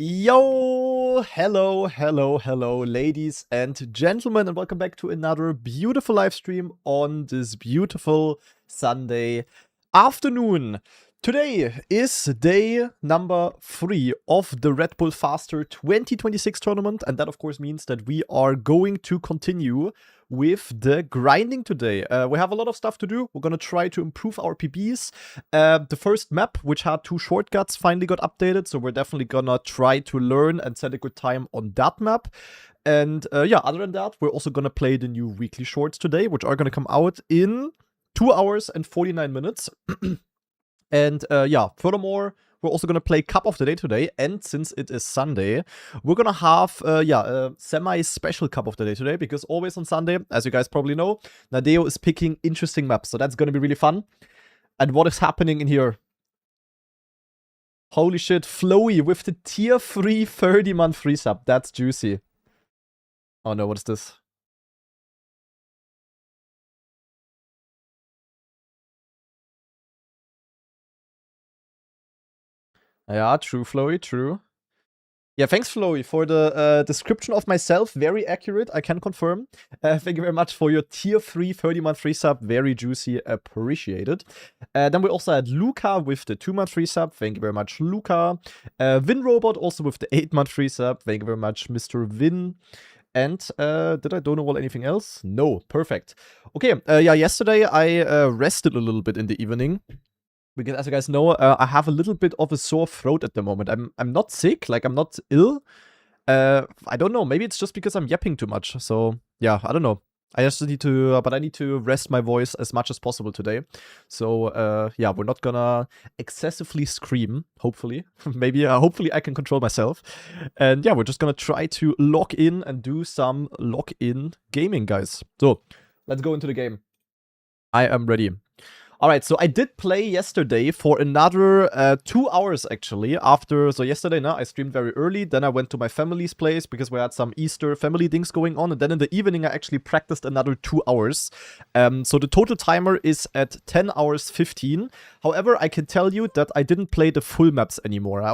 Yo, hello, ladies and gentlemen, and welcome back to another beautiful live stream on this beautiful Sunday afternoon. Today is day number 3 of the Red Bull Faster 2026 tournament, and that of course means that we are going to continue with the grinding today. We have a lot of stuff to do. We're gonna try to improve our PBs. The first map, which had 2 shortcuts, finally got updated, so we're definitely gonna try to learn and set a good time on that map. And yeah, other than that, we're also gonna play the new weekly shorts today, which are gonna come out in 2 hours and 49 minutes. And yeah, furthermore, we're also gonna play Cup of the Day today, and since it is Sunday, we're gonna have a semi-special Cup of the Day today, because always on Sunday, as you guys probably know, Nadeo is picking interesting maps, so that's gonna be really fun. And what is happening in here? Holy shit, Flowy with the tier 3 30-month free sub. That's juicy. Oh no, what is this? Yeah, true, Flowy, true. Yeah, thanks, Flowy, for the description of myself. Very accurate, I can confirm. Thank you very much for your tier 3 30-month free sub. Very juicy, appreciated. Then we also had Luca with the 2-month free sub. Thank you very much, Luca. Vin Robot also with the 8-month free sub. Thank you very much, Mr. Vin. And did I donate anything else? No, perfect. Okay, yeah, yesterday I rested a little bit in the evening. Because as you guys know, I have a little bit of a sore throat at the moment. I'm not sick, like I'm not ill. I don't know, maybe it's just because I'm yapping too much. So yeah, I don't know. I just need to, but I need to rest my voice as much as possible today. So yeah, we're not gonna excessively scream, hopefully. Maybe, hopefully I can control myself. And yeah, we're just gonna try to log in and do some log-in gaming, guys. So, let's go into the game. I am ready. Alright, so I did play yesterday for another 2 hours actually. So yesterday, I streamed very early, then I went to my family's place because we had some Easter family things going on, and then in the evening I actually practiced another 2 hours. So the total timer is at 10 hours 15. However, I can tell you that I didn't play the full maps anymore. I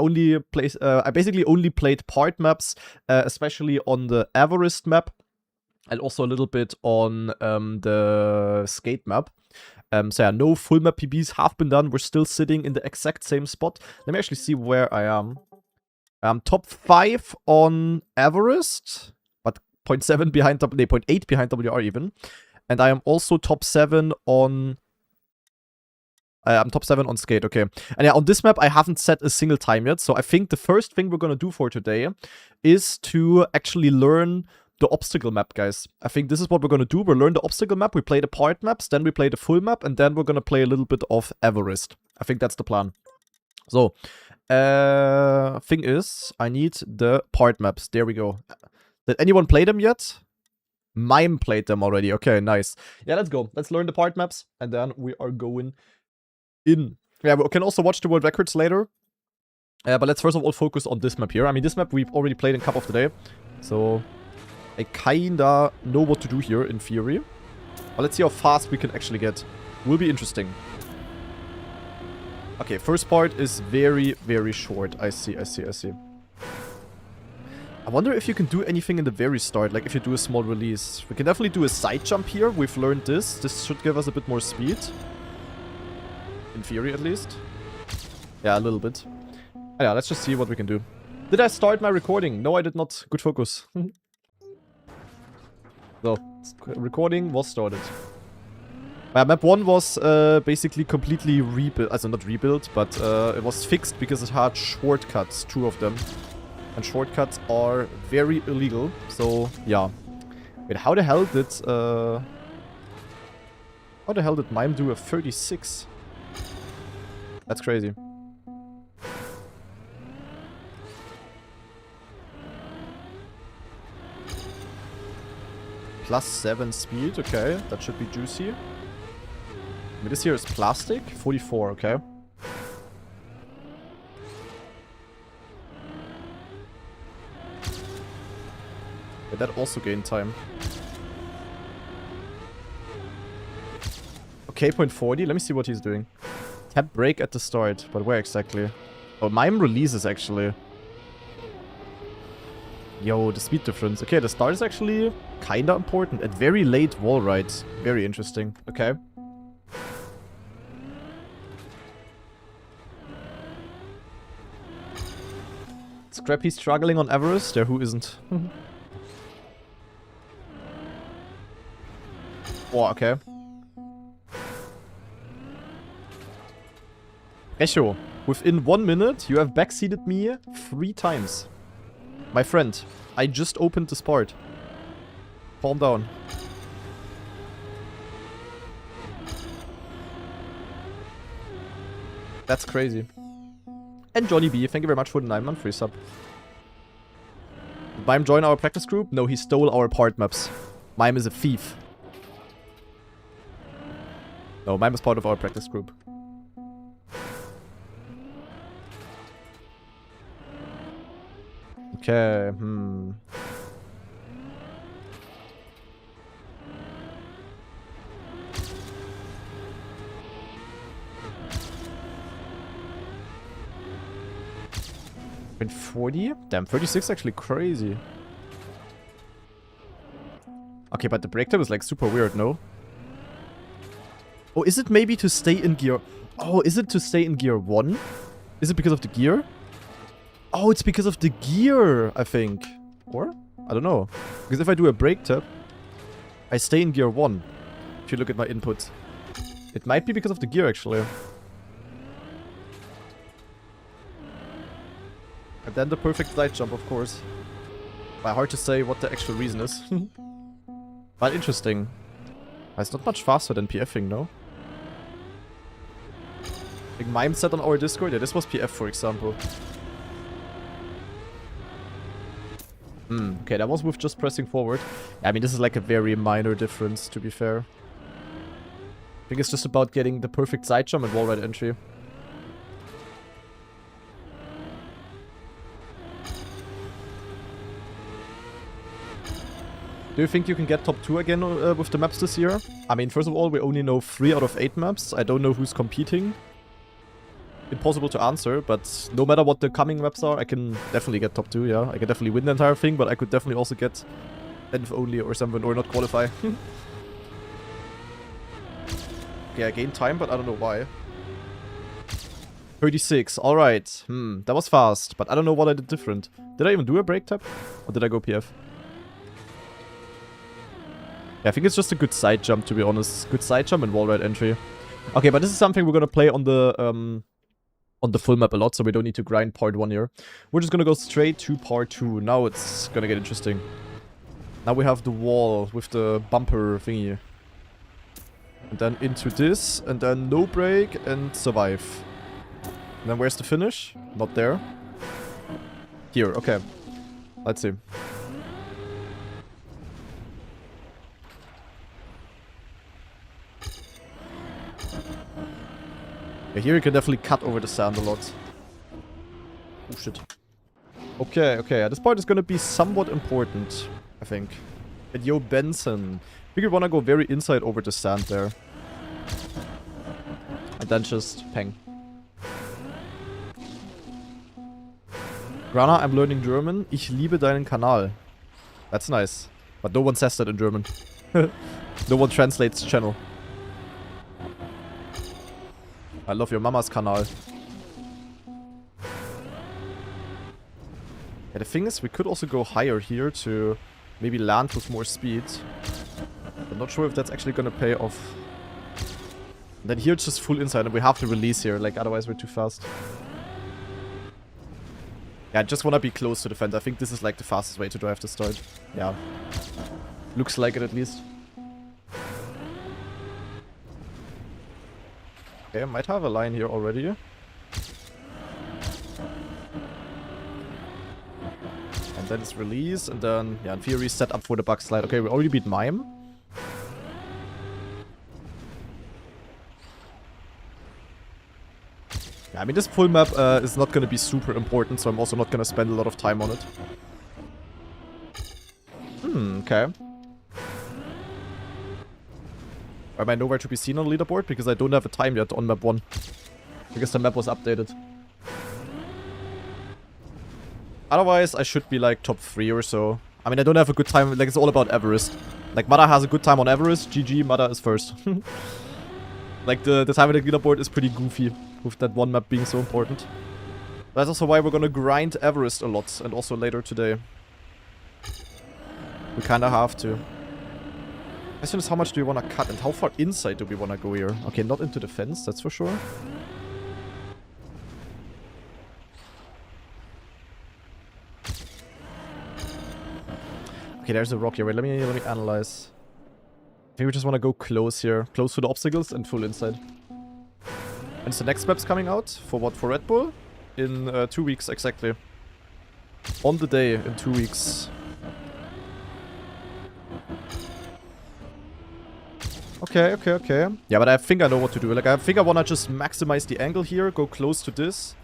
basically only played part maps, especially on the Everest map, and also a little bit on the skate map. So yeah, no full map PBs have been done. We're still sitting in the exact same spot. Let me actually see where I am. I'm top 5 on Everest, but 0.7 behind, 0.8 behind WR even. And I am also top 7 on... I'm top 7 on skate, okay. And yeah, on this map, I haven't set a single time yet. So I think the first thing we're gonna do for today is to actually learn the obstacle map, guys. I think this is what we're gonna do. We'll learn the obstacle map, we play the part maps, then we play the full map, and then we're gonna play a little bit of Everest. I think that's the plan. So, thing is, I need the part maps. There we go. Did anyone play them yet? Mime played them already. Okay, nice. Yeah, let's go. Let's learn the part maps, and then we are going in. Yeah, we can also watch the world records later. But let's first of all focus on this map here. I mean, this map we've already played in Cup of the Day. So I kinda know what to do here, in theory. But let's see how fast we can actually get. Will be interesting. Okay, first part is very, very short. I see. I wonder if you can do anything in the very start, like if you do a small release. We can definitely do a side jump here. We've learned this. This should give us a bit more speed. In theory, at least. Yeah, a little bit. Yeah, let's just see what we can do. Did I start my recording? No, I did not. Good focus. So, recording was started. Map 1 was basically completely rebuilt. Also, not rebuilt, but it was fixed because it had shortcuts, 2 of them. And shortcuts are very illegal. So, yeah. Wait, how the hell did Mime do a 36? That's crazy. +7 speed, okay, that should be juicy. I mean, this here is plastic, 44, okay. But that also gained time. Okay, 0.40, let me see what he's doing. Tap break at the start, but where exactly? Oh, Mime releases actually. Yo, the speed difference. Okay, the start is actually kinda important. At very late wall rides. Very interesting. Okay. Scrappy struggling on Everest. Yeah, who isn't? Oh, okay. Echo, within 1 minute, you have backseated me 3 times. My friend, I just opened this part. Calm down. That's crazy. And Johnny B, thank you very much for the 9-month free sub. Did Mime join our practice group? No, he stole our part maps. Mime is a thief. No, Mime is part of our practice group. Okay, Been 40? Damn, 36 is actually crazy. Okay, but the break time is like super weird, no? Oh, is it maybe to stay in gear... Oh, is it to stay in gear 1? Is it because of the gear? Oh, it's because of the gear, I think. Or? I don't know. Because if I do a brake tap, I stay in gear 1. If you look at my input. It might be because of the gear, actually. And then the perfect side jump, of course. But hard to say what the actual reason is. But interesting. It's not much faster than PFing, no? Like Mime said on our Discord, yeah, this was PF, for example. Okay, that was with just pressing forward. Yeah, I mean, this is like a very minor difference, to be fair. I think it's just about getting the perfect side jump and wall ride entry. Do you think you can get top 2 again with the maps this year? I mean, first of all, we only know 3 out of 8 maps. I don't know who's competing. Impossible to answer, but no matter what the coming maps are, I can definitely get top 2, yeah. I can definitely win the entire thing, but I could definitely also get 10th only or something, or not qualify. Yeah, I gained time, but I don't know why. 36, alright. That was fast, but I don't know what I did different. Did I even do a break tap? Or did I go PF? Yeah, I think it's just a good side jump, to be honest. Good side jump and wall ride entry. Okay, but this is something we're gonna play on the full map a lot, so we don't need to grind part 1 here. We're just gonna go straight to part 2. Now it's gonna get interesting. Now we have the wall with the bumper thingy. And then into this, and then no break and survive. And then where's the finish? Not there. Here, okay. Let's see. Yeah, here you can definitely cut over the sand a lot. Oh shit. Okay, okay, this part is gonna be somewhat important, I think. And yo, Benson. I think you wanna go very inside over the sand there. And then just peng. Grana, I'm learning German. Ich liebe deinen Kanal. That's nice. But no one says that in German. No one translates channel. I love your mama's kanal. Yeah, the thing is, we could also go higher here to maybe land with more speed. I'm not sure if that's actually gonna pay off. And then here it's just full inside and we have to release here, like otherwise we're too fast. Yeah, I just wanna be close to the fence. I think this is like the fastest way to drive the start. Yeah. Looks like it at least. Okay, I might have a line here already. And then it's release, and then, yeah, in theory, set up for the bug slide. Okay, we already beat Mime. Yeah, I mean, this full map is not gonna be super important, so I'm also not gonna spend a lot of time on it. Okay. Am I nowhere to be seen on the leaderboard? Because I don't have a time yet on map 1. Because the map was updated. Otherwise, I should be like top 3 or so. I mean, I don't have a good time. Like, it's all about Everest. Like, Mada has a good time on Everest. GG, Mada is first. Like, the time on the leaderboard is pretty goofy. With that one map being so important. That's also why we're gonna grind Everest a lot. And also later today. We kinda have to. Question is, how much do you wanna cut? And how far inside do we wanna go here? Okay, not into the fence, that's for sure. Okay, there's a rock here. Wait, let me analyze. I think we just want to go close here. Close to the obstacles and full inside. And the next map's coming out. For what? For Red Bull? In 2 weeks, exactly. On the day, in 2 weeks. Okay. Yeah, but I think I know what to do. Like, I think I want to just maximize the angle here. Go close to this.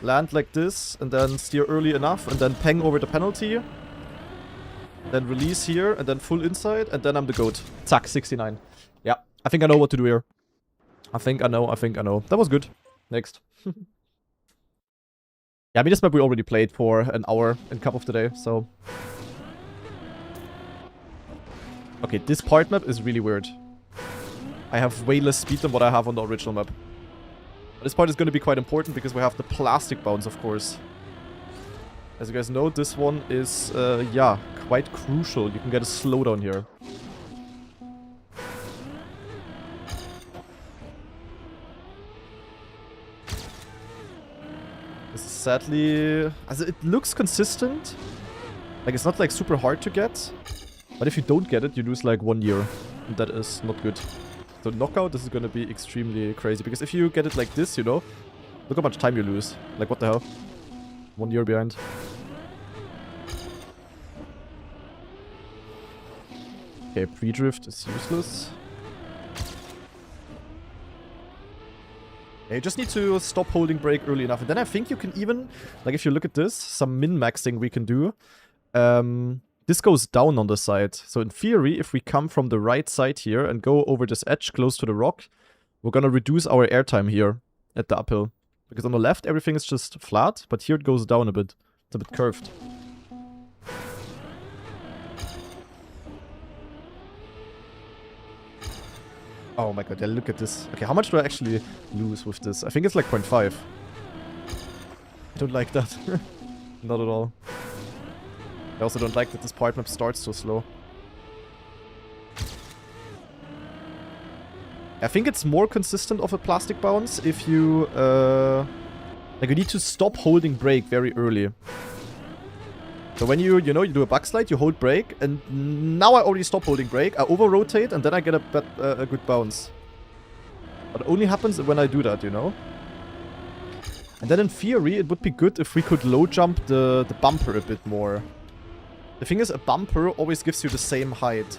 Land like this. And then steer early enough. And then ping over the penalty. Then release here, and then full inside, and then I'm the GOAT. Zack, 69. Yeah, I think I know what to do here. I think I know. That was good. Next. Yeah, I mean, this map we already played for an hour in Cup of the Day, so... Okay, this part map is really weird. I have way less speed than what I have on the original map. But this part is going to be quite important because we have the plastic bounce, of course. As you guys know, this one is, yeah, quite crucial. You can get a slowdown here. This is sadly... Also, it looks consistent. Like, it's not, like, super hard to get. But if you don't get it, you lose, like, 1 year. And that is not good. So, knockout, this is gonna be extremely crazy. Because if you get it like this, you know, look how much time you lose. Like, what the hell? 1 year behind. Okay, pre-drift is useless. Yeah, you just need to stop holding brake early enough. And then I think you can even, like if you look at this, some min-maxing we can do. This goes down on the side. So in theory, if we come from the right side here and go over this edge close to the rock, we're gonna reduce our airtime here at the uphill. Because on the left, everything is just flat, but here it goes down a bit. It's a bit curved. Oh my god, yeah, look at this. Okay, how much do I actually lose with this? I think it's like 0.5. I don't like that. Not at all. I also don't like that this part map starts so slow. I think it's more consistent of a plastic bounce if you... like, you need to stop holding brake very early. So when you know, you do a backslide, you hold brake, and now I already stop holding brake, I over-rotate, and then I get a good bounce. But it only happens when I do that, you know? And then in theory, it would be good if we could low jump the bumper a bit more. The thing is, a bumper always gives you the same height.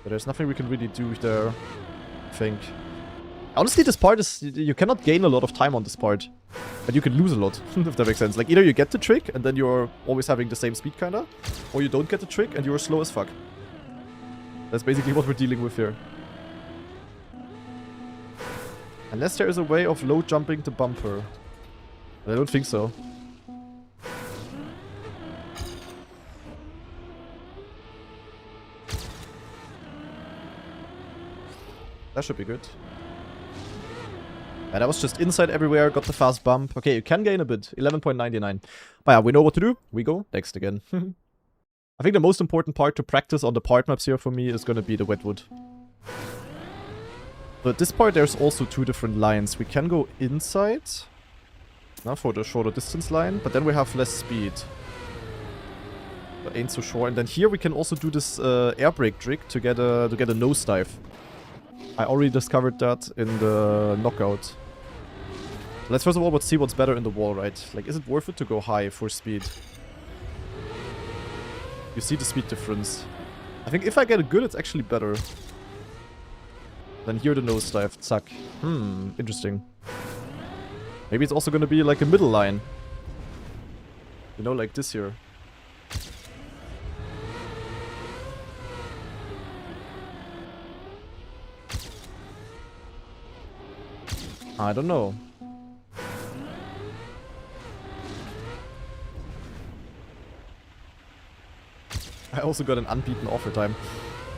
But there's nothing we can really do there, I think. Honestly, this part is... You cannot gain a lot of time on this part. But you can lose a lot, if that makes sense. Like, either you get the trick, and then you're always having the same speed, kinda. Or you don't get the trick, and you're slow as fuck. That's basically what we're dealing with here. Unless there is a way of low jumping the bumper. I don't think so. That should be good. Yeah, that was just inside everywhere, got the fast bump. Okay, you can gain a bit, 11.99. But yeah, we know what to do. We go next again. I think the most important part to practice on the part maps here for me is gonna be the Wetwood. But this part, there's also 2 different lines. We can go inside, now for the shorter distance line, but then we have less speed. But ain't so sure. And then here we can also do this air brake trick to get a nosedive. I already discovered that in the knockout. Let's first of all see what's better in the wall, right? Like, is it worth it to go high for speed? You see the speed difference. I think if I get it good, it's actually better. Then here the nosedive, zack. Interesting. Maybe it's also gonna be like a middle line. You know, like this here. I don't know. I also got an unbeaten offer time.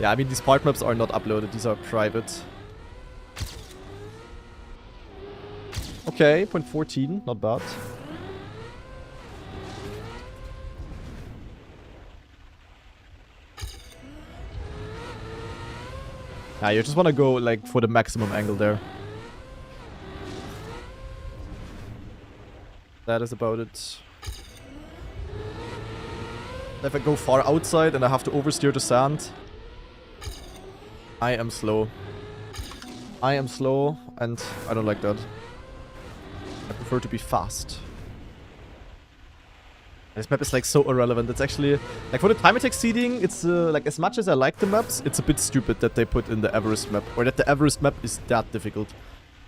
Yeah, I mean, these part maps are not uploaded. These are private. Okay, 0.14. Not bad. Nah, you just want to go, like, for the maximum angle there. That is about it. If I go far outside and I have to oversteer the sand, I am slow. I am slow, and I don't like that. I prefer to be fast. This map is like so irrelevant. It's actually, like for the time attack seeding, it's like as much as I like the maps, it's a bit stupid that they put in the Everest map, or that the Everest map is that difficult.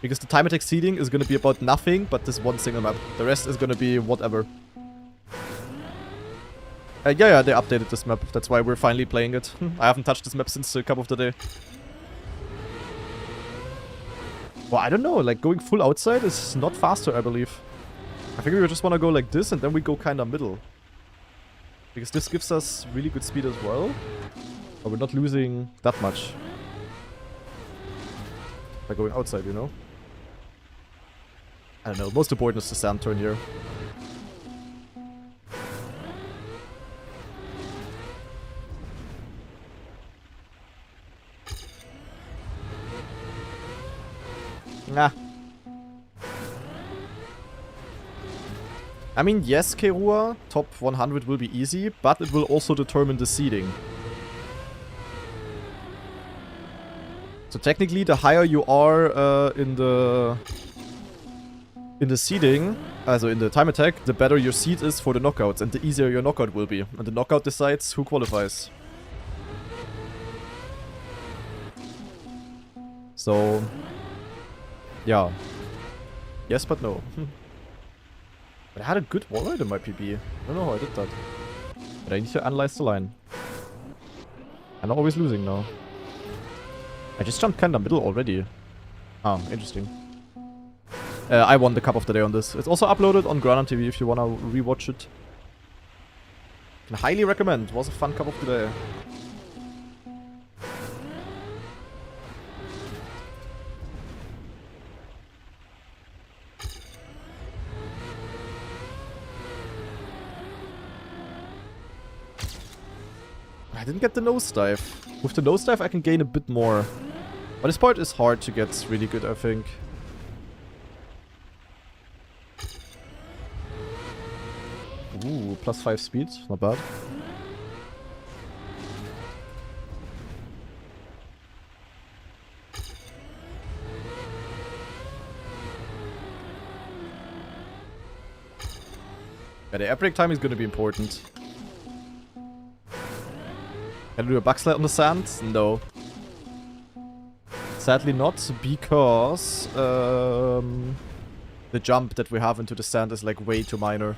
Because the time attack seeding is gonna be about nothing but this one single map. The rest is gonna be whatever. Yeah, they updated this map. That's why we're finally playing it. I haven't touched this map since the Cup of the Day. Well, I don't know. Like, going full outside is not faster, I believe. I think we just want to go like this, and then we go kind of middle. Because this gives us really good speed as well. But we're not losing that much. By going outside, you know? I don't know. Most important is the sand turn here. Nah. I mean, yes, Kerua, top 100 will be easy, but it will also determine the seeding. So technically, the higher you are in the seeding, also in the time attack, the better your seed is for the knockouts, and the easier your knockout will be. And the knockout decides who qualifies. So, yeah. Yes, but no. But I had a good wall ride in my PB. I don't know how I did that. But I need to analyze the line. I'm not always losing now. I just jumped kinda middle already. Ah, interesting. I won the Cup of the Day on this. It's also uploaded on Granam TV if you wanna rewatch it. Can highly recommend. It was a fun Cup of the Day. I didn't get the nosedive. With the nosedive I can gain a bit more. But this part is hard to get really good, I think. Ooh, +5 speed. Not bad. Yeah, the air brake time is gonna be important. Can I do a backslide on the sand? No. Sadly not, because the jump that we have into the sand is like way too minor.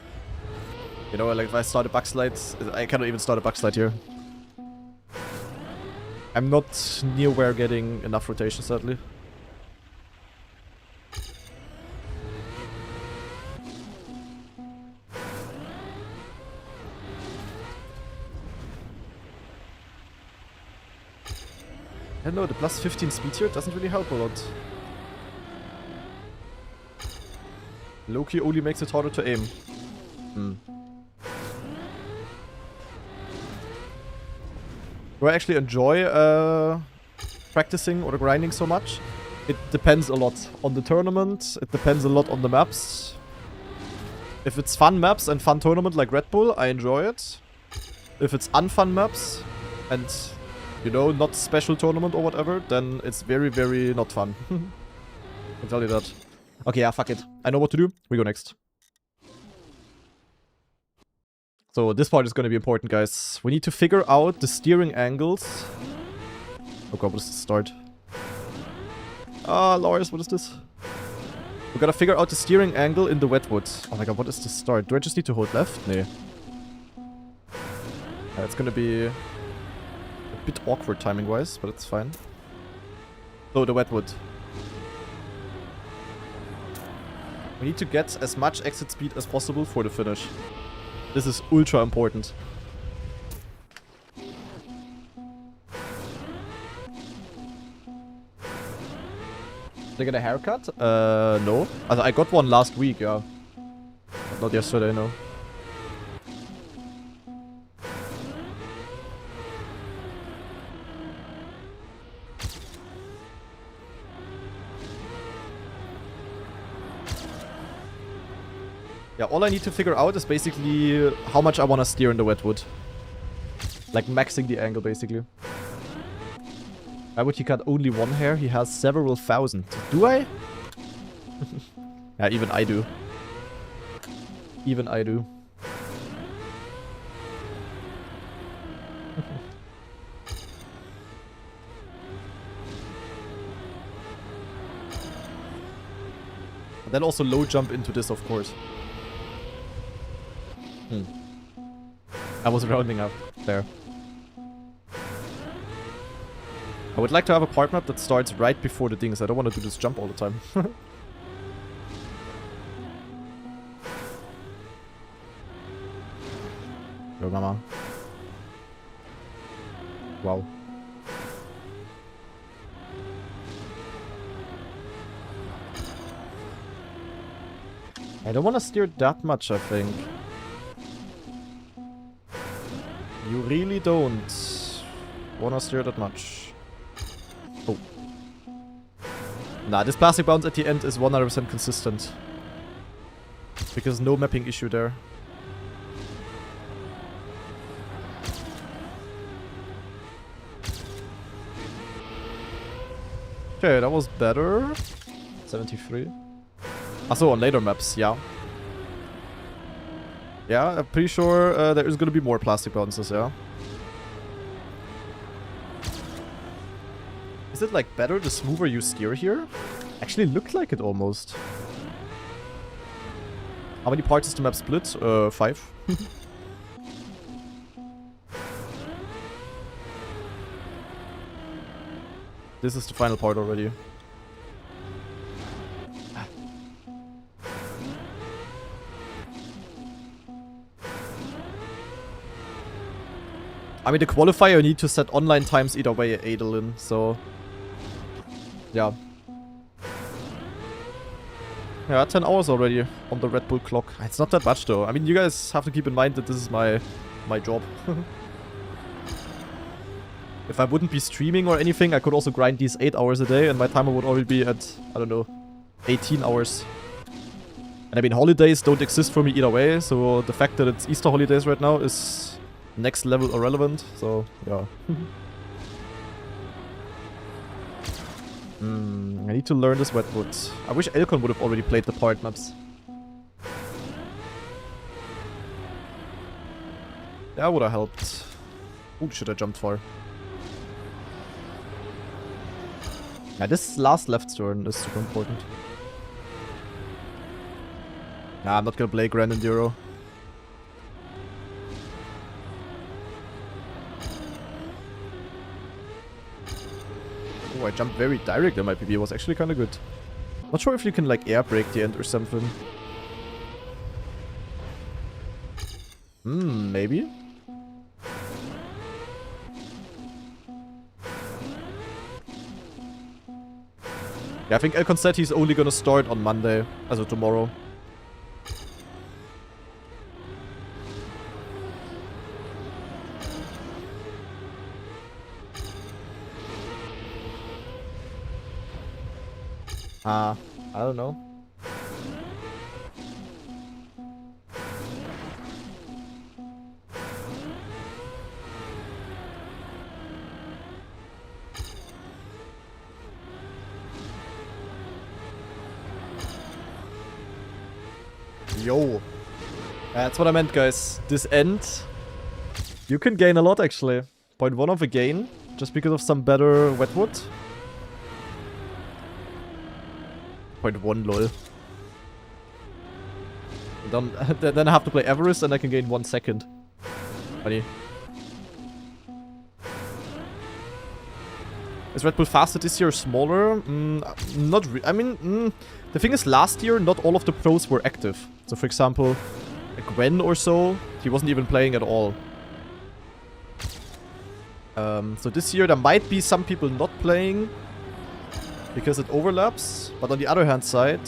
You know, like if I start a backslide, I cannot even start a backslide here. I'm not near where getting enough rotation, sadly. I don't know, the +15 speed here doesn't really help a lot. Loki only makes it harder to aim. Do I actually enjoy practicing or grinding so much? It depends a lot on the tournament, it depends a lot on the maps. If it's fun maps and fun tournament like Red Bull, I enjoy it. If it's unfun maps and, you know, not special tournament or whatever, then it's very, very not fun. I can tell you that. Okay, yeah, fuck it. I know what to do. We go next. So this part is going to be important, guys. We need to figure out the steering angles. Oh god, what is the start? Ah, Lars, what is this? We gotta figure out the steering angle in the Wetwood. Oh my god, what is the start? Do I just need to hold left? Nee. It's gonna be a bit awkward timing-wise, but it's fine. So, the Wetwood. We need to get as much exit speed as possible for the finish. This is ultra important. Did I get a haircut? No. I got one last week, yeah. But not yesterday, no. Yeah, all I need to figure out is basically how much I want to steer in the Wetwood. Like maxing the angle, basically. Why would he cut only one hair? He has several thousand. Do I? Yeah, even I do. Even I do. But then also low jump into this, of course. I was rounding up there. I would like to have a part map that starts right before the things. I don't want to do this jump all the time. Yo, mama. Wow. I don't want to steer that much, I think. You really don't want to steer that much. Oh. Nah, this plastic bounce at the end is 100% consistent. Because no mapping issue there. Okay, that was better. 73. Also on later maps, yeah. Yeah, I'm pretty sure there is gonna be more plastic bounces, yeah. Is it like better the smoother you steer here? Actually looked like it almost. How many parts is the map split? 5. This is the final part already. I mean, the qualifier, you need to set online times either way, Adolin, so... Yeah. Yeah, 10 hours already on the Red Bull clock. It's not that much, though. I mean, you guys have to keep in mind that this is my job. If I wouldn't be streaming or anything, I could also grind these 8 hours a day, and my timer would already be at, I don't know, 18 hours. And I mean, holidays don't exist for me either way, so the fact that it's Easter holidays right now is... next level irrelevant, so yeah. I need to learn this Wetwood. I wish Elcon would have already played the part maps. That would have helped. Oh shit, I jumped far. Yeah, this last left turn is super important. Nah, I'm not gonna play Grand Enduro. Oh, I jumped very direct and my PB was actually kind of good. Not sure if you can like air brake the end or something. Maybe? Yeah, I think Elcon said he's only gonna start on Monday, also tomorrow. I don't know. Yo. That's what I meant, guys. This end, you can gain a lot, actually. 0.1 of a gain, just because of some better Wetwood. 0.1, lol. Then I have to play Everest and I can gain 1 second. Funny. Is Red Bull faster this year or smaller? Not really. I mean, the thing is, last year not all of the pros were active. So for example, Gwen or so, he wasn't even playing at all. So this year there might be some people not playing. because it overlaps. But on the other hand side,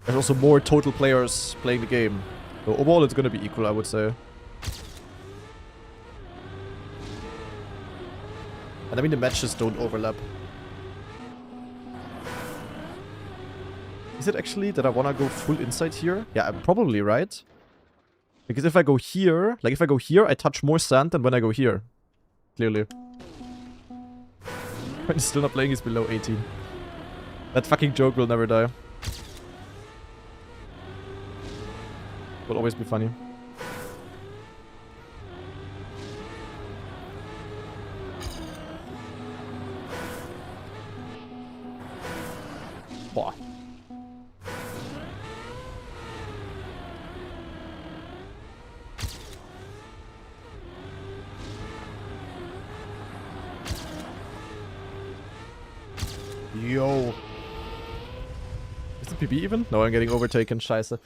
there's also more total players playing the game. So overall, it's gonna be equal, I would say. And I mean, the matches don't overlap. Is it actually that I wanna go full inside here? Yeah, I'm probably right. Because if I go here, like if I go here, I touch more sand than when I go here. Clearly. When he's still not playing, he's below 18. That fucking joke will never die. Will always be funny. Boah. Yo. Is the PB even? No, I'm getting overtaken. Scheiße.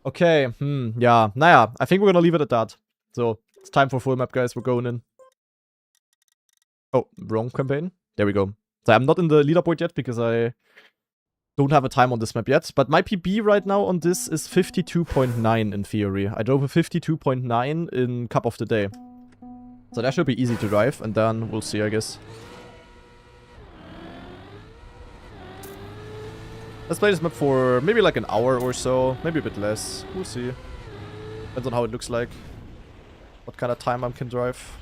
Okay, yeah. Naja, I think we're gonna leave it at that. So, it's time for full map, guys. We're going in. Oh, wrong campaign. There we go. So, I'm not in the leaderboard yet because I don't have a time on this map yet. But my PB right now on this is 52.9 in theory. I drove a 52.9 in Cup of the Day. So, that should be easy to drive. And then we'll see, I guess. Let's play this map for maybe like an hour or so. Maybe a bit less. We'll see. Depends on how it looks like. What kind of time I can drive.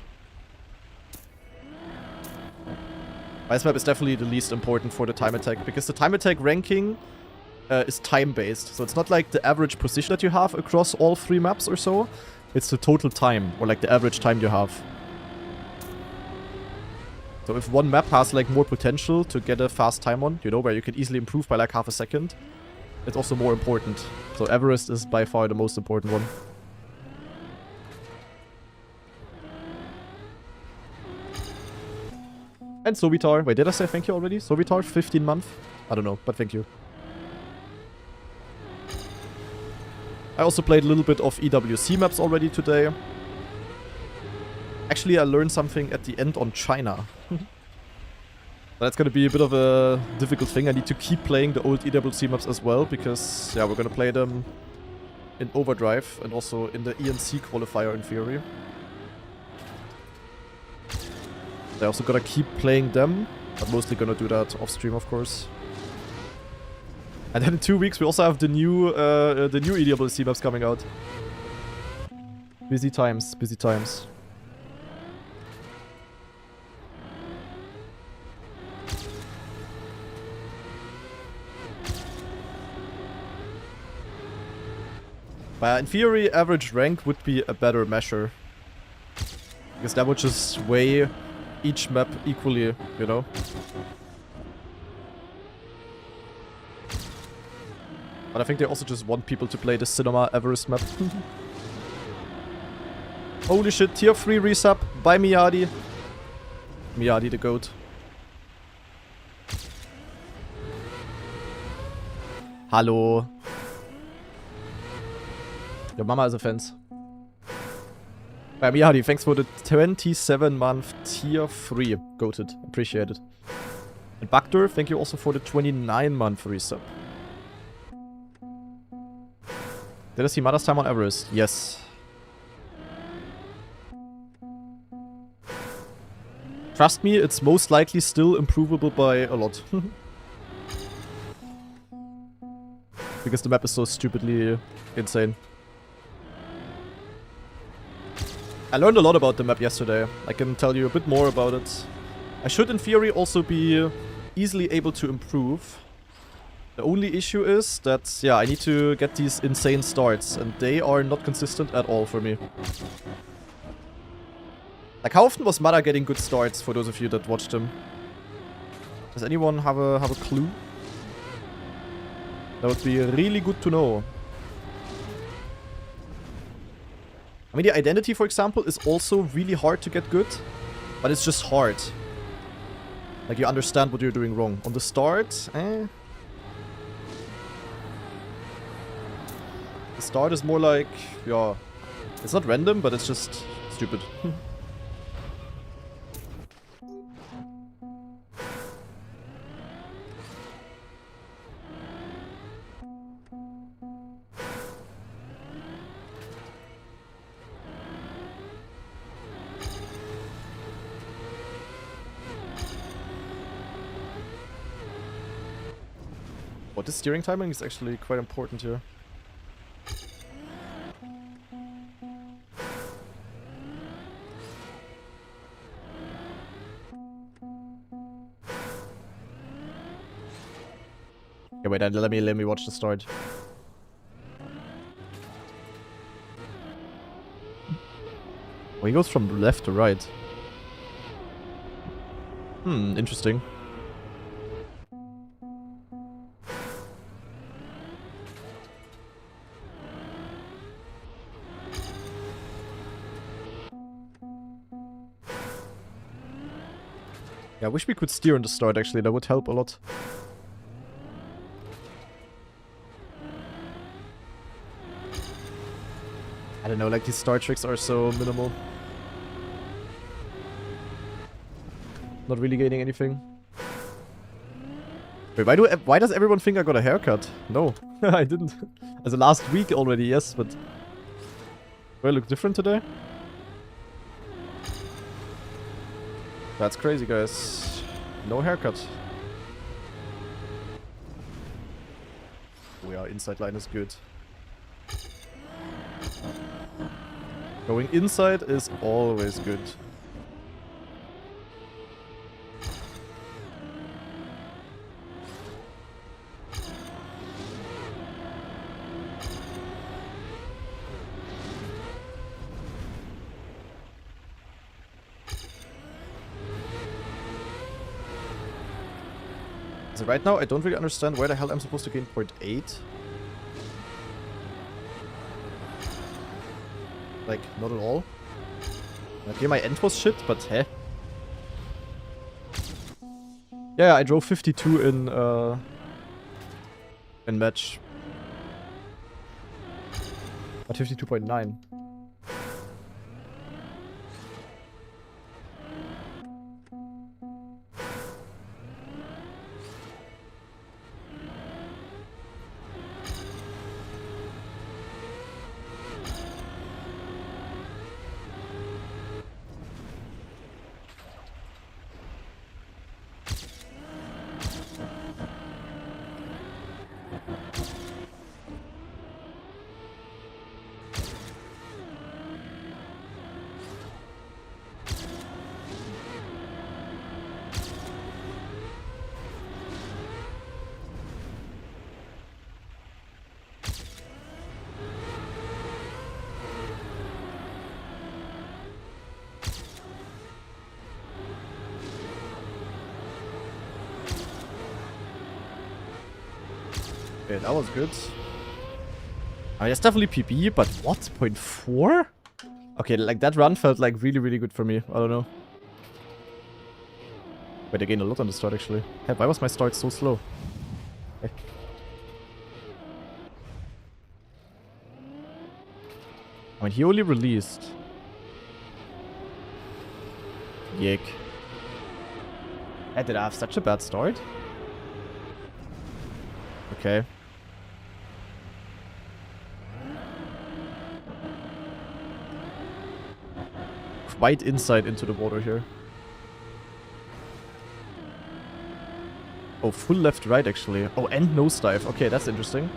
This map is definitely the least important for the time attack. Because the time attack ranking is time-based. So it's not like the average position that you have across all 3 maps or so. It's the total time. Or like the average time you have. So if one map has like more potential to get a fast time on, you know, where you can easily improve by like half a second, it's also more important. So Everest is by far the most important one. And Sovitar. Wait, did I say thank you already? Sovitar, 15 month? I don't know, but thank you. I also played a little bit of EWC maps already today. Actually, I learned something at the end on China. That's gonna be a bit of a difficult thing. I need to keep playing the old EWC maps as well, because, yeah, we're gonna play them in Overdrive and also in the ENC qualifier in theory. I also gotta keep playing them, but mostly gonna do that off stream, of course. And then in 2 weeks we also have the new EWC maps coming out. Busy times, busy times. But in theory, average rank would be a better measure. Because that would just weigh each map equally, you know? But I think they also just want people to play the Cinema Everest map. Holy shit, tier 3 resub by Miyadi. Miyadi the GOAT. Hallo. Your mama is a fence. Miyadi, thanks for the 27-month tier 3. Goated. Appreciate it. And Baktor, thank you also for the 29-month resub. Did I see Mother's time on Everest? Yes. Trust me, it's most likely still improvable by a lot. Because the map is so stupidly insane. I learned a lot about the map yesterday. I can tell you a bit more about it. I should in theory also be easily able to improve. The only issue is that, yeah, I need to get these insane starts, and they are not consistent at all for me. Like, how often was Mada getting good starts, for those of you that watched him? Does anyone have a clue? That would be really good to know. I mean, the identity, for example, is also really hard to get good, but it's just hard. Like, you understand what you're doing wrong. On the start, The start is more like, yeah, it's not random, but it's just stupid. Oh, this steering timing is actually quite important here. Okay, wait, let me watch the start. Oh, he goes from left to right. Interesting. Yeah, I wish we could steer in the start, actually. That would help a lot. I don't know, like, these start tricks are so minimal. Not really gaining anything. Wait, why does everyone think I got a haircut? No, I didn't. As a last week already, yes, but... Do I look different today? That's crazy, guys. No haircut. Oh yeah, inside line is good. Going inside is always good. So right now, I don't really understand where the hell I'm supposed to gain 0.8. Like, not at all. Okay, my end was shit, but heh. Yeah, I drove 52 in match. But 52.9. Okay, that was good. I mean, it's definitely PB, but what? 0.4? Okay, like that run felt like really, really good for me. I don't know. Wait, I gained a lot on the start actually. Hey, why was my start so slow? Okay. I mean, he only released. Yick. Hey, did I have such a bad start? Okay. Quite inside into the water here. Oh, full left right actually. Oh, and nosedive. Okay, that's interesting.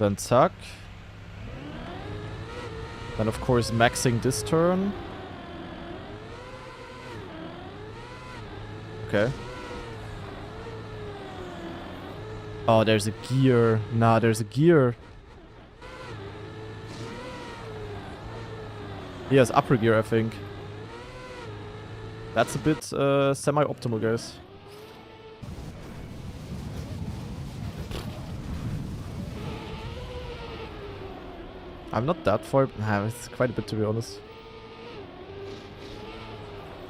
Then tuck. Then of course maxing this turn. Okay. Oh, there's a gear. Nah, there's a gear. He has upper gear, I think. That's a bit semi-optimal, guys. I'm not that far. Nah, it's quite a bit, to be honest.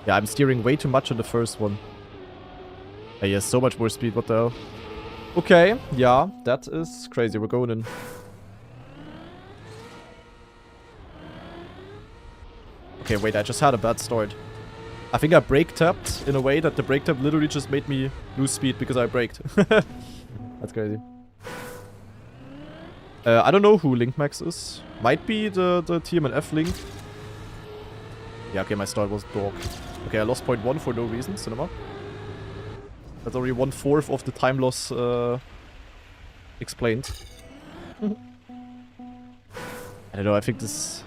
Yeah, I'm steering way too much on the first one. He has so much more speed, what the hell. Okay, yeah, that is crazy. We're going in. Okay, wait, I just had a bad start. I think I brake tapped in a way that the brake tap literally just made me lose speed because I braked. That's crazy. I don't know who Link Max is. Might be the TMNF Link. Yeah, okay, my start was dog. Okay, I lost 0.1 for no reason, cinema. That's already 1/4 of the time loss explained. I don't know, I think this...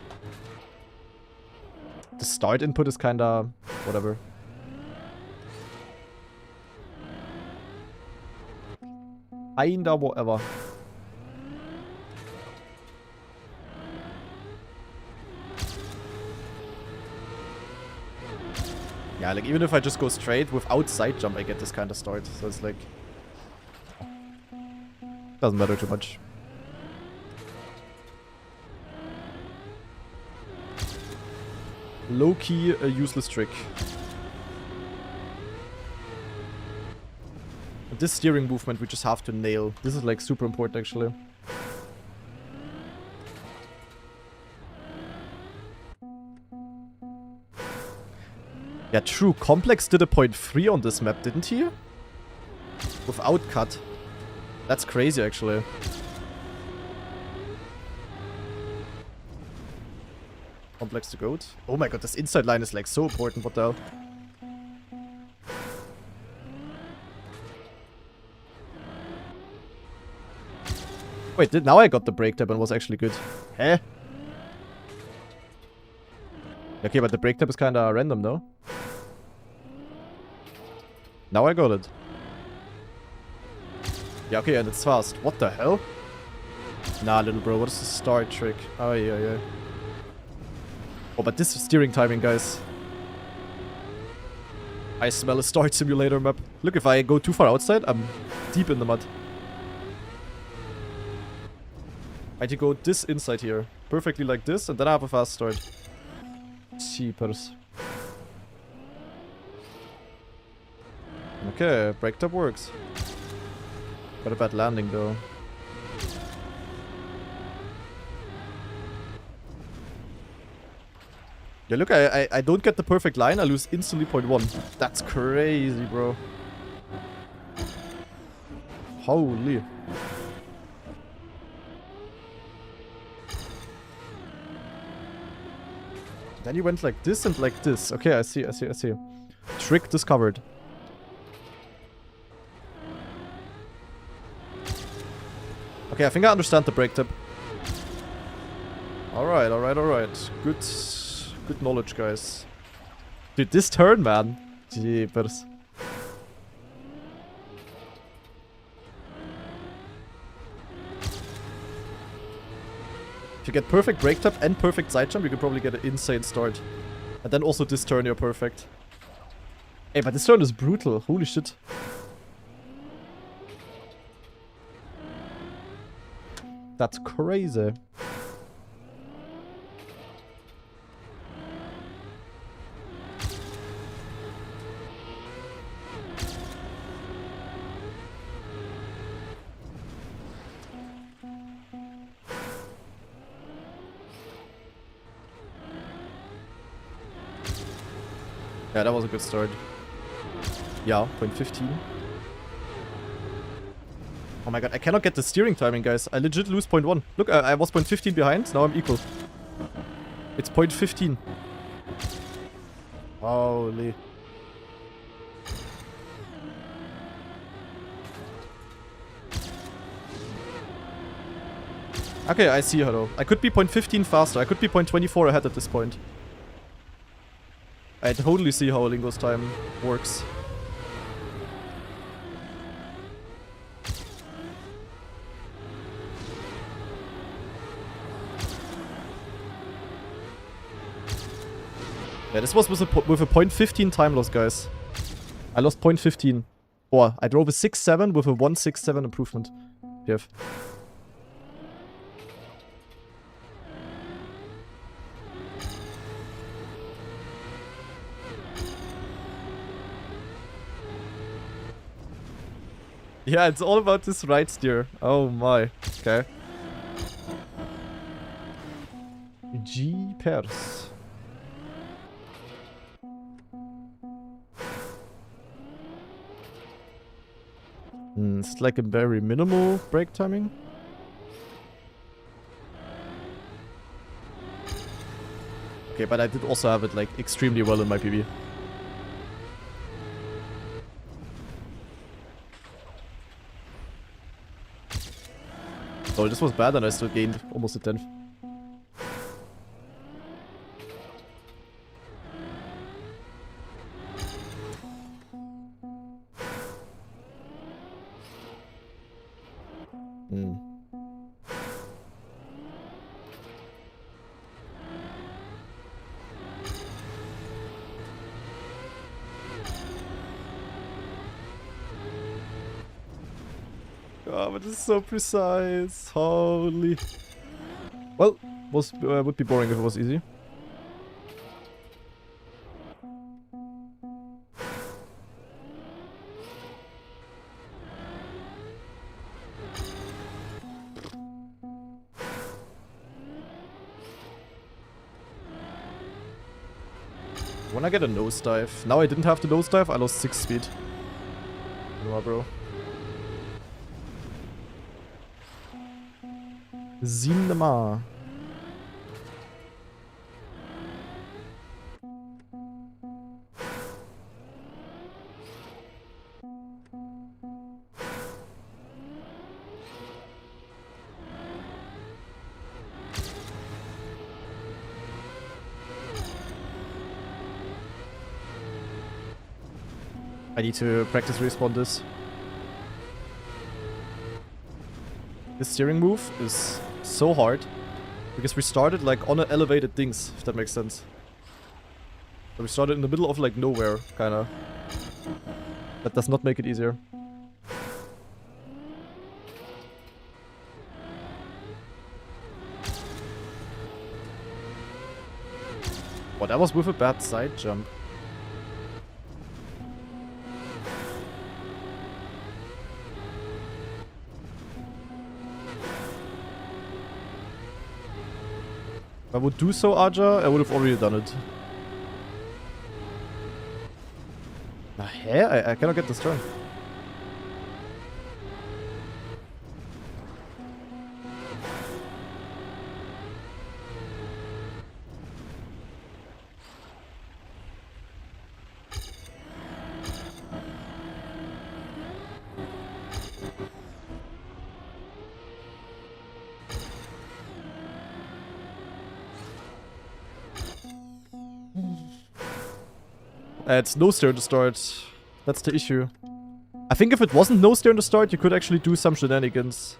The start input is kinda... whatever. Kinda whatever. Yeah, like even if I just go straight without side jump, I get this kind of start. So it's like... Doesn't matter too much. Low-key, a useless trick. And this steering movement we just have to nail. This is like super important actually. Yeah, true. Complex did a 0.3 on this map, didn't he? Without cut. That's crazy, actually. Complex to goat. Oh my god, this inside line is like so important. What the hell? Wait, now I got the break tap and was actually good. Eh? Okay, but the break tap is kinda random, no? Now I got it. Yeah, okay, and it's fast. What the hell? Nah, little bro, what is the start trick? Oh, yeah. Oh, but this is steering timing, guys. I smell a start simulator map. Look, if I go too far outside, I'm deep in the mud. I need to go this inside here. Perfectly like this, and then I have a fast start. Cheapers. Okay, break tap works. Got a bad landing though. Yeah, look, I don't get the perfect line, I lose instantly 0.1. That's crazy, bro. Holy. Then you went like this and like this. Okay, I see. Trick discovered. Okay, I think I understand the break tip. Alright. Good knowledge, guys. Dude, this turn, man. Jeepers. If you get perfect break tap and perfect side jump, you can probably get an insane start. And then also this turn, you're perfect. Hey, but this turn is brutal. Holy shit. That's crazy. Yeah, that was a good start. Yeah, 0.15. Oh my god, I cannot get the steering timing, guys. I legit lose 0.1. Look, I was 0.15 behind, now I'm equal. It's 0.15. Holy. Okay, I see her though. I could be 0.15 faster. I could be 0.24 ahead at this point. I totally see how Lingo's time works. Yeah, this was with a 0.15 time loss, guys. I lost 0.15. Or I drove a 6.7 with a 1.67 improvement. PF. Yeah, it's all about this right steer. Oh my. Okay. Jeepers. It's like a very minimal brake timing. Okay, but I did also have it, like, extremely well in my PB. So this was bad and I still gained almost a 10th. Oh, but this is so precise. Holy. Well, would be boring if it was easy. When I get a nosedive. Now I didn't have the nosedive, I lost 6 speed. Come on, bro. 7. Mal. I need to practice respawn this. This steering move is so hard because we started like on an elevated things, if that makes sense. So we started in the middle of like nowhere, kinda. That does not make it easier. Oh, that was with a bad side jump. If I would do so, Aja, I would have already done it. I cannot get this turn. It's no stair to start. That's the issue. I think if it wasn't no stair to start, you could actually do some shenanigans.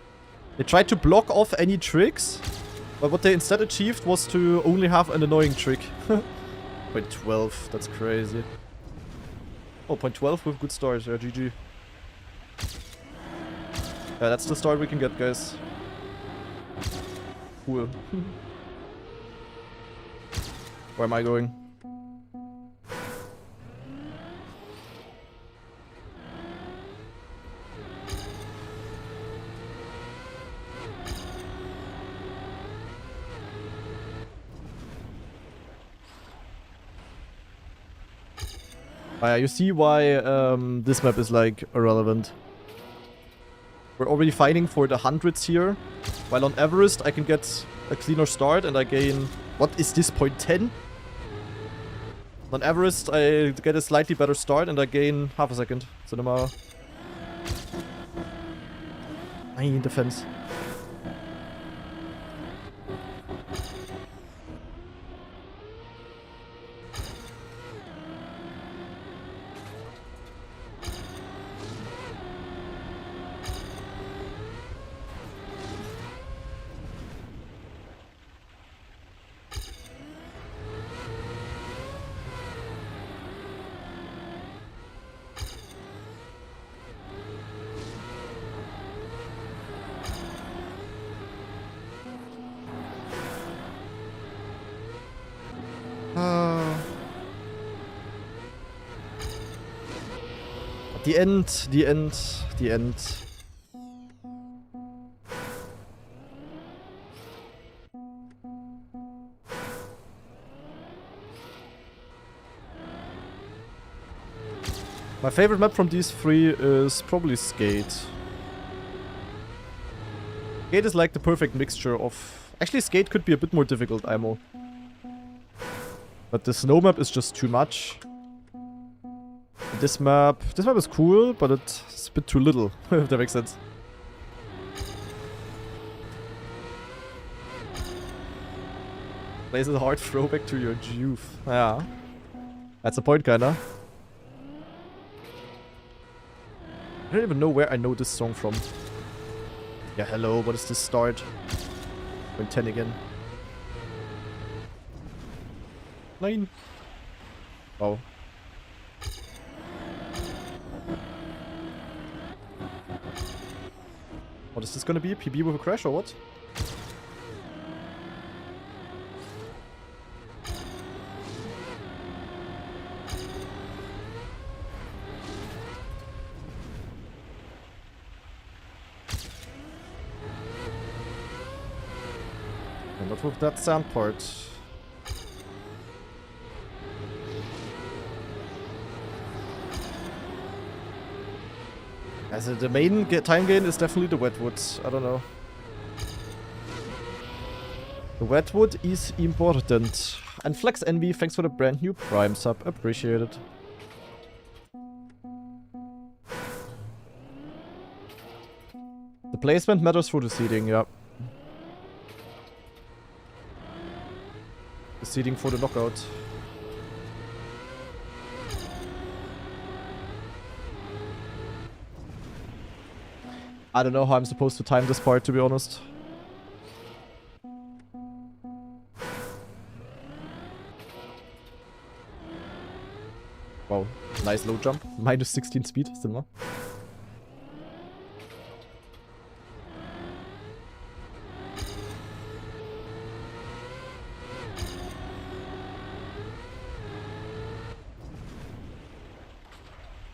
They tried to block off any tricks, but what they instead achieved was to only have an annoying trick. Point 12, that's crazy. Oh, point 12 with good stars, yeah, GG. Yeah, that's the start we can get, guys. Cool. Where am I going? You see why this map is like irrelevant. We're already fighting for the hundreds here, while on Everest I can get a cleaner start and I gain... What is this, point 10? On Everest I get a slightly better start and I gain half a second. Cinema. Nein, defense. The end, the end, the end. My favorite map from these three is probably Skate. Skate is like the perfect mixture of... Actually, Skate could be a bit more difficult, IMO. But the snow map is just too much. This map is cool, but it's a bit too little, if that makes sense. Plays a hard throwback to your youth. Yeah. That's the point, kinda. I don't even know where I know this song from. Yeah, hello, what is this start? Going 10 again. 9. Wow. What is this gonna be? A PB with a crash or what? And not with that sand part. Also the main time gain is definitely the Wetwood. I don't know. The Wetwood is important. And Flex Envy, thanks for the brand new Prime sub. Appreciate it. The placement matters for the seeding, yeah. The seeding for the knockout. I don't know how I'm supposed to time this part, to be honest. Wow, nice low jump. Minus 16 speed, similar.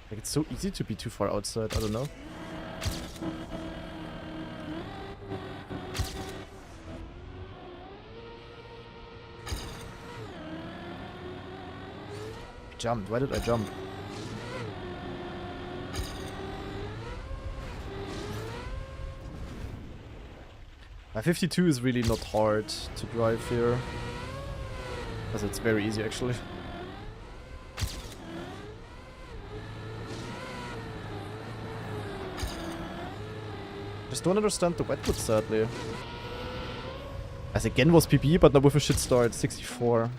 Like, it's so easy to be too far outside, I don't know. Jumped. Why did I jump? My 52 is really not hard to drive here. Because it's very easy actually. Just don't understand the Wetwood sadly. As again was PB, but not with a shit start. 64.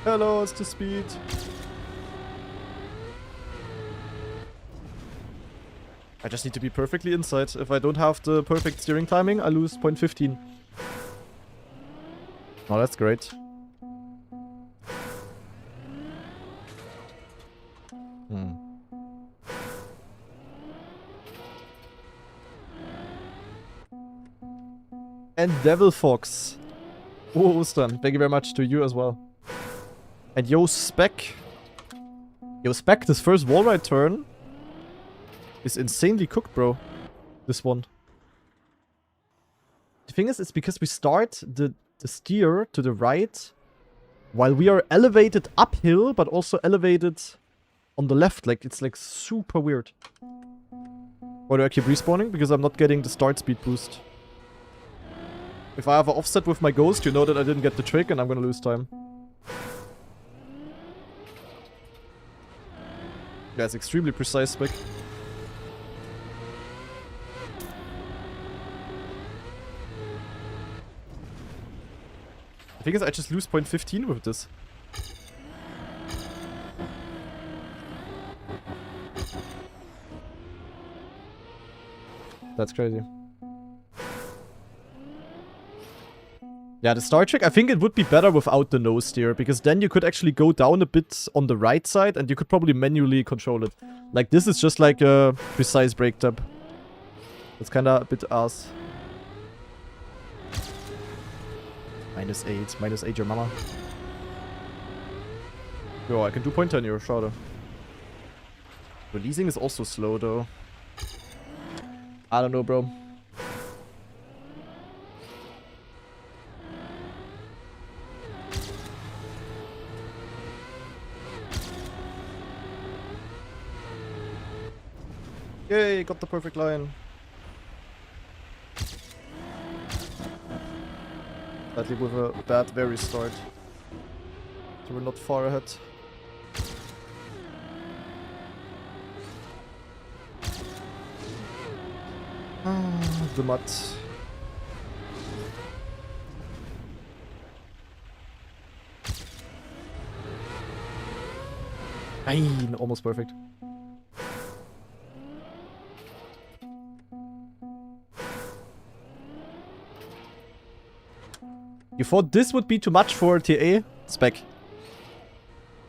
Hello, it's the speed. I just need to be perfectly inside. If I don't have the perfect steering timing, I lose 0.15. Oh, that's great. And Devil Fox. Oh, Ostern. Thank you very much to you as well. And yo, Spec. Yo, Spec, this first wall ride turn is insanely cooked, bro. This one. The thing is, it's because we start the steer to the right while we are elevated uphill, but also elevated on the left. Like, it's like super weird. Why do I keep respawning? Because I'm not getting the start speed boost. If I have an offset with my ghost, you know that I didn't get the trick and I'm gonna lose time. Yeah, it's extremely precise spec. I think I just lose 0.15 with this. That's crazy. Yeah, the star trick, I think it would be better without the nose steer, because then you could actually go down a bit on the right side and you could probably manually control it. Like, this is just like a precise break tap. It's kinda a bit ass. -8 your mama. Yo, I can do pointer in your shoulder. Releasing is also slow though. I don't know, bro. Yay, got the perfect line. Slightly with a bad very start. So we're not far ahead. The mud. Nein, almost perfect. You thought this would be too much for TA? Spec.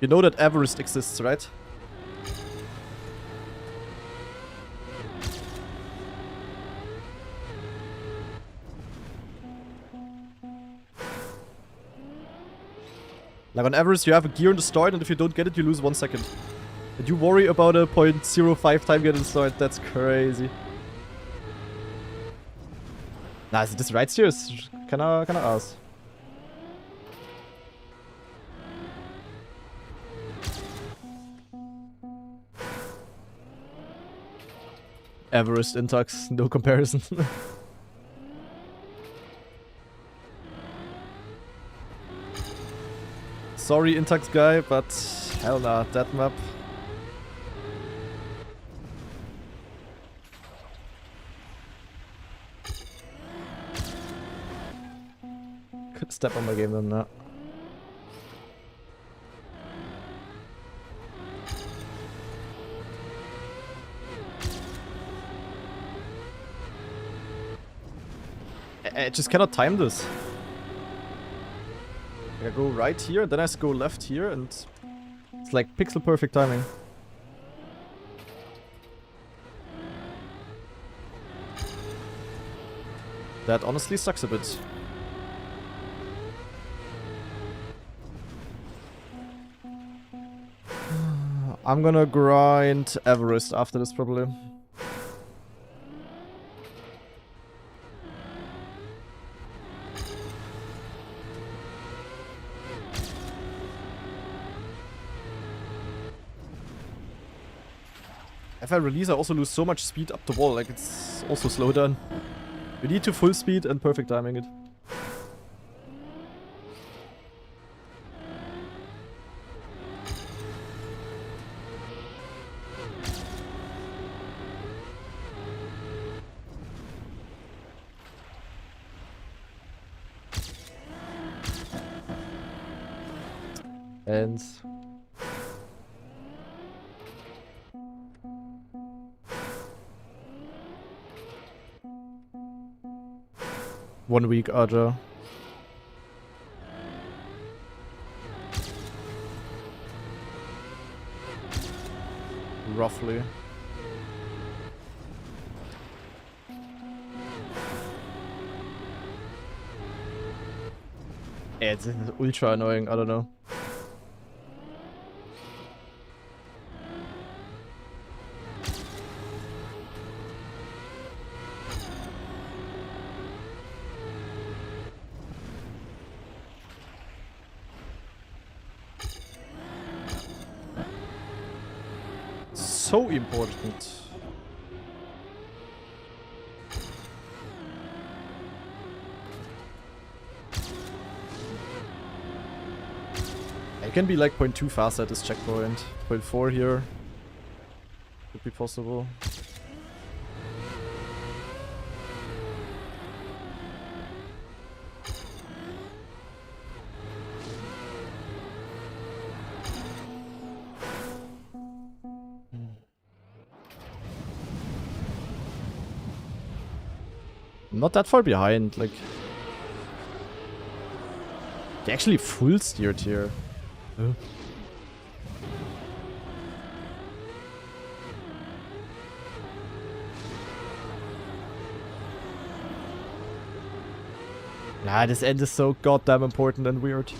You know that Everest exists, right? Like on Everest, you have a gear in the start, and if you don't get it, you lose 1 second. And you worry about a 0.05 time get in the start. That's crazy. Nah, is this right steers? Can I ask? Everest Intux, no comparison. Sorry, Intux guy, but hell nah, that map. Could step on my game then, nah. I just cannot time this. I go right here, then I go left here, and it's like pixel perfect timing. That honestly sucks a bit. I'm gonna grind Everest after this probably. If I release, I also lose so much speed up the wall, like it's also slow down. You need to full speed and perfect timing it. And 1 week, Aja. Roughly. Yeah, it's ultra annoying, I don't know. So important. I can be like 0.2 fast at this checkpoint. 0.4 here. Could be possible. Not that far behind, like... They actually full steered here. Huh? Nah, this end is so goddamn important and weird.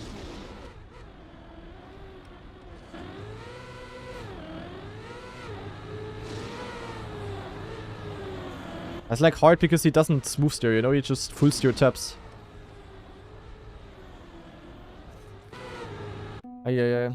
It's like hard because he doesn't smooth steer, you know, he just full steer taps. Yeah.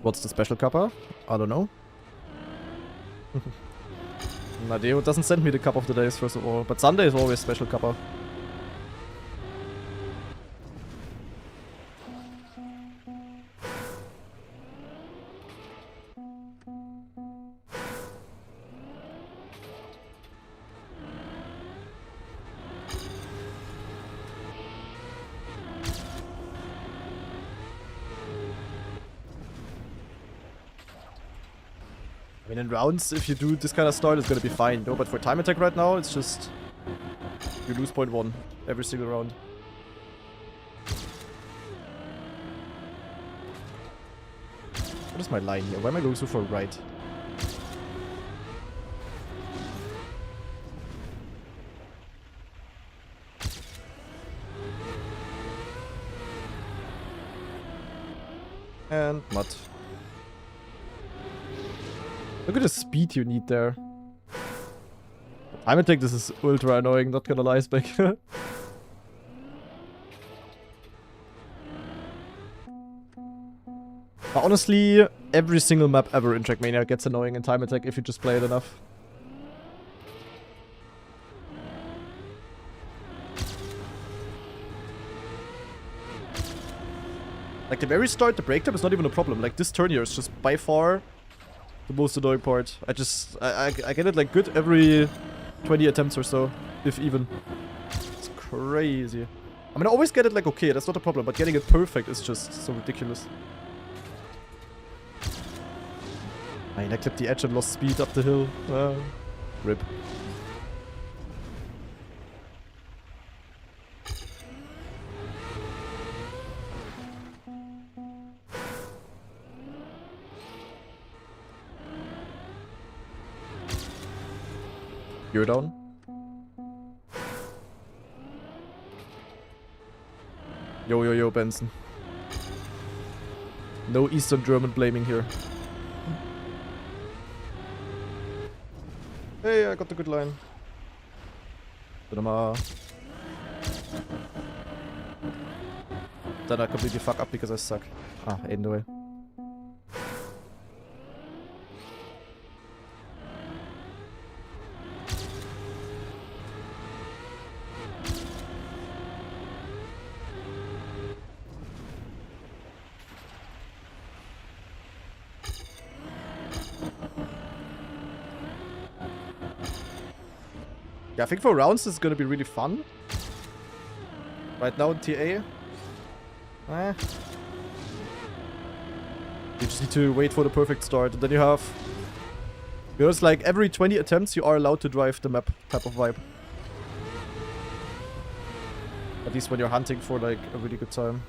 What's the special kappa? I don't know. Nadeo doesn't send me the cup of the days, first of all. But Sunday is always special kappa. I mean, in rounds, if you do this kind of start, it's gonna be fine, no? But for time attack right now, it's just... You lose 0.1 every single round. What is my line here? Why am I going so far right? And mud. Look at the speed you need there. Time attack, this is ultra annoying, not gonna lie, Spec. But honestly, every single map ever in Trackmania gets annoying in time attack if you just play it enough. Like the very start, the breaktime is not even a problem. Like this turn here is just by far the most annoying part. I get it like good every 20 attempts or so, if even. It's crazy. I mean, I always get it like okay, that's not a problem, but getting it perfect is just so ridiculous. I mean, I clipped the edge and lost speed up the hill. Rip. You're down. Yo, Benson. No Eastern German blaming here. Hey, I got the good line. Then I completely fuck up because I suck. Ah, anyway. Yeah, I think for rounds this is gonna be really fun. Right now in TA. You just need to wait for the perfect start, and then you have... Because like every 20 attempts you are allowed to drive the map type of vibe. At least when you're hunting for like a really good time.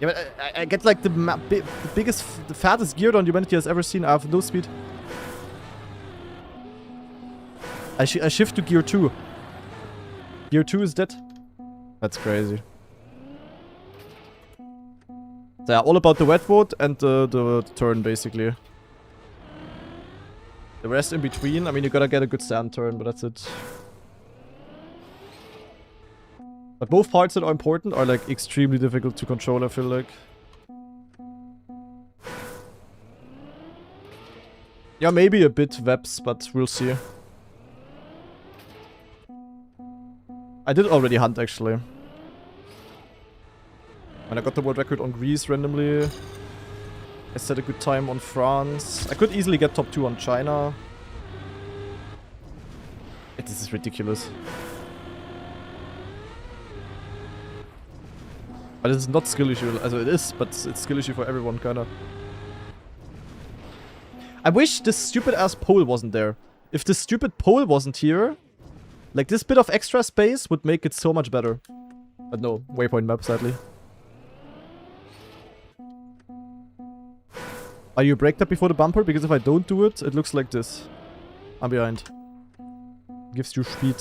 Yeah, but I get like the biggest, the fattest gear down humanity has ever seen. I have no speed. I shift to gear 2. Gear 2 is dead. That's crazy. So yeah, all about the Wetwood and the turn basically. The rest in between, I mean you gotta get a good sand turn, but that's it. But both parts that are important are like extremely difficult to control, I feel like. Yeah, maybe a bit Veps, but we'll see. I did already hunt actually. And I got the world record on Greece randomly. I set a good time on France. I could easily get top 2 on China. This is ridiculous. But it's not skill issue, also it is, but it's skill issue for everyone, kinda. I wish this stupid ass pole wasn't there. If this stupid pole wasn't here, like this bit of extra space would make it so much better. But no, waypoint map sadly. Are you braked up before the bumper? Because if I don't do it, it looks like this. I'm behind. Gives you speed.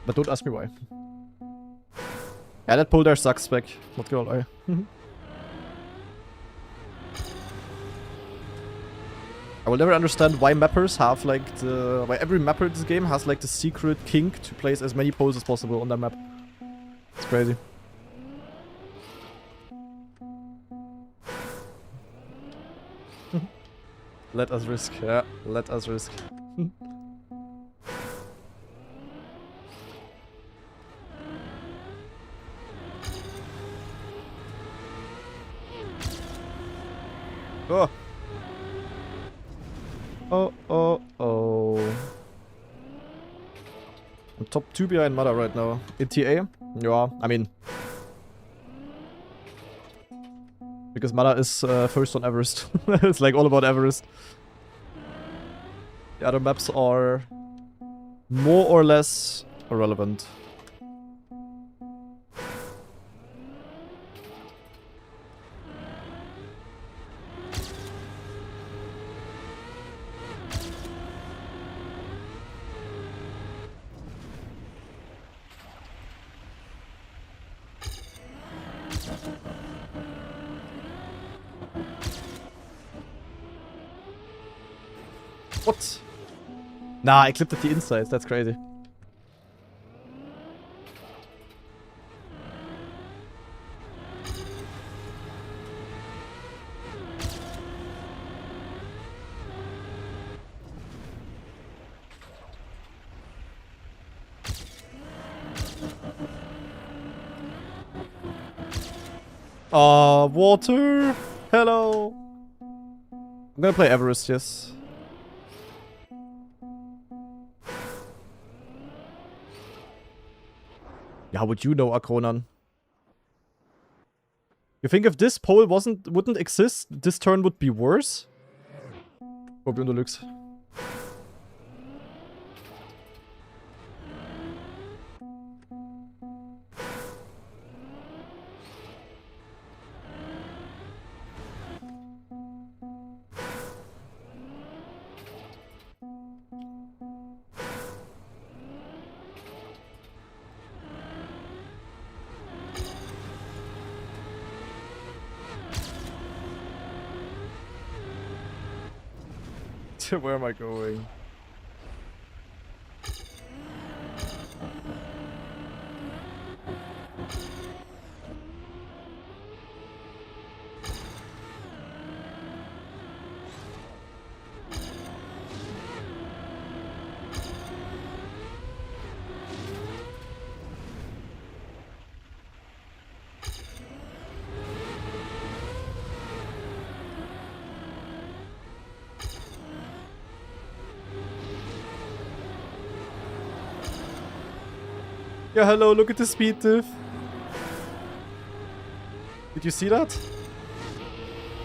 But don't ask me why. Yeah, that pole there sucks, Spec. Not gonna lie. I will never understand why mappers have like the... Why every mapper in this game has like the secret kink to place as many poles as possible on their map. It's crazy. Let us risk, yeah, let us risk. Oh. Oh, oh, oh. I'm top 2 behind Mada right now. In TA? Yeah, I mean... Because Mada is first on Everest. It's like all about Everest. The other maps are more or less irrelevant. What? Nah, I clipped at the insides. That's crazy. Water! Hello! I'm gonna play Everest, yes. Yeah, how would you know, Akronan? You think if this pole wouldn't exist, this turn would be worse? Hope you Deluxe. Where am I going? Yeah, hello, look at the speed diff. Did you see that?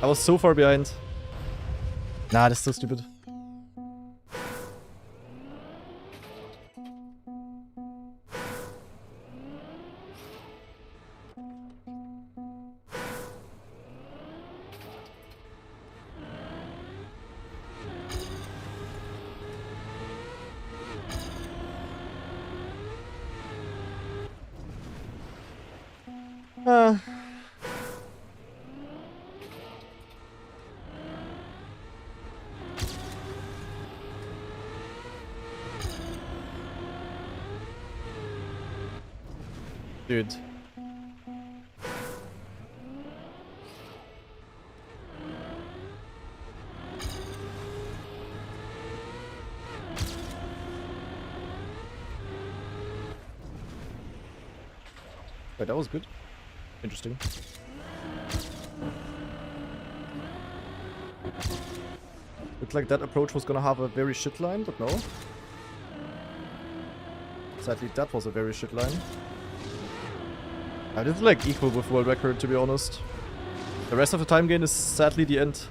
I was so far behind. Nah, that's so stupid. Dude. Wait, that was good. Interesting. Looked like that approach was gonna have a very shit line, but no. Sadly, that was a very shit line. This is like equal with world record, to be honest. The rest of the time gain is sadly the end.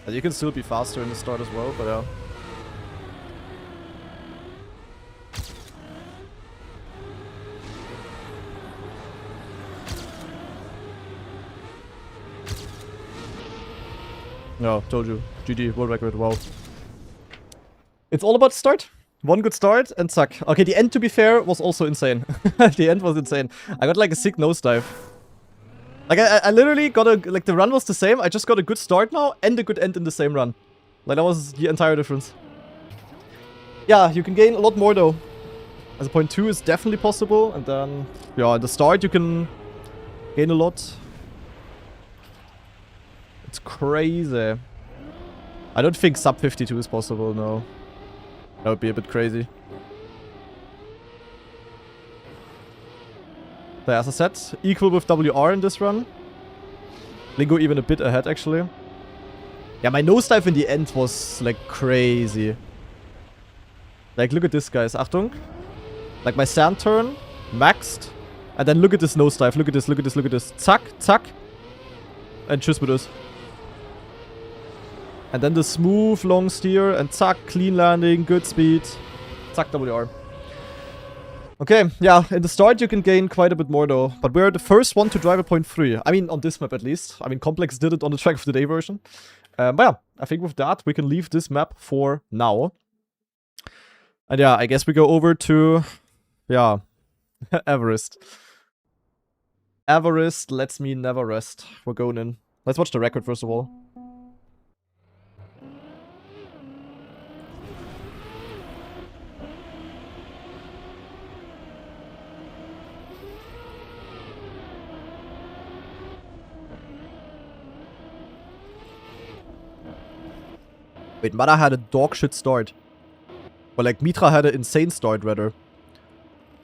And you can still be faster in the start as well, but yeah. No, told you. GG, world record, wow. It's all about start. One good start and suck. Okay, the end, to be fair, was also insane. The end was insane. I got like a sick nosedive. Like, I literally got a... Like, the run was the same. I just got a good start now and a good end in the same run. Like, that was the entire difference. Yeah, you can gain a lot more, though. As a 0.2 is definitely possible. And then, yeah, at the start you can gain a lot. It's crazy. I don't think sub 52 is possible, no. That would be a bit crazy. But as I said, equal with WR in this run. Lingo even a bit ahead, actually. Yeah, my nosedive in the end was, like, crazy. Like, look at this, guys. Achtung. Like, my sand turn, maxed. And then look at this nosedive. Look at this, look at this, look at this. Zack, zack. And tschüss mit this. And then the smooth long steer. And zack, clean landing, good speed. Zack, WR. Okay, yeah, in the start you can gain quite a bit more though. But we're the first one to drive a 0.3. I mean, on this map at least. I mean, Complex did it on the Track of the Day version. But yeah, I think with that we can leave this map for now. And yeah, I guess we go over to... Yeah, Everest. Everest lets me never rest. We're going in. Let's watch the record first of all. Wait, Mada had a dog shit start. Or like Mitra had an insane start rather.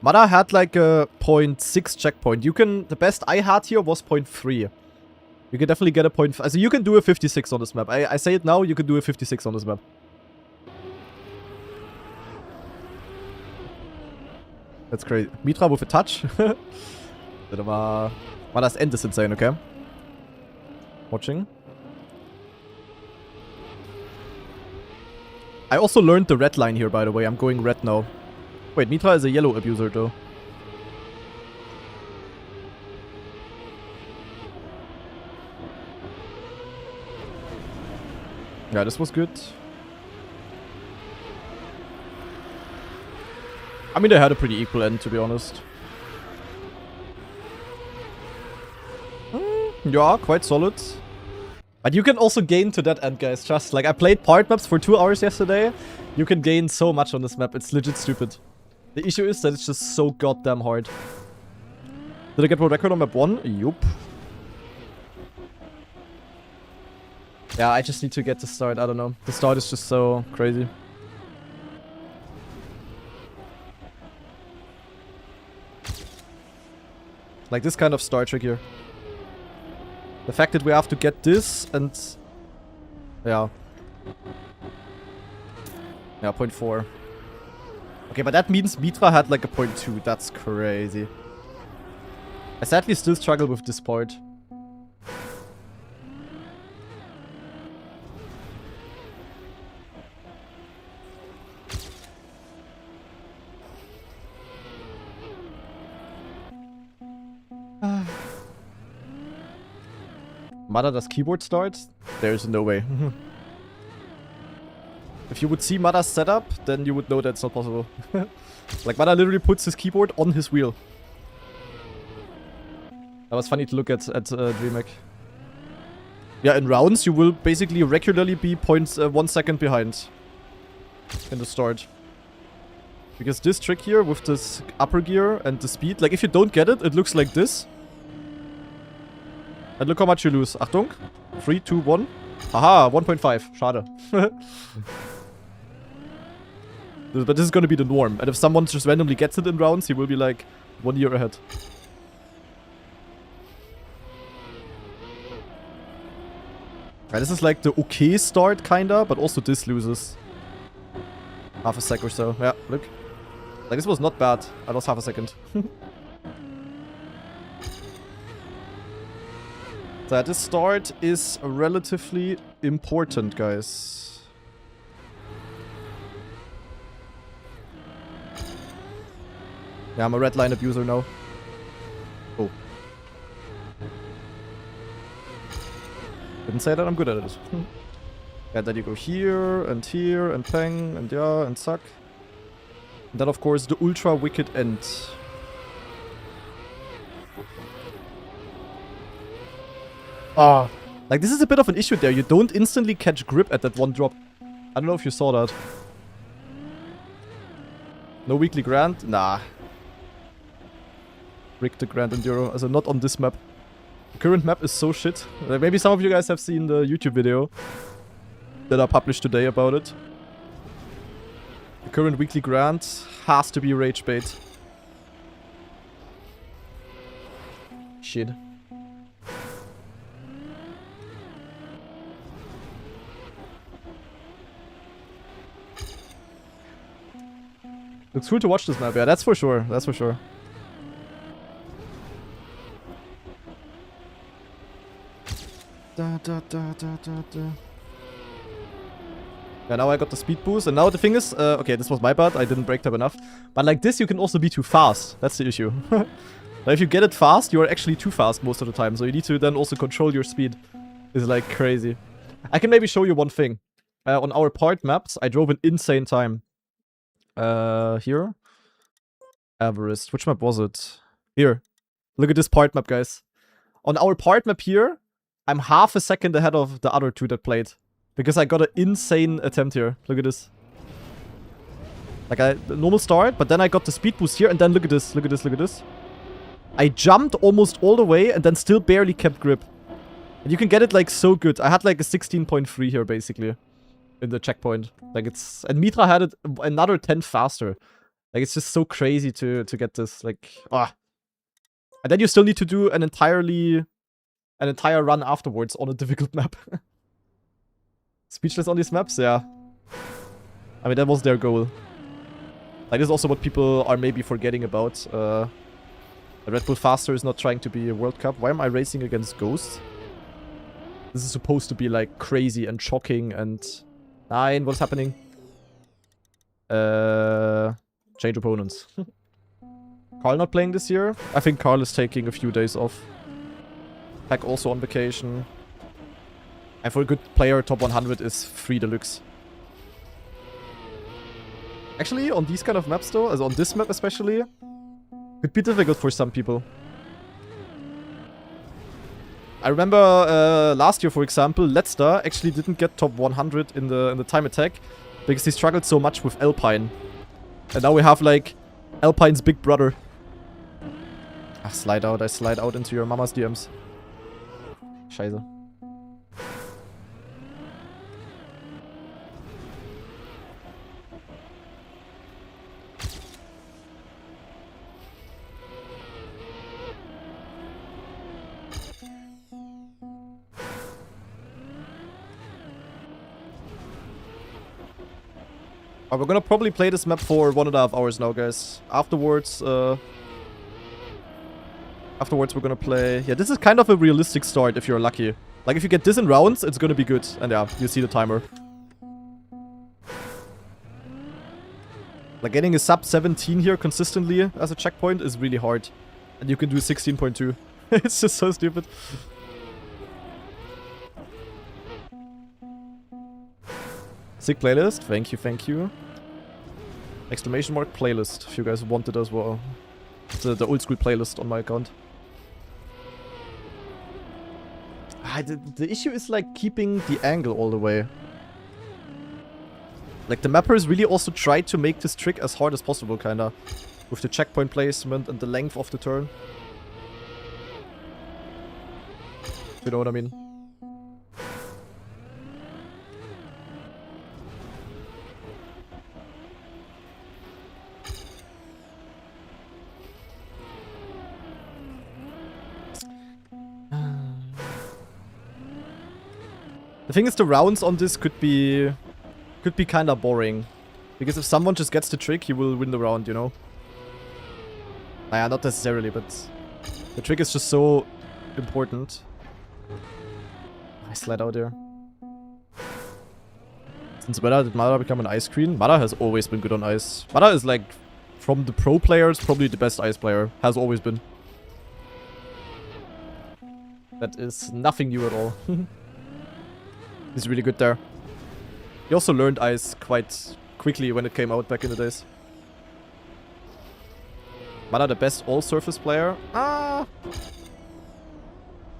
Mada had like a 0.6 checkpoint. You can, the best I had here was 0.3. You can definitely get a 0.5. So you can do a 56 on this map. I say it now, you can do a 56 on this map. That's crazy. Mitra with a touch. Mada's end is insane, okay? Watching. I also learned the red line here, by the way. I'm going red now. Wait, Mitra is a yellow abuser, though. Yeah, this was good. I mean, they had a pretty equal end, to be honest. Yeah, quite solid. But you can also gain to that end, guys. Just like I played part maps for 2 hours yesterday. You can gain so much on this map. It's legit stupid. The issue is that it's just so goddamn hard. Did I get world record on map 1? Yup. Yeah, I just need to get the start. I don't know. The start is just so crazy. Like this kind of start trick here. The fact that we have to get this and... Yeah. Yeah, 0.4. Okay, but that means Mitra had like a 0.2. That's crazy. I sadly still struggle with this part. Mada does keyboard start? There's no way. If you would see Mada's setup, then you would know that's not possible. Like, Mada literally puts his keyboard on his wheel. That was funny to look at DreamHack. Yeah, in rounds, you will basically regularly be 0.1 second behind in the start. Because this trick here with this upper gear and the speed, like if you don't get it, it looks like this. And look how much you lose. Achtung. 3, 2, 1. Haha, 1.5. Schade. But this is gonna be the norm. And if someone just randomly gets it in rounds, he will be like 1 year ahead. Right, this is like the okay start, kinda, but also this loses half a sec or so. Yeah, look. Like, this was not bad. I lost half a second. So this start is relatively important, guys. Yeah, I'm a red line abuser now. Oh. Didn't say that I'm good at it. Yeah, then you go here, and peng, and yeah, and suck. And then, of course, the ultra wicked end. Oh. Like, this is a bit of an issue there. You don't instantly catch grip at that one drop. I don't know if you saw that. No weekly grant? Nah. Rigged the Grand Enduro. Also, not on this map. The current map is so shit. Maybe some of you guys have seen the YouTube video that I published today about it. The current weekly grant has to be rage bait. Shit. Looks cool to watch this map, yeah, that's for sure, that's for sure. Da, da, da, da, da, da. Yeah, now I got the speed boost, and now the thing is, okay, this was my bad, I didn't brake tap enough. But like this, you can also be too fast, that's the issue. Now if you get it fast, you are actually too fast most of the time, so you need to then also control your speed. It's like crazy. I can maybe show you one thing. On our part maps, I drove an insane time. Here. Everest. Which map was it? Here. Look at this part map, guys. On our part map here, I'm half a second ahead of the other two that played. Because I got an insane attempt here. Look at this. Like, the normal start, but then I got the speed boost here, and then look at this, look at this, look at this. I jumped almost all the way, and then still barely kept grip. And you can get it, like, so good. I had, like, a 16.3 here, basically. In the checkpoint. Like, it's... And Mitra had it another 10 faster. Like, it's just so crazy to get this. Like, ah. And then you still need to do an entire run afterwards on a difficult map. Speechless on these maps? Yeah. I mean, that was their goal. Like, this is also what people are maybe forgetting about. The Red Bull Faster is not trying to be a World Cup. Why am I racing against Ghosts? This is supposed to be, like, crazy and shocking and... Nine, what's happening? Change opponents. Carl not playing this year? I think Carl is taking a few days off. Pack also on vacation. And for a good player, top 100 is free deluxe. Actually, on these kind of maps though, as on this map especially, could be difficult for some people. I remember last year, for example, Letzter actually didn't get top 100 in the time attack because he struggled so much with Alpine. And now we have, like, Alpine's big brother. Ah, slide out. I slide out into your mama's DMs. Scheiße. We're gonna probably play this map for 1.5 hours now, guys. Afterwards, we're gonna play... Yeah, this is kind of a realistic start if you're lucky. Like, if you get this in rounds, it's gonna be good. And yeah, you see the timer. Like, getting a sub 17 here consistently as a checkpoint is really hard. And you can do 16.2. It's just so stupid. Sick playlist. Thank you, thank you. Exclamation mark playlist, if you guys want it as well. It's the old school playlist on my account. The issue is, like, keeping the angle all the way. Like, the mappers really also tried to make this trick as hard as possible, kinda. With the checkpoint placement and the length of the turn. You know what I mean? The thing is, the rounds on this could be kinda boring. Because if someone just gets the trick, he will win the round, you know? Nah, not necessarily, but the trick is just so important. I slide out there. Since when did Mada become an ice queen? Mada has always been good on ice. Mada is, like, from the pro players, probably the best ice player. Has always been. That is nothing new at all. He's really good there. He also learned ice quite quickly when it came out back in the days. Mada the best all-surface player? Ah!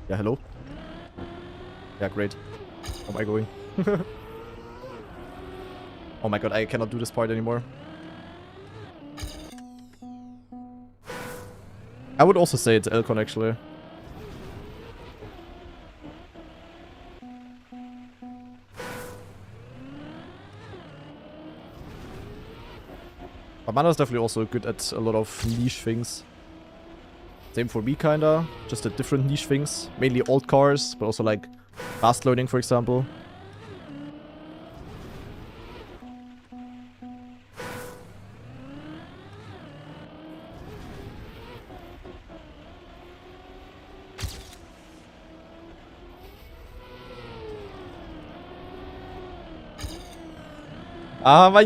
Yeah, hello? Yeah, great. How am I going? Oh my god, I cannot do this part anymore. I would also say it's Elcon, actually. But Mana is definitely also good at a lot of niche things. Same for me, kinda. Just at different niche things. Mainly old cars, but also like fast loading, for example.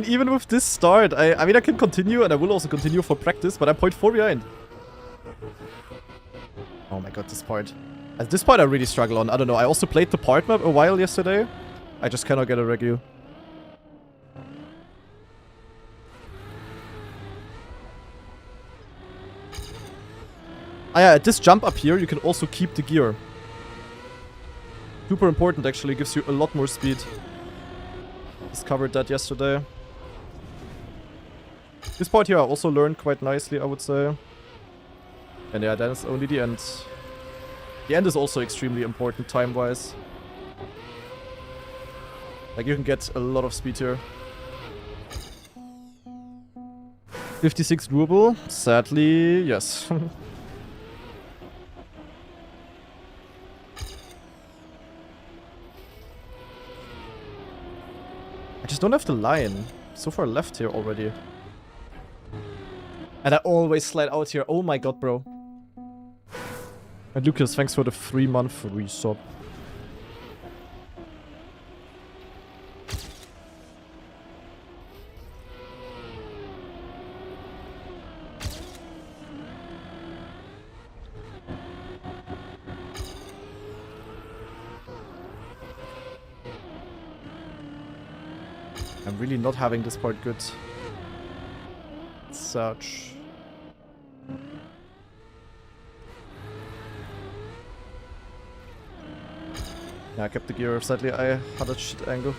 Even with this start, I mean, I can continue, and I will also continue for practice, but I'm 0.4 behind. Oh my god, this part. At this part I really struggle on. I don't know, I also played the part map a while yesterday. I just cannot get a regu. Ah yeah, at this jump up here, you can also keep the gear. Super important, actually, gives you a lot more speed. Discovered that yesterday. This part here I also learned quite nicely, I would say. And yeah, then it's only the end. The end is also extremely important time-wise. Like, you can get a lot of speed here. 56 doable? Sadly, yes. I just don't have the line. So far left here already. And I always slide out here. Oh my god, bro. And Lucas, thanks for the 3-month resub. I'm really not having this part good. Such. Yeah, I kept the gear. Sadly, I had a shit angle.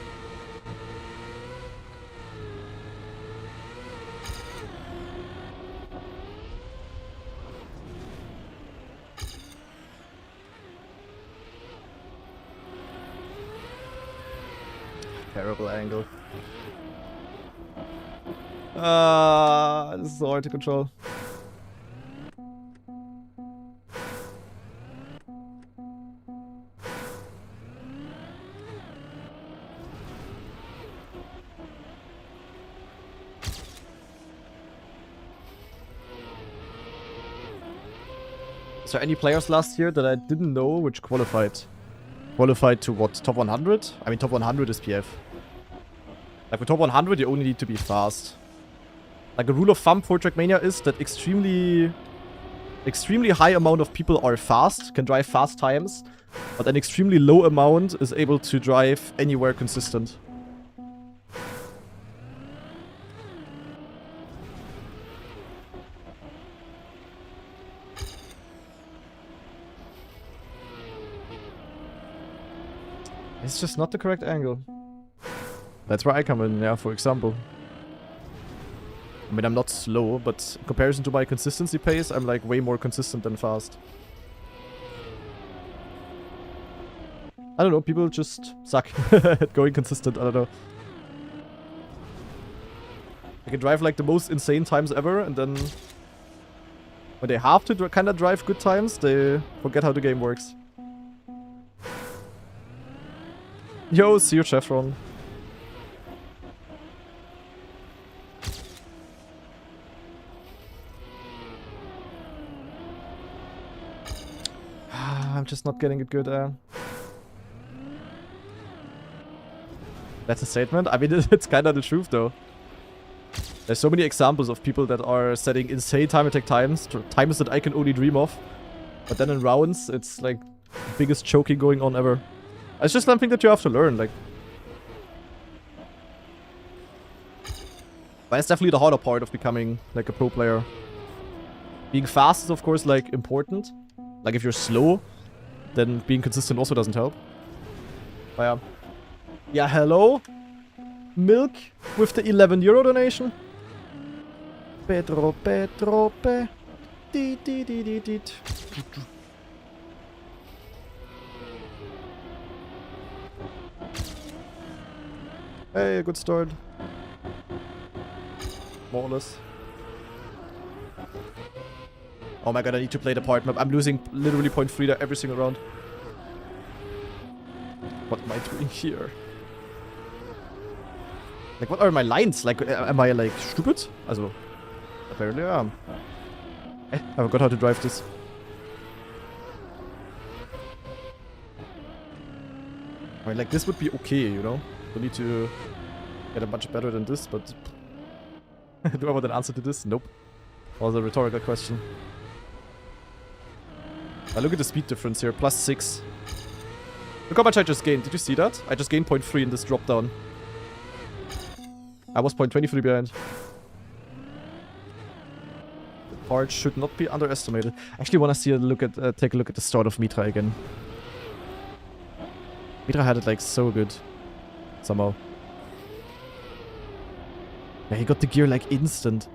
Terrible angle. This is so hard to control. Is there any players last year that I didn't know which qualified? Qualified to what? Top 100? I mean, top 100 is PF. Like, for top 100, you only need to be fast. Like, a rule of thumb for Trackmania is that extremely high amount of people are fast, can drive fast times, but an extremely low amount is able to drive anywhere consistent. It's just not the correct angle. That's where I come in, yeah, for example. I mean, I'm not slow, but in comparison to my consistency pace, I'm like way more consistent than fast. I don't know, people just suck at going consistent, I don't know. They can drive like the most insane times ever, and then when they have to kind of drive good times, they forget how the game works. Yo, see you, Chevron. I'm just not getting it good. That's a statement? I mean, it's kind of the truth, though. There's so many examples of people that are setting insane time attack times that I can only dream of. But then in rounds, it's like the biggest choking going on ever. It's just something that you have to learn, like. But it's definitely the harder part of becoming like a pro player. Being fast is of course like important. Like if you're slow, then being consistent also doesn't help. Yeah, hello? Milk with the 11 euro donation. Pedro, Pedro, Pe. Hey, good start. More or less. Oh my god, I need to play the part map. I'm losing literally 0.3 there every single round. What am I doing here? Like, what are my lines? Like, am I, like, stupid? Also, apparently I am. I forgot how to drive this. I mean, like, this would be okay, you know? We need to get a much better than this, but... Do I want an answer to this? Nope. Was a rhetorical question. Look at the speed difference here, +6. Look how much I just gained. Did you see that? I just gained 0.3 in this drop down. I was 0.23 behind. The part should not be underestimated. I actually want to see take a look at the start of Mitra again. Mitra had it like so good. Somehow. Yeah, he got the gear like instant.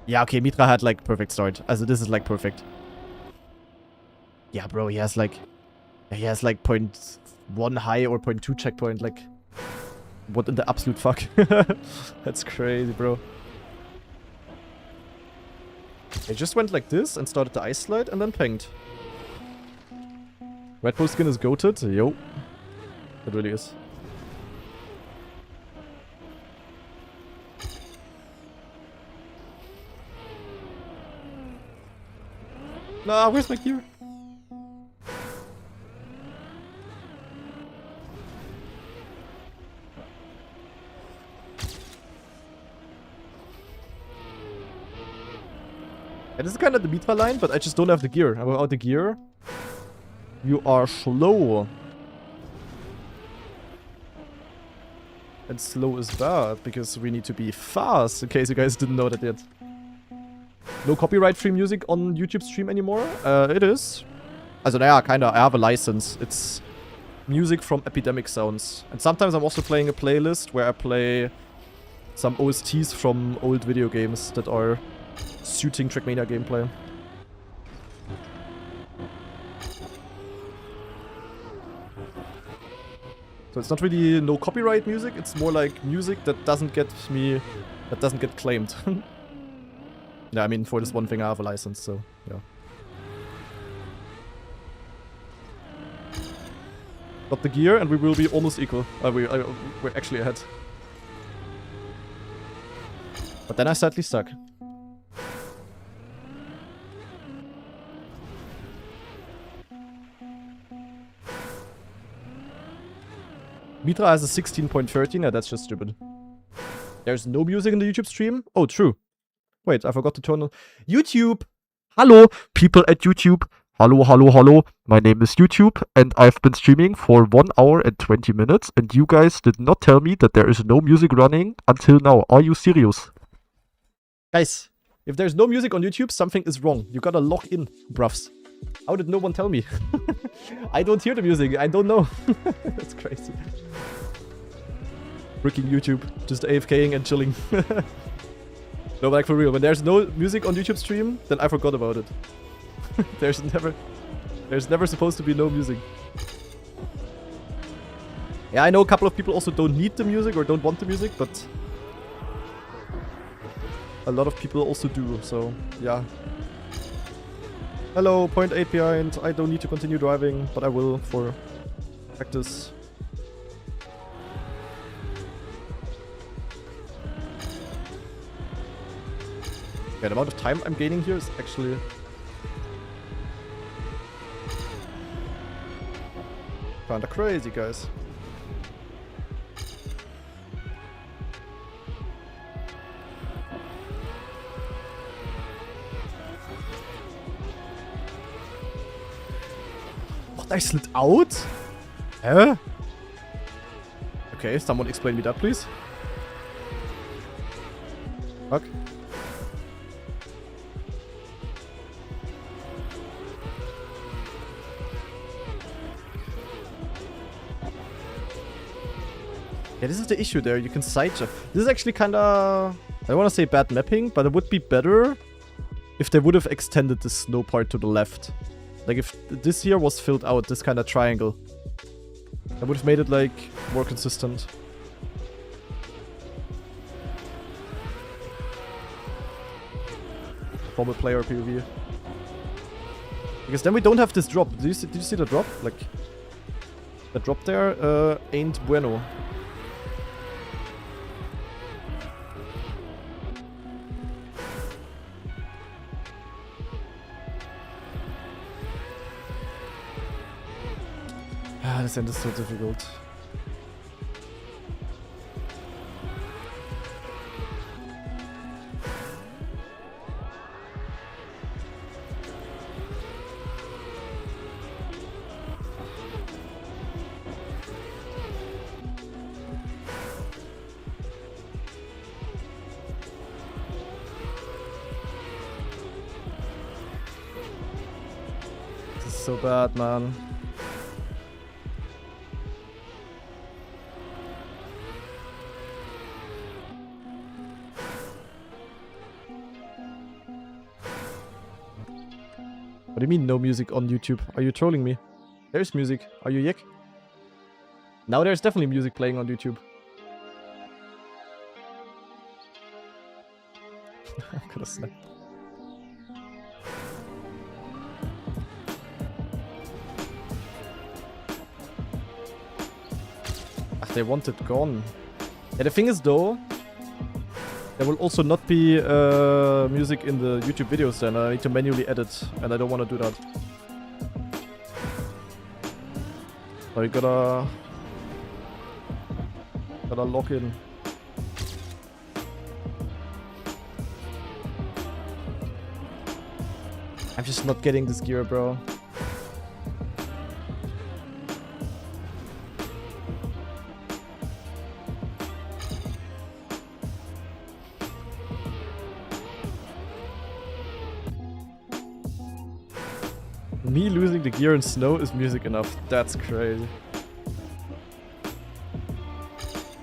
Yeah, okay, Mitra had like perfect start. Also this is like perfect. Yeah, bro, he has like 0.1 high or 0.2 checkpoint. Like, what in the absolute fuck? That's crazy, bro. They just went like this and started the ice slide and then pinged. Wetwood skin is goated. Yo. It really is. Nah, where's my gear? Yeah, this is kind of the Mitra line, but I just don't have the gear. And without the gear, you are slow. And slow is bad, because we need to be fast, in case you guys didn't know that yet. No copyright-free music on YouTube stream anymore? It is. Also, naja, kinda. I have a license. It's music from Epidemic Sounds. And sometimes I'm also playing a playlist where I play some OSTs from old video games that are suiting Trackmania gameplay. So it's not really no copyright music, it's more like music that doesn't get claimed. Yeah, I mean, for this one thing I have a license, so yeah. Got the gear and we will be almost equal. We're actually ahead. But then I sadly stuck. Mitra has a 16.13. Yeah, that's just stupid. There's no music in the YouTube stream? Oh, true. Wait, I forgot to turn on YouTube. Hello, people at YouTube. Hello, hello, hello. My name is YouTube, and I've been streaming for 1 hour and 20 minutes, and you guys did not tell me that there is no music running until now. Are you serious? Guys, if there's no music on YouTube, something is wrong. You gotta log in, bruvs. How did no one tell me? I don't hear the music. I don't know. That's crazy. Freaking YouTube. Just AFKing and chilling. No, like for real. When there's no music on YouTube stream, then I forgot about it. There's never supposed to be no music. Yeah, I know a couple of people also don't need the music or don't want the music, but a lot of people also do, so yeah. Hello, 0.8 behind. I don't need to continue driving, but I will for practice. Yeah, the amount of time I'm gaining here is actually kinda crazy, guys. What, I slid out? Huh? Okay, someone explain me that, please. Fuck. Yeah, this is the issue there. You can side jump. This is actually kind of... I don't want to say bad mapping, but it would be better if they would have extended the snow part to the left. Like, if this here was filled out, this kind of triangle. That would have made it, like, more consistent. From a player POV. Because then we don't have this drop. Did you see the drop? Like, the drop there ain't bueno. Ah, this end is so difficult. This is so bad, man. What do you mean no music on YouTube? Are you trolling me? There's music. Are you yick? Now there's definitely music playing on YouTube. I'm gonna snap. Ach, they want it gone. Yeah, the thing is though, there will also not be music in the YouTube videos then. I need to manually edit, and I don't want to do that. So you gotta lock in. I'm just not getting this gear, bro. Me losing the gear in snow is music enough. That's crazy.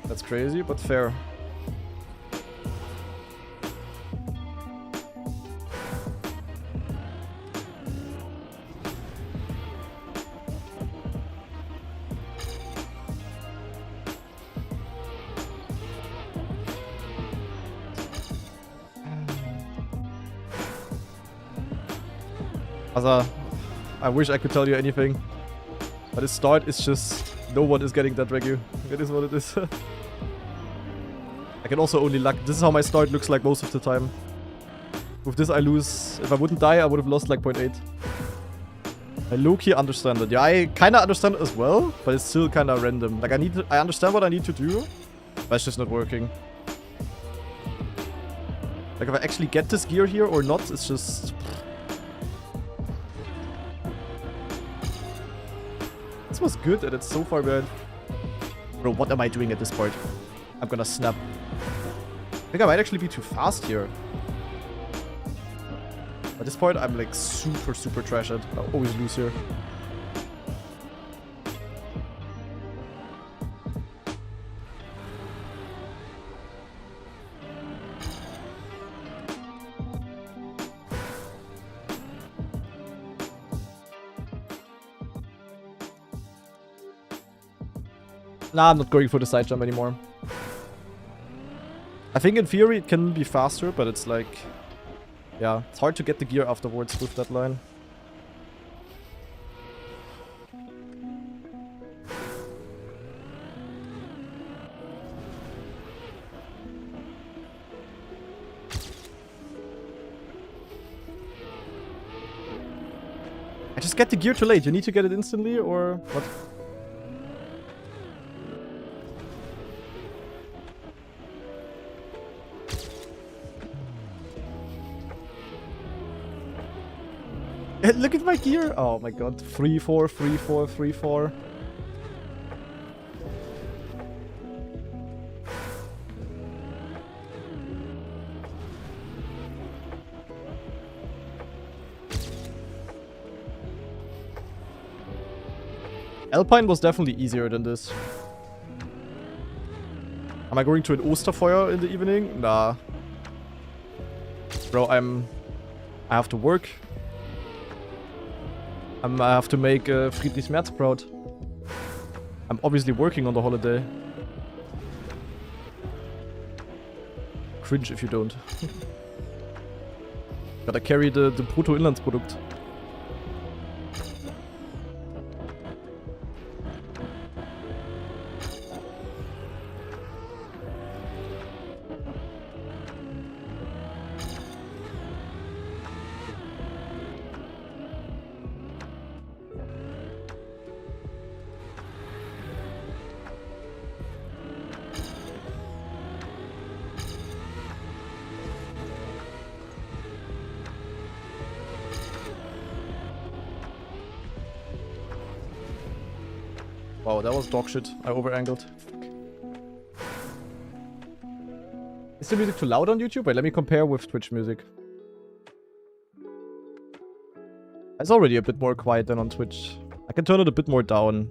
That's crazy, but fair. Asa, I wish I could tell you anything, but the start is just no one is getting that Regu. It is what it is. I can also only luck. This is how my start looks like most of the time. With this I lose. If I wouldn't die, I would have lost like 0.8. I low-key understand it. Yeah, I kind of understand it as well, but it's still kind of random. Like I understand what I need to do, but it's just not working. Like if I actually get this gear here or not, it's just... This was good and it's so far bad. Bro, what am I doing at this point? I'm gonna snap. I think I might actually be too fast here. At this point, I'm like super trash at. I always lose here. Nah, I'm not going for the side jump anymore. I think in theory it can be faster, but it's like... Yeah, it's hard to get the gear afterwards with that line. I just get the gear too late. You need to get it instantly, or what? Look at my gear! Oh my god. 3-4, 3-4, 3-4. Alpine was definitely easier than this. Am I going to an Osterfeuer in the evening? Nah. Bro, I have to work. I have to make Friedrich Merz proud. I'm obviously working on the holiday. Cringe if you don't. Gotta carry the Bruttoinlandsprodukt. Wow, that was dog shit. I over-angled. Is the music too loud on YouTube? Wait, let me compare with Twitch music. It's already a bit more quiet than on Twitch. I can turn it a bit more down.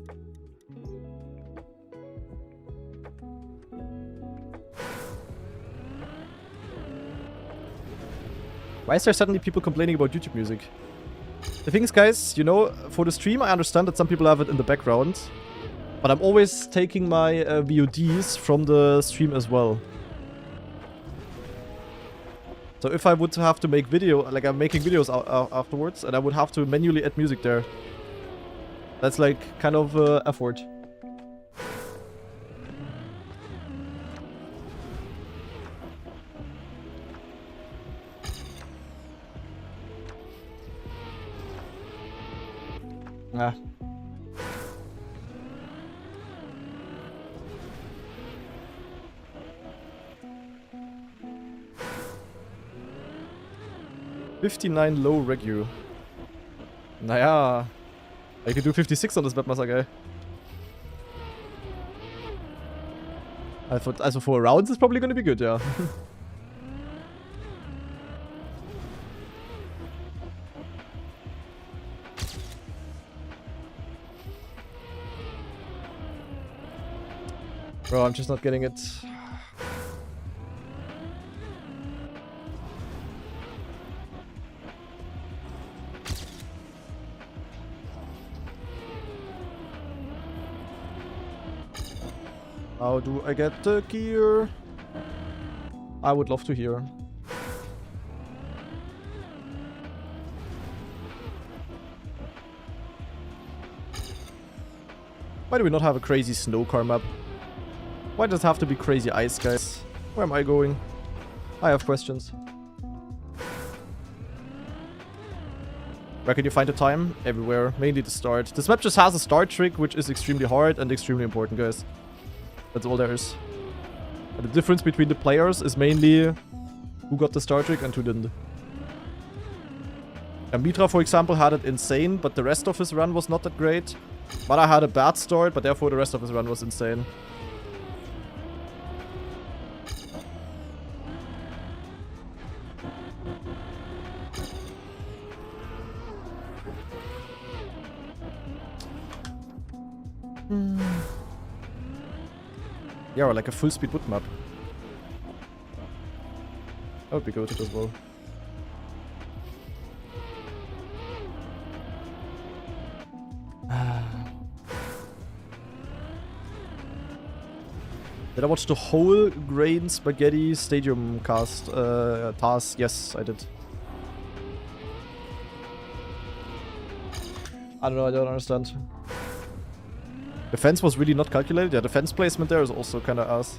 Why is there suddenly people complaining about YouTube music? The thing is, guys, you know, for the stream I understand that some people have it in the background. But I'm always taking my VODs from the stream as well. So if I would have to make video, like I'm making videos afterwards, and I would have to manually add music there. That's like kind of effort. Ah. $59 low regu. Naja. I could do 56 on this Webmaster guy. Also for rounds it's probably gonna be good, yeah. Bro, I'm just not getting it. How do I get the gear? I would love to hear. Why do we not have a crazy snow car map? Why does it have to be crazy ice, guys? Where am I going? I have questions. Where can you find the time? Everywhere. Mainly the start. This map just has a start trick, which is extremely hard and extremely important, guys. That's all there is. And the difference between the players is mainly who got the star trick and who didn't. And Mitra, for example, had it insane, but the rest of his run was not that great. Mara had a bad start, but therefore the rest of his run was insane. Yeah, or like a full-speed wood map. That would be good as well. Did I watch the whole Grain Spaghetti Stadium cast? Task? Yes, I did. I don't know, I don't understand. Defense was really not calculated. Yeah, defense placement there is also kind of ass.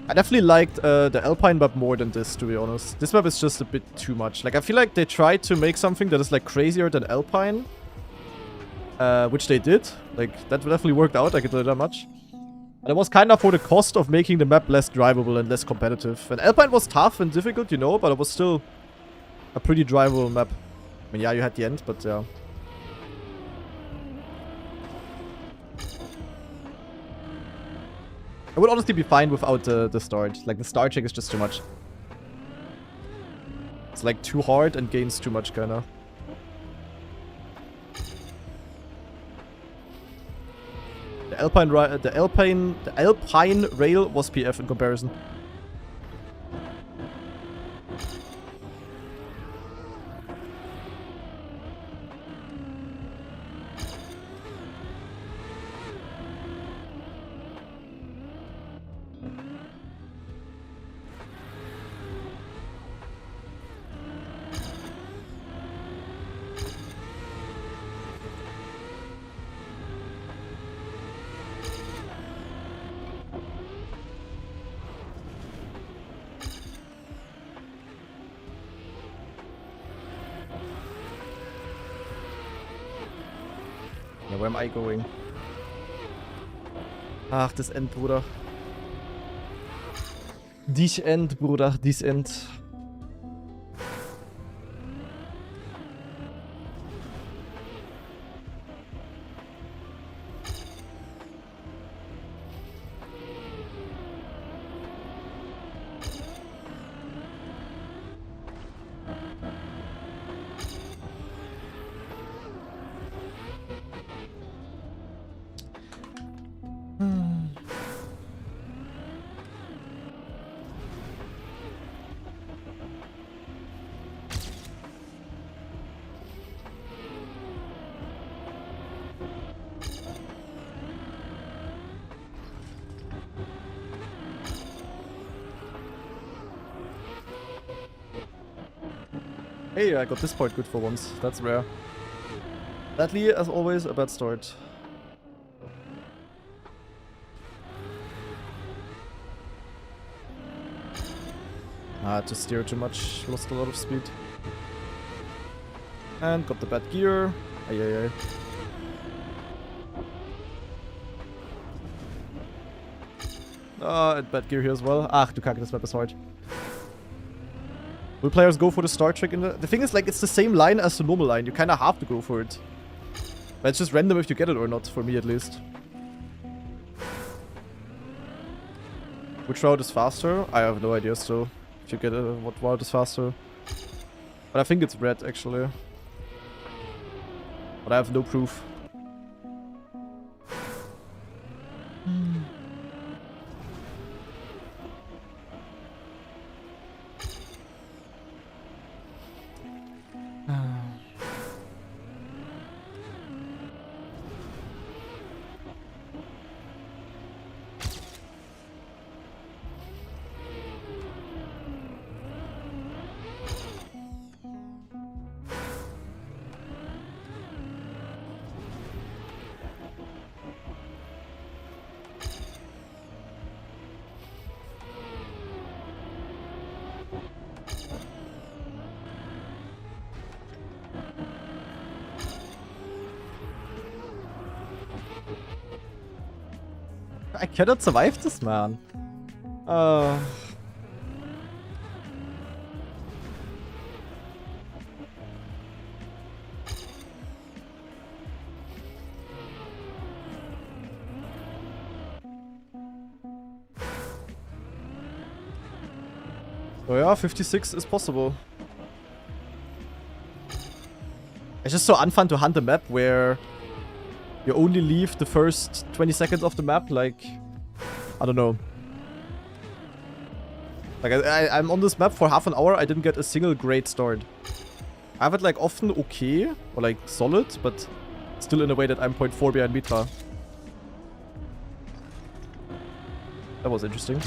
I definitely liked the Alpine map more than this, to be honest. This map is just a bit too much. Like, I feel like they tried to make something that is like crazier than Alpine. Which they did. Like, that definitely worked out, I can tell you that much. And it was kind of for the cost of making the map less drivable and less competitive. And Alpine was tough and difficult, you know, but it was still a pretty drivable map. I mean, yeah, you had the end, but yeah. I would honestly be fine without the start. Like, the start check is just too much. It's like too hard and gains too much, kinda. The Alpine rail was PF in comparison. Yeah, where am I going? Ach, das End, Bruder. Dies End, Bruder, dies End. Hey, I got this point good for once. That's rare. Sadly, as always, a bad start. Just steered too much. Lost a lot of speed. And got the bad gear. Ay. And bad gear here as well. Ach, du Kacke, this map is hard. Will players go for the star trick in the thing is, like, it's the same line as the normal line. You kinda have to go for it. But it's just random if you get it or not, for me at least. Which route is faster? I have no idea still. If you get it, what route is faster. But I think it's red, actually. But I have no proof. I cannot survive this, man. Oh yeah, 56 is possible. It's just so unfun to hunt a map where you only leave the first 20 seconds of the map, like, I don't know. Like, I'm on this map for half an hour, I didn't get a single great start. I have it, like, often okay, or, like, solid, but still in a way that I'm 0.4 behind Mitra. That was interesting.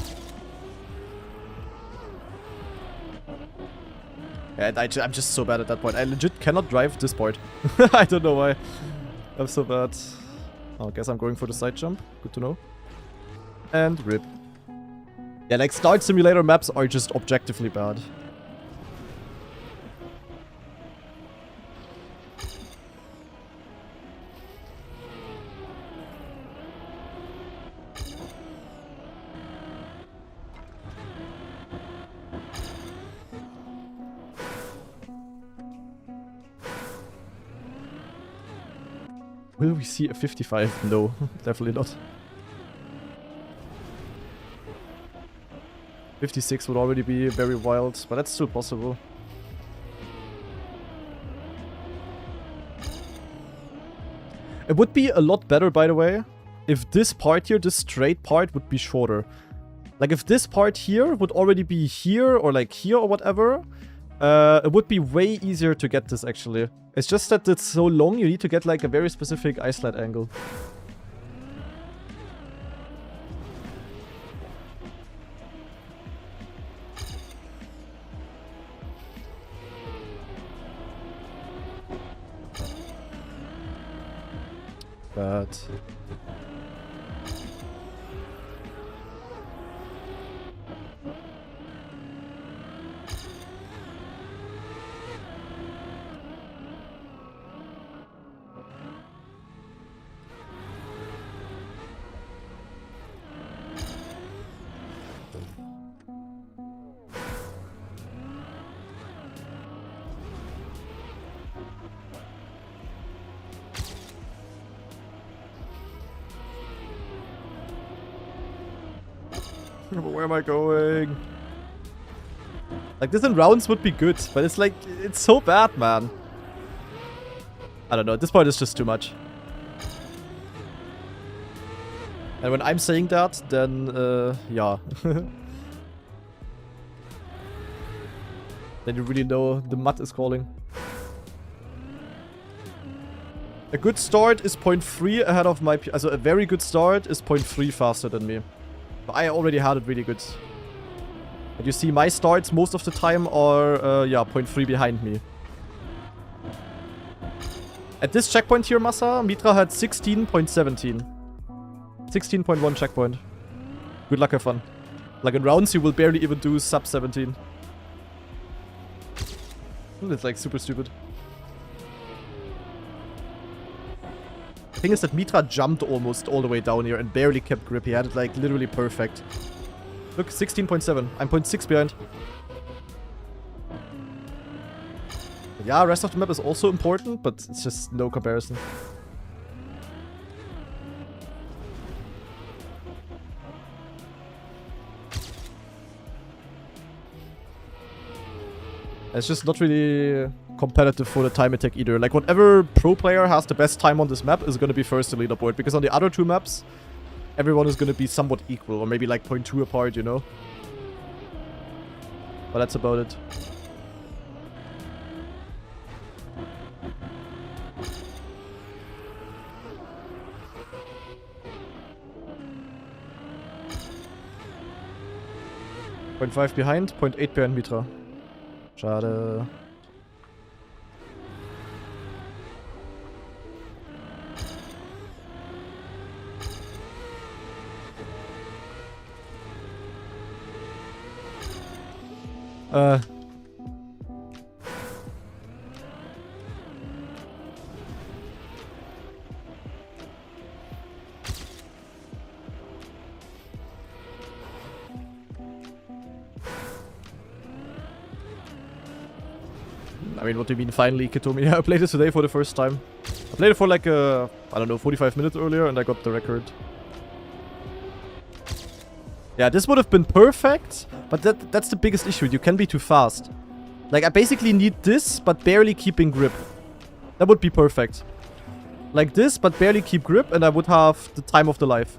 Yeah, I'm just so bad at that point. I legit cannot drive this part. I don't know why. I'm so bad. Oh, I guess I'm going for the side jump. Good to know. And rip. Yeah, like, start simulator maps are just objectively bad. Will we see a 55? No, definitely not. 56 would already be very wild, but that's still possible. It would be a lot better, by the way, if this part here, this straight part, would be shorter. Like, if this part here would already be here, or like here, or whatever, it would be way easier to get this, actually. It's just that it's so long, you need to get, like, a very specific ice slide angle. But... where am I going? Like, this in rounds would be good, but it's like, it's so bad, man. I don't know, this part is just too much. And when I'm saying that, then, yeah. Then you really know the mud is calling. A good start is 0.3 ahead of my... Also, a very good start is 0.3 faster than me. I already had it really good. But you see, my starts most of the time are, yeah, 0.3 behind me. At this checkpoint here, Massa, Mitra had 16.17. 16.1 checkpoint. Good luck, have fun. Like, in rounds, you will barely even do sub 17. It's, like, super stupid. The thing is that Mitra jumped almost all the way down here and barely kept grip. He had it, like, literally perfect. Look, 16.7. I'm 0.6 behind. Yeah, rest of the map is also important, but it's just no comparison. It's just not really competitive for the time attack either. Like, whatever pro player has the best time on this map is going to be first in leaderboard. Because on the other two maps, everyone is going to be somewhat equal. Or maybe like 0.2 apart, you know? But that's about it. .5 behind, 0.8 behind Mitra. Schade. I mean, what do you mean finally, Kitomi? I played it today for the first time. I played it for like, I don't know, 45 minutes earlier and I got the record. Yeah, this would have been perfect, but that's the biggest issue. You can be too fast. Like, I basically need this, but barely keeping grip. That would be perfect. Like this, but barely keep grip, and I would have the time of the life.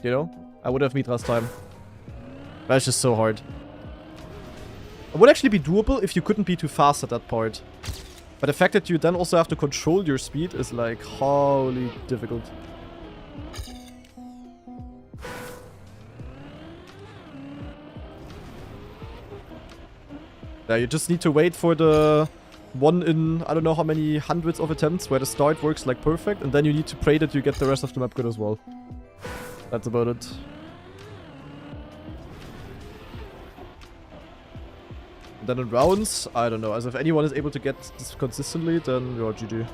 You know? I would have Mitra's time. That's just so hard. It would actually be doable if you couldn't be too fast at that part. But the fact that you then also have to control your speed is like, holy difficult. Yeah, you just need to wait for the one in, I don't know how many hundreds of attempts where the start works like perfect, and then you need to pray that you get the rest of the map good as well. That's about it. And then in rounds, I don't know. As if anyone is able to get this consistently, then you're GG.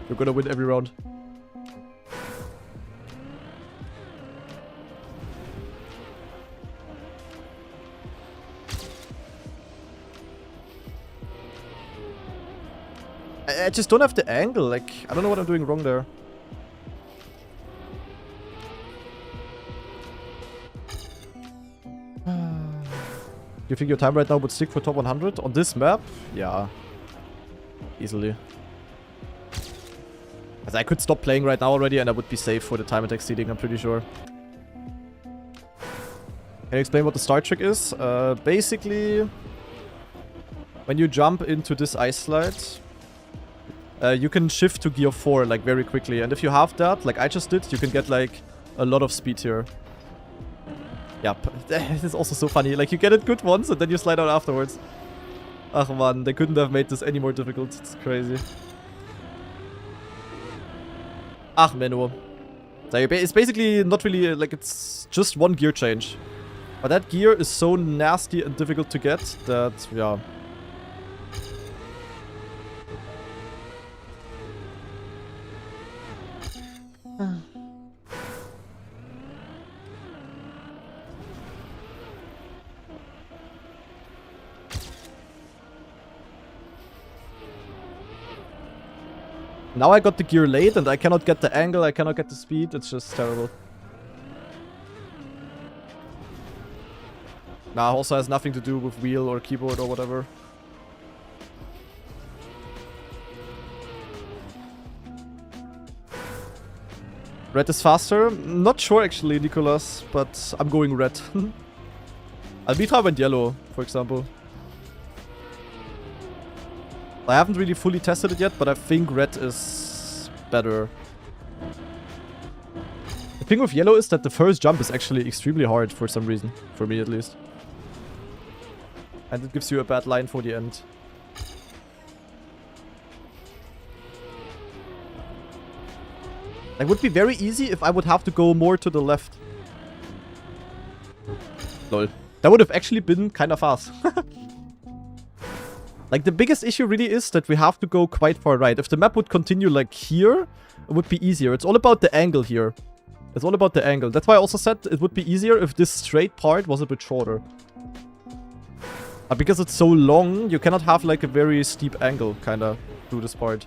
You're gonna win every round. I just don't have the angle. Like, I don't know what I'm doing wrong there. You think your time right now would stick for top 100 on this map? Yeah. Easily. Because I could stop playing right now already and I would be safe for the time attack seeding, I'm pretty sure. Can you explain what the start trick is? Basically, when you jump into this ice slide, you can shift to gear 4 like very quickly. And if you have that, like I just did, you can get like a lot of speed here. Yeah, this is also so funny. Like you get it good once and then you slide out afterwards. Ach man, they couldn't have made this any more difficult. It's crazy. Ach Menno. So it's basically not really, like it's just one gear change. But that gear is so nasty and difficult to get that, yeah. Now I got the gear late and I cannot get the angle, I cannot get the speed, it's just terrible. Nah, also has nothing to do with wheel or keyboard or whatever. Red is faster? Not sure actually, Nicholas, but I'm going red. Almitra went yellow, for example. I haven't really fully tested it yet, but I think red is better. The thing with yellow is that the first jump is actually extremely hard for some reason. For me at least. And it gives you a bad line for the end. It would be very easy if I would have to go more to the left. Lol. That would have actually been kind of fast. Like, the biggest issue really is that we have to go quite far right. If the map would continue like here, it would be easier. It's all about the angle here. It's all about the angle. That's why I also said it would be easier if this straight part was a bit shorter. But because it's so long, you cannot have like a very steep angle, kinda, through this part.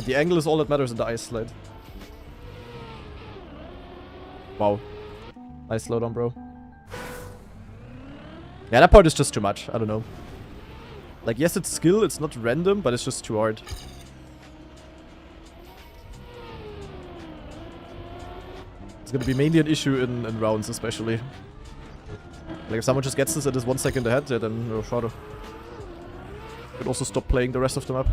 The angle is all that matters in the ice slide. Wow. Nice slowdown, bro. Yeah, that part is just too much. I don't know. Like, yes, it's skill, it's not random, but it's just too hard. It's gonna be mainly an issue in rounds, especially. Like, if someone just gets this and is 1 second ahead, yeah, then no shorter. Could also stop playing the rest of the map.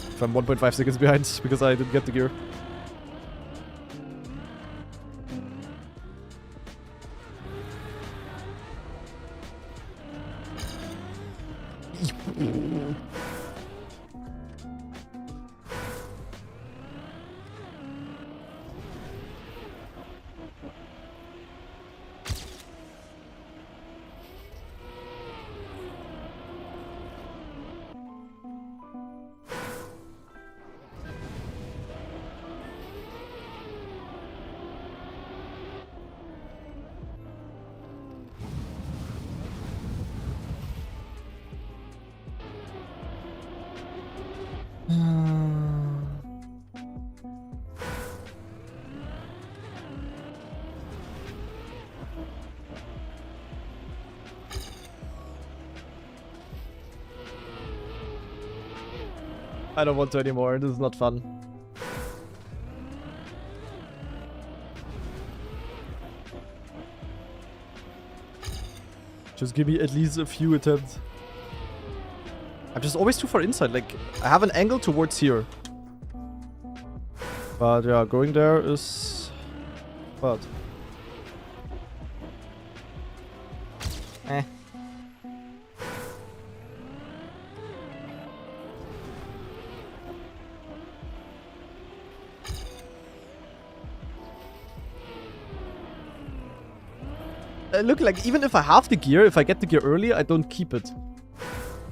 If I'm 1.5 seconds behind because I didn't get the gear. I don't want to anymore, this is not fun. Just give me at least a few attempts. I'm just always too far inside, like, I have an angle towards here. But yeah, going there is... bad. Eh. Look, like, even if I have the gear, if I get the gear early, I don't keep it.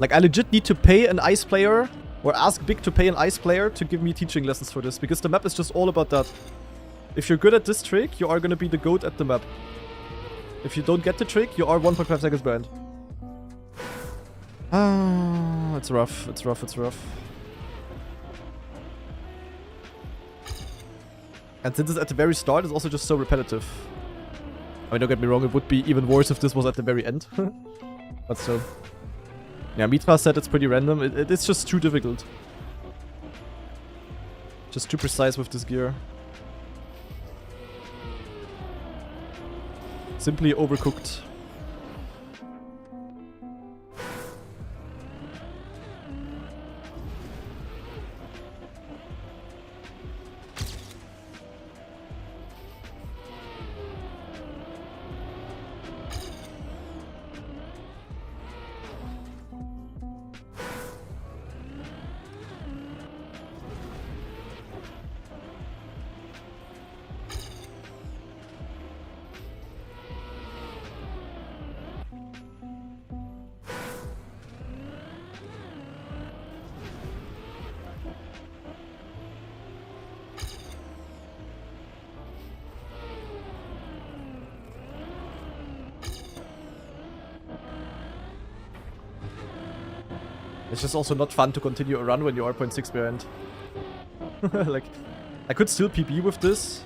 Like, I legit need to pay an ice player, or ask Big to pay an ice player to give me teaching lessons for this, because the map is just all about that. If you're good at this trick, you are gonna be the GOAT at the map. If you don't get the trick, you are 1.5 seconds behind. Ah, it's rough, it's rough, it's rough. And since it's at the very start, it's also just so repetitive. I mean, don't get me wrong, it would be even worse if this was at the very end. But still. Yeah, Mitra said it's pretty random. It's just too difficult. Just too precise with this gear. Simply overcooked. It's just also not fun to continue a run when you are 0.6 behind. Like, I could still PB with this.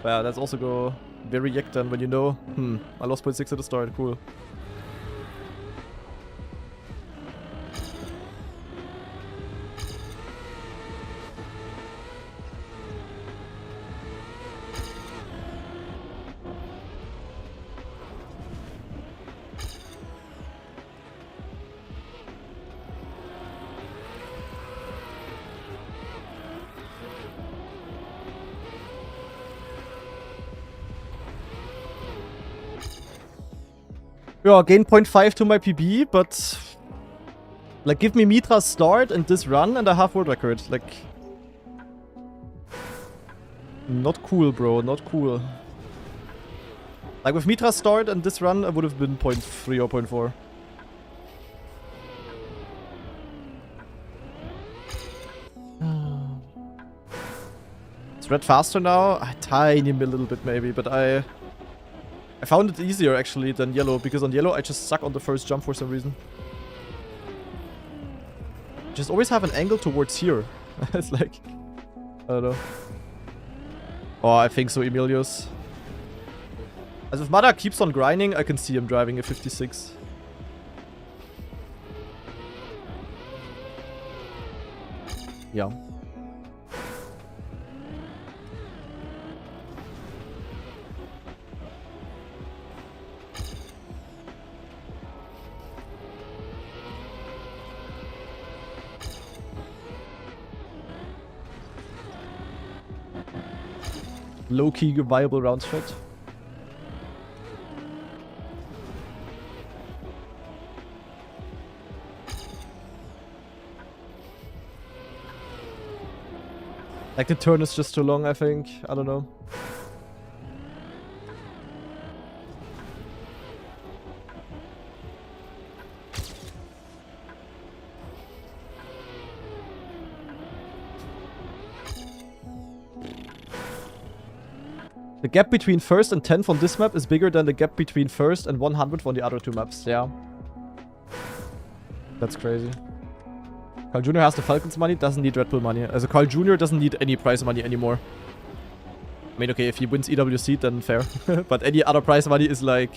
But yeah, that's also go very yak then when you know, I lost 0.6 at the start, cool. Yeah, gain 0.5 to my PB, but like give me Mitra's start and this run and a half world record. Like, not cool, bro, not cool. Like with Mitra's start and this run, I would have been 0.3 or 0.4. It's red faster now? A tiny little bit maybe, but I found it easier actually than yellow, because on yellow I just suck on the first jump for some reason. Just always have an angle towards here. It's like, I don't know. Oh, I think so, Emilius. As if Mada keeps on grinding, I can see him driving a 56. Yeah. Low-key viable round shot. Like the turn is just too long, I think. I don't know. The gap between 1st and 10th on this map is bigger than the gap between 1st and 100th on the other two maps, yeah. That's crazy. Carl Jr. has the Falcons money, doesn't need Red Bull money. Also Carl Jr. doesn't need any prize money anymore. I mean, okay, if he wins EWC, then fair. But any other prize money is like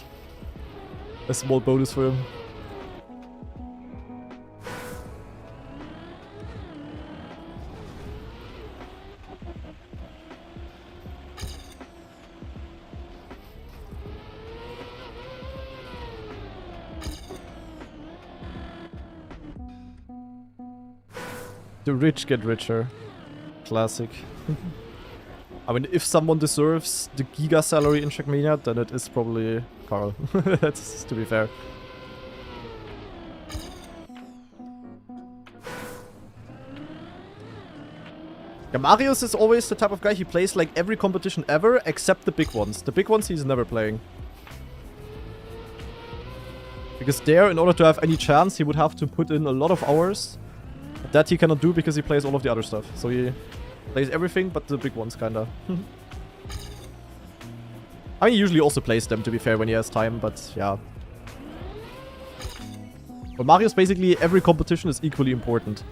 a small bonus for him. The rich get richer. Classic. I mean, if someone deserves the giga salary in trackmania, then it is probably Carl. That's to be fair. Yeah, Marius is always the type of guy, he plays like every competition ever except the big ones. The big ones he's never playing. Because there, in order to have any chance, he would have to put in a lot of hours. That he cannot do because he plays all of the other stuff. So he plays everything but the big ones, kinda. I mean, he usually also plays them, to be fair, when he has time, but yeah. For Marius, basically, every competition is equally important.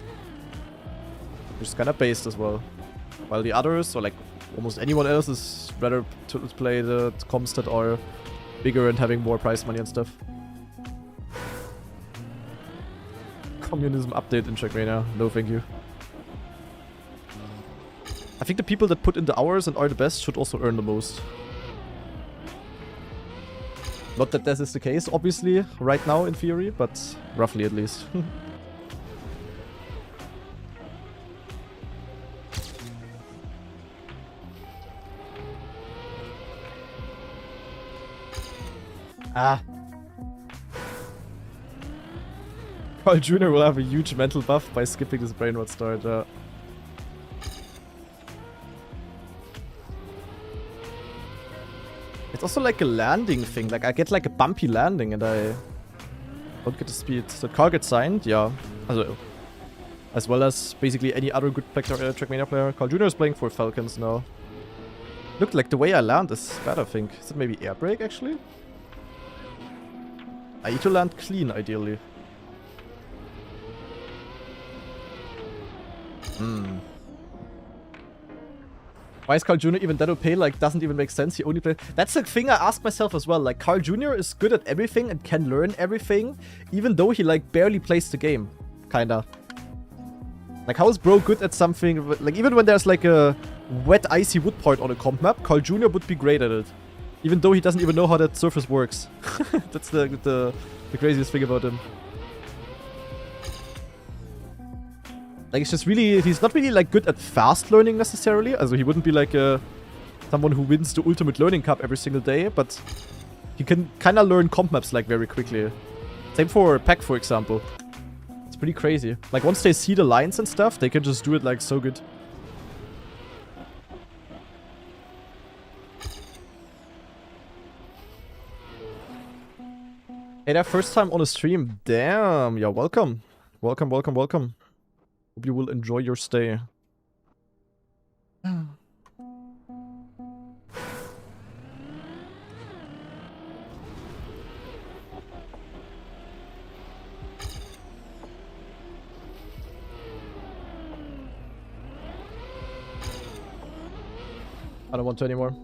Which is kinda based as well. While the others, or like almost anyone else, is rather to play the comps that are bigger and having more prize money and stuff. Communism update in trackmania. No, thank you. I think the people that put in the hours and are the best should also earn the most. Not that this is the case, obviously, right now in theory, but roughly at least. Ah. Carl Jr. will have a huge mental buff by skipping his brain rot start. It's also like a landing thing. Like I get like a bumpy landing and I don't get the speed. So Carl gets signed, yeah. Also, as well as basically any other good trackmania player. Carl Jr. is playing for Falcons now. Look, like the way I land is bad, I think. Is it maybe air brake actually? I need to land clean, ideally. Why is Carl Jr. even that OP? Like, doesn't even make sense. He only plays... That's the thing I ask myself as well. Like, Carl Jr. is good at everything and can learn everything, even though he, like, barely plays the game. Kinda. Like, how is bro good at something... Like, even when there's, like, a wet, icy wood part on a comp map, Carl Jr. would be great at it. Even though he doesn't even know how that surface works. That's the craziest thing about him. Like, it's just really... He's not really, like, good at fast learning, necessarily. Also, he wouldn't be, like, someone who wins the Ultimate Learning Cup every single day. But he can kind of learn comp maps, like, very quickly. Same for Pack, for example. It's pretty crazy. Like, once they see the lines and stuff, they can just do it, like, so good. Hey, that first time on a stream. Damn. Yeah, welcome. Welcome, welcome, welcome. Hope you will enjoy your stay. I don't want to anymore.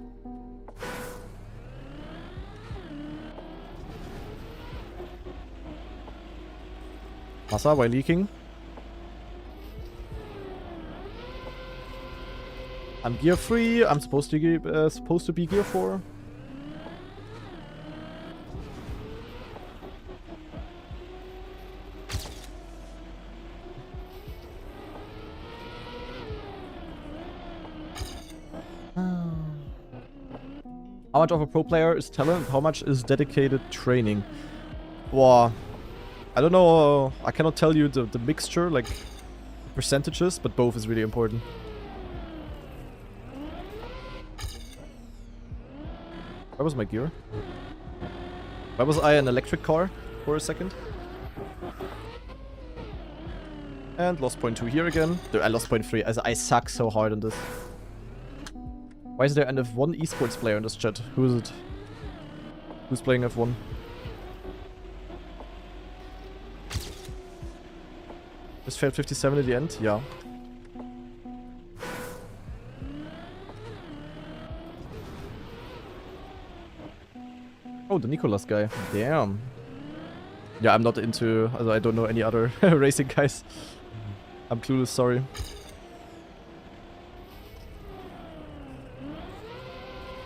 Massa, why leaking? I'm gear 3. I'm supposed to be gear 4. How much of a pro player is talent? How much is dedicated training? Wow. I don't know. I cannot tell you the mixture, like percentages, but both is really important. Where was my gear? Why was I an electric car for a second? And lost point 2 here again. I lost point 3. I suck so hard on this. Why is there an F1 esports player in this chat? Who is it? Who's playing F1? Just failed 57 at the end? Yeah. Oh, the Nicolas guy. Damn. Yeah, I'm not into... I don't know any other racing guys. I'm clueless, sorry.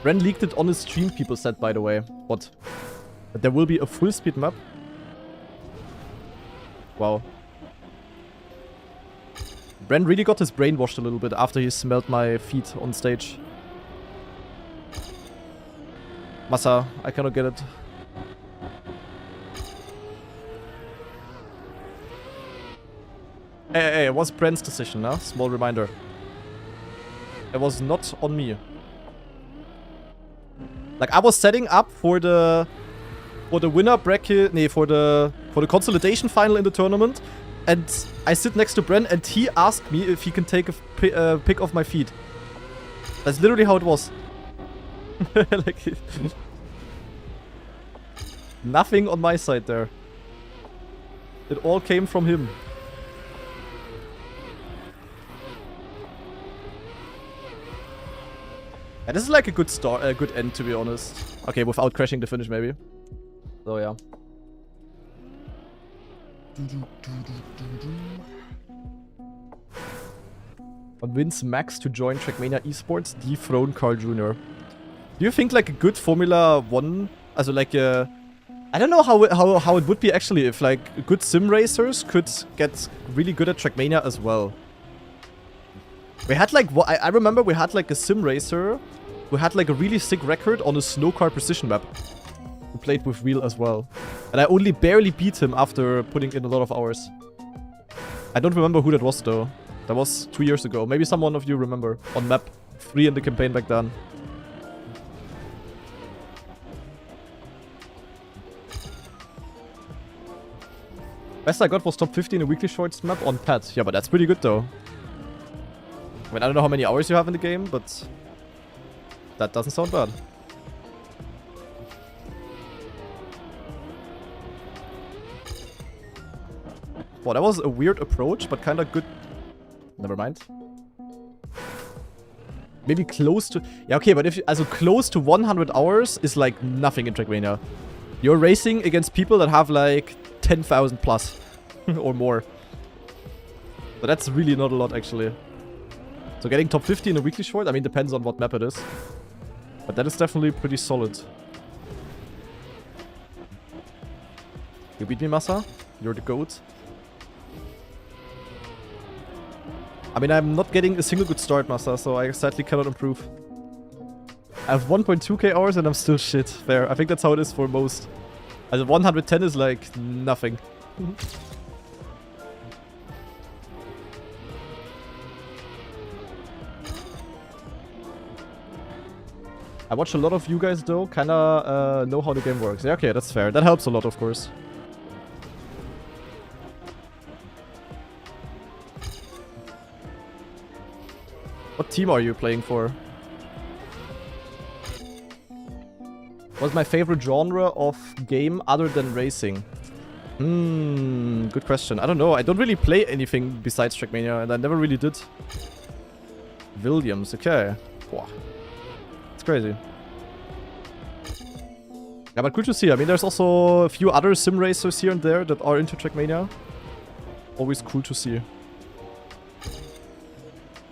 Ren leaked it on his stream, people said, by the way. What? But there will be a full speed map? Wow. Ren really got his brainwashed a little bit after he smelled my feet on stage. Massa, I cannot get it. Hey, it was Brent's decision, huh? Small reminder. It was not on me. Like, I was setting up for the winner bracket, nee, for the consolidation final in the tournament, and I sit next to Brent, and he asked me if he can take a pic of my feet. That's literally how it was. Like, nothing on my side there. It all came from him. Yeah, this is like a good start, a good end, to be honest. Okay, without crashing the finish, maybe. So yeah. Convince Max to join Trackmania Esports, dethrone Carl Jr. Do you think like a good Formula 1, also like a... I don't know how it would be actually if like good sim racers could get really good at Trackmania as well. We had like, I remember we had like a sim racer who had like a really sick record on a snow car precision map. Who played with wheel as well. And I only barely beat him after putting in a lot of hours. I don't remember who that was though. That was 2 years ago. Maybe someone of you remember. On map 3 in the campaign back then. Best I got was top 50 in a weekly shorts map on pad. Yeah, but that's pretty good though. I mean, I don't know how many hours you have in the game, but that doesn't sound bad. Well, that was a weird approach, but kind of good. Never mind. Maybe close to... Yeah, okay, but if you... Also, close to 100 hours is like nothing in Trackmania. You're racing against people that have like 10,000 plus or more. But that's really not a lot, actually. So getting top 50 in a weekly short, I mean, depends on what map it is. But that is definitely pretty solid. You beat me, Massa. You're the GOAT. I mean, I'm not getting a single good start, Massa, so I sadly cannot improve. I have 1.2k hours and I'm still shit. Fair. I think that's how it is for most. Also 110 is like nothing. I watch a lot of you guys though, kinda know how the game works. Yeah, okay, that's fair. That helps a lot, of course. What team are you playing for? What's my favorite genre of game other than racing? Good question. I don't know. I don't really play anything besides Trackmania, and I never really did. Williams, okay. Wow. It's crazy. Yeah, but cool to see. I mean, there's also a few other sim racers here and there that are into Trackmania. Always cool to see.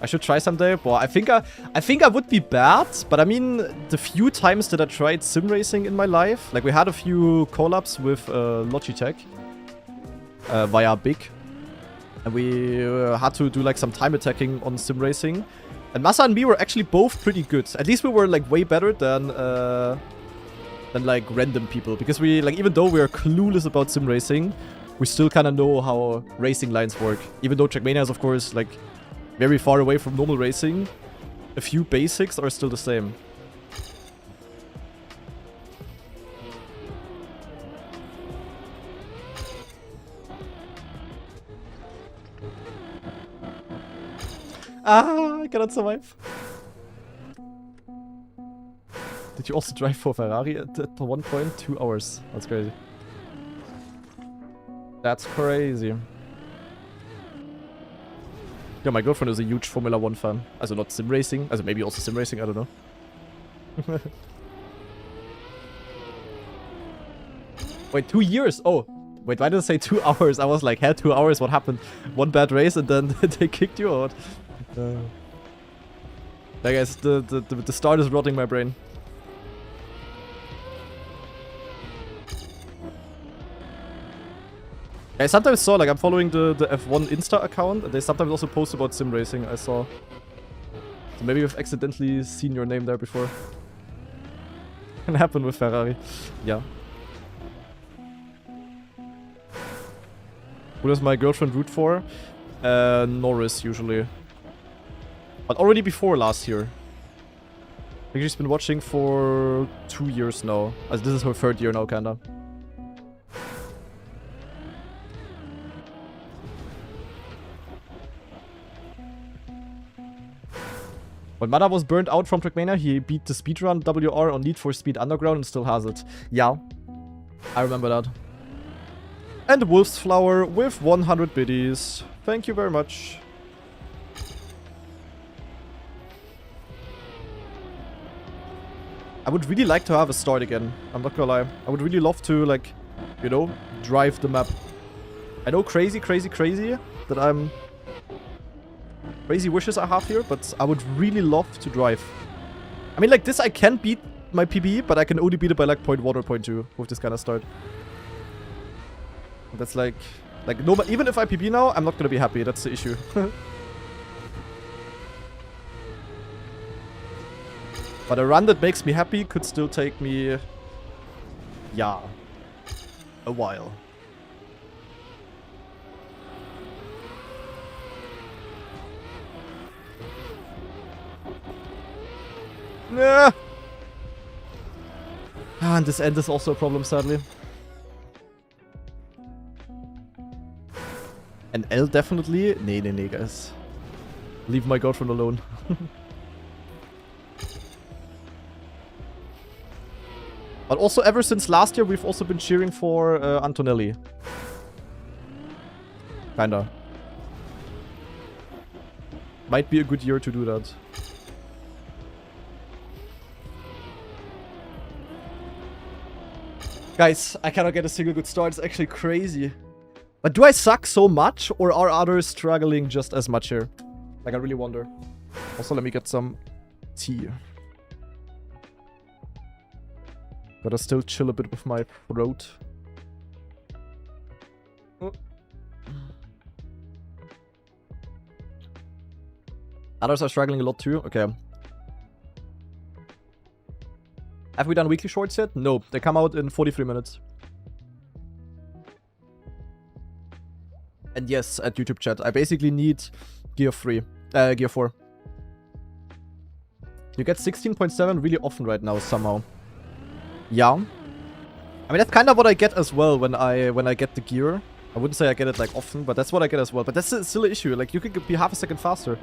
I should try someday. Boah, I think I would be bad, but I mean, the few times that I tried sim racing in my life, like we had a few collabs with Logitech via Big, and we had to do like some time attacking on sim racing. And Massa and me were actually both pretty good. At least we were like way better than like random people, because we like, even though we are clueless about sim racing, we still kind of know how racing lines work. Even though Trackmania is of course like very far away from normal racing, a few basics are still the same. Ah, I cannot survive. Did you also drive for Ferrari at one point? 2 hours. That's crazy. That's crazy. Yeah, my girlfriend is a huge Formula 1 fan. Also not sim racing. Also maybe also sim racing, I don't know. Wait, 2 years? Oh. Wait, why did I say 2 hours? I was like, hey, 2 hours, what happened? One bad race and then they kicked you out. I guess the start is rotting my brain. I sometimes saw, like, I'm following the F1 Insta account, and they sometimes also post about sim racing, I saw. So maybe you've accidentally seen your name there before. Can happen with Ferrari. Yeah. Who does my girlfriend root for? Norris, usually. But already before last year. I think she's been watching for 2 years now. As this is her 3rd year now, kinda. When Mada was burnt out from Trackmania, he beat the speedrun WR on Need for Speed Underground and still has it. Yeah, I remember that. And Wolf's Flower with 100 biddies. Thank you very much. I would really like to have a start again. I'm not gonna lie. I would really love to, like, you know, drive the map. I know crazy that I'm crazy wishes I have here, but I would really love to drive. I mean, like this, I can beat my PB, but I can only beat it by like 0.1 or 0.2 with this kind of start. That's like no, but even if I PB now, I'm not gonna be happy. That's the issue. But a run that makes me happy could still take me, yeah, a while. Nah. Ah, and this end is also a problem, sadly. And L definitely. Nee, guys. Leave my girlfriend alone. But also, ever since last year, we've also been cheering for Antonelli. Kinda. Might be a good year to do that. Guys, I cannot get a single good start. It's actually crazy. But do I suck so much, or are others struggling just as much here? Like, I really wonder. Also, let me get some tea. Gotta still chill a bit with my throat. Oh. Others are struggling a lot too? Okay. Have we done weekly shorts yet? No, they come out in 43 minutes. And yes, at YouTube chat, I basically need Gear 4. You get 16.7 really often right now, somehow. Yeah. I mean, that's kind of what I get as well when I get the gear. I wouldn't say I get it, like, often, but that's what I get as well. But that's still an issue. Like, you could be half a second faster.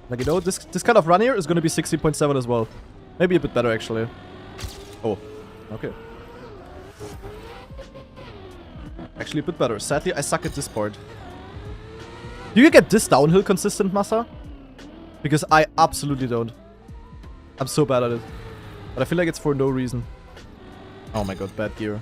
Like, you know, this kind of run here is going to be 16.7 as well. Maybe a bit better, actually. Oh, okay. Actually, a bit better. Sadly, I suck at this part. Do you get this downhill consistent, Massa? Because I absolutely don't. I'm so bad at it. But I feel like it's for no reason. Oh my god, bad gear.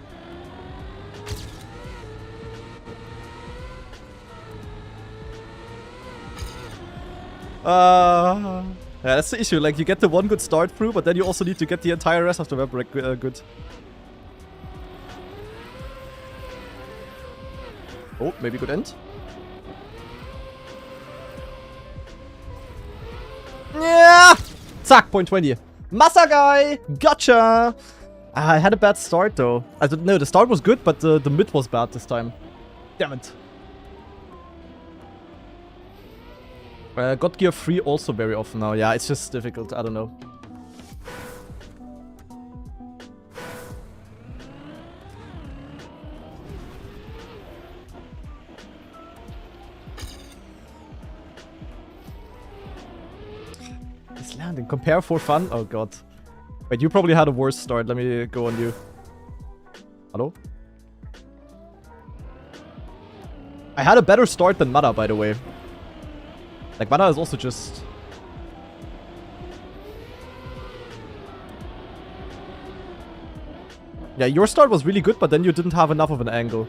Yeah, that's the issue. Like, you get the one good start through, but then you also need to get the entire rest of the map good. Oh, maybe good end. Yeah! Zack, point 20. Massa guy! Gotcha! I had a bad start, though. I don't know, the start was good, but the mid was bad this time. Damn it. Got gear 3 also very often now. Yeah, it's just difficult. I don't know. This landing. Compare for fun? Oh god. Wait, you probably had a worse start. Let me go on you. Hello? I had a better start than Mada, by the way. Like, Mana is also just... Yeah, your start was really good, but then you didn't have enough of an angle.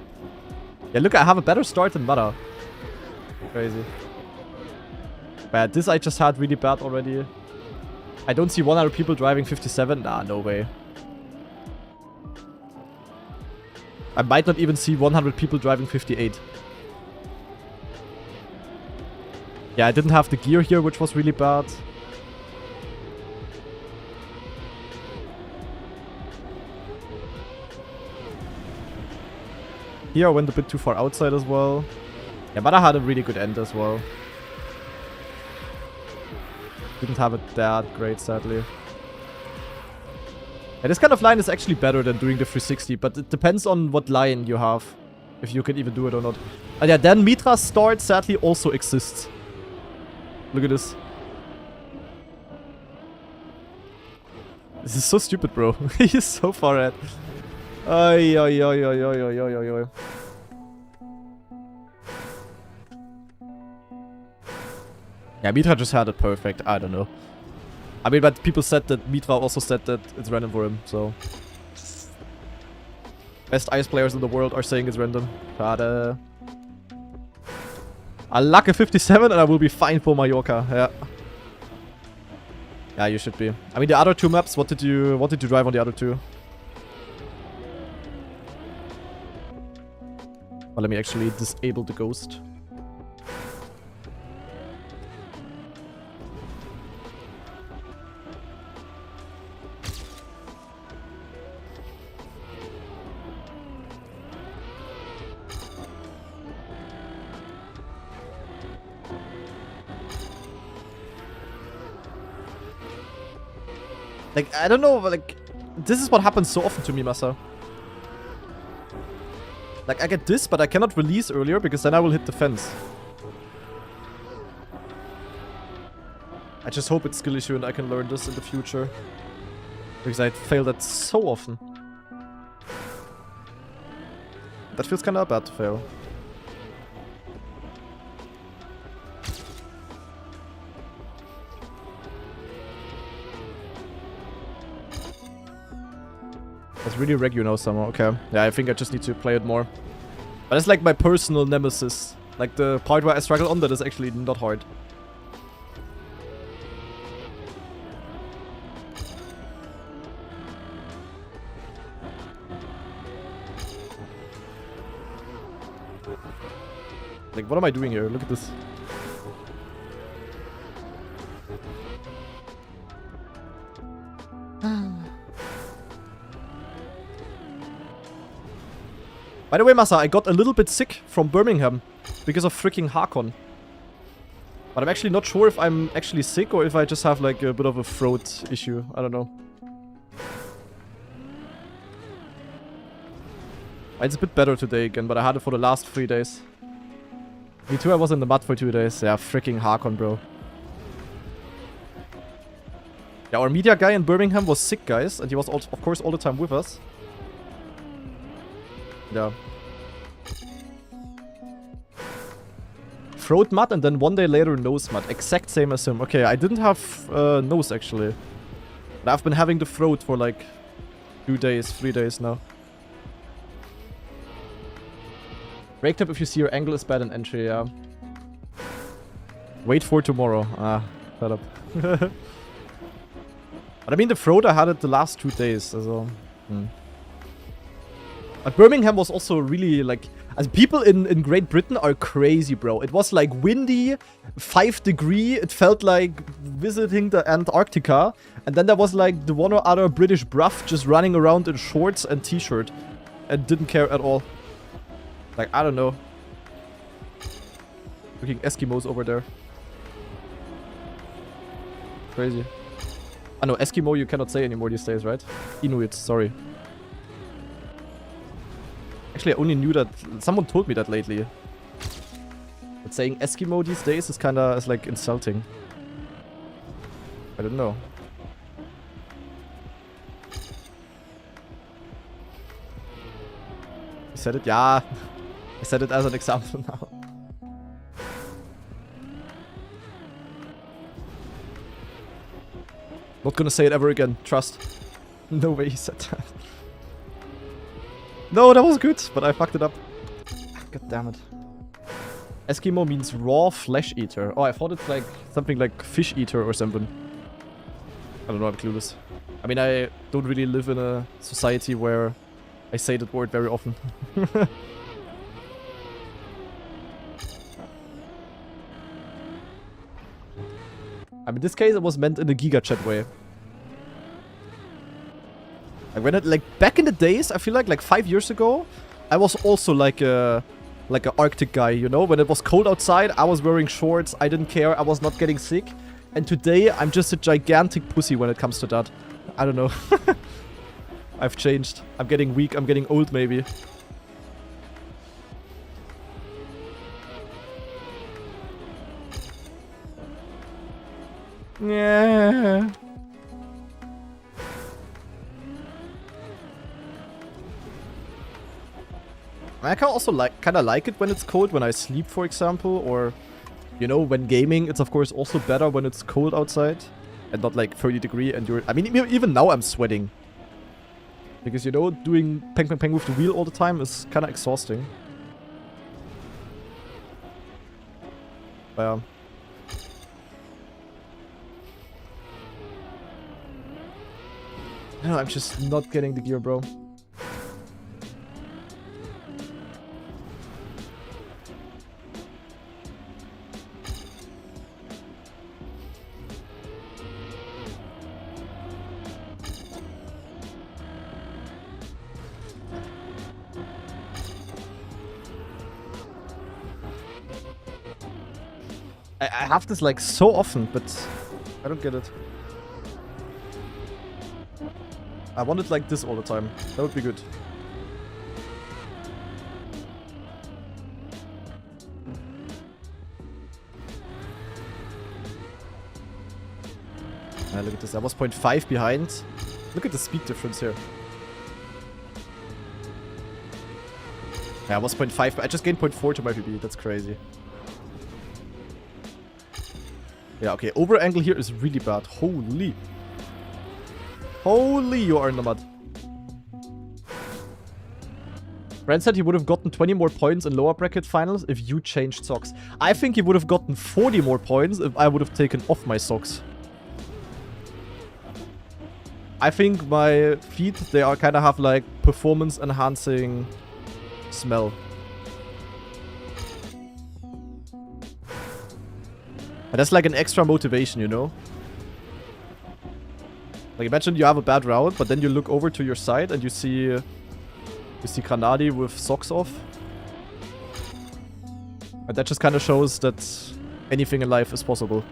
Yeah, look, I have a better start than Mana. Crazy. But this I just had really bad already. I don't see 100 people driving 57. Nah, no way. I might not even see 100 people driving 58. Yeah, I didn't have the gear here, which was really bad. Here I went a bit too far outside as well. Yeah, but I had a really good end as well. Didn't have it that great, sadly. Yeah, this kind of line is actually better than doing the 360, but it depends on what line you have. If you can even do it or not. And yeah, then Mitra's start sadly also exists. Look at this. This is so stupid, bro. He's so far ahead. Ay, ay, ay, ay, ay, ay, ay, ay, ay. Yeah, Mitra just had it perfect. I don't know. I mean, but people said that Mitra also said that it's random for him, so... Best ice players in the world are saying it's random. But, I'll luck a 57 and I will be fine for Mallorca. Yeah. Yeah, you should be. I mean, the other two maps, what did you drive on the other two? Well, let me actually disable the ghost. Like, I don't know, like, this is what happens so often to me, Massa. Like, I get this, but I cannot release earlier because then I will hit the fence. I just hope it's skill issue and I can learn this in the future. Because I fail that so often. That feels kinda bad to fail. It's really regu now somehow. Okay. Yeah, I think I just need to play it more. But it's like my personal nemesis. Like the part where I struggle on that is actually not hard. Like, what am I doing here? Look at this. By the way, Massa, I got a little bit sick from Birmingham because of freaking Hakon. But I'm actually not sure if I'm actually sick or if I just have like a bit of a throat issue. I don't know. It's a bit better today again, but I had it for the last 3 days. Me too, I was in the mud for 2 days. Yeah, freaking Hakon, bro. Yeah, our media guy in Birmingham was sick, guys. And he was, also, of course, all the time with us. Yeah. Throat mud and then 1 day later nose mud. Exact same as him. Okay, I didn't have nose actually. But I've been having the throat for like 2 days, 3 days now. Break tip if you see your angle is bad in entry, yeah. Wait for tomorrow. Ah, shut up. But I mean the throat I had it the last 2 days, so... But Birmingham was also really like... As people in Great Britain are crazy, bro. It was like windy, 5 degree. It felt like visiting the Antarctica. And then there was like the one or other British bruv just running around in shorts and t-shirt. And didn't care at all. Like, I don't know. Freaking Eskimos over there. Crazy. I know, Eskimo you cannot say anymore these days, right? Inuit, sorry. Actually, I only knew that... Someone told me that lately. That saying Eskimo these days is kinda... is like insulting. I don't know. You said it? Yeah. I said it as an example now. Not gonna say it ever again, trust. No way he said that. No, that was good, but I fucked it up. God damn it. Eskimo means raw flesh eater. Oh, I thought it's like something like fish eater or something. I don't know, I'm clueless. I mean, I don't really live in a society where I say that word very often. I mean, in this case, it was meant in a Giga Chat way. Like, when it, like, back in the days, I feel like 5 years ago, I was also like a Arctic guy, you know? When it was cold outside, I was wearing shorts, I didn't care, I was not getting sick. And today, I'm just a gigantic pussy when it comes to that. I don't know. I've changed. I'm getting weak, I'm getting old, maybe. Yeah. I can also kind of like it when it's cold, when I sleep, for example, or, you know, when gaming, it's of course also better when it's cold outside and not like 30 degree and you're... I mean, even now I'm sweating. Because, you know, doing peng peng peng with the wheel all the time is kind of exhausting. Yeah. No, I'm just not getting the gear, bro. I have this like so often, but I don't get it. I want it like this all the time. That would be good. Look at this. I was 0.5 behind. Look at the speed difference here. Yeah, I was 0.5, but I just gained 0.4 to my PB. That's crazy. Yeah, okay. Over angle here is really bad. Holy. Holy, you are in the mud. Brand said he would have gotten 20 more points in lower bracket finals if you changed socks. I think he would have gotten 40 more points if I would have taken off my socks. I think my feet, they are kind of have like performance enhancing smell. And that's like an extra motivation, you know? Like imagine you have a bad round, but then you look over to your side and you see Granadi with socks off. And that just kind of shows that anything in life is possible.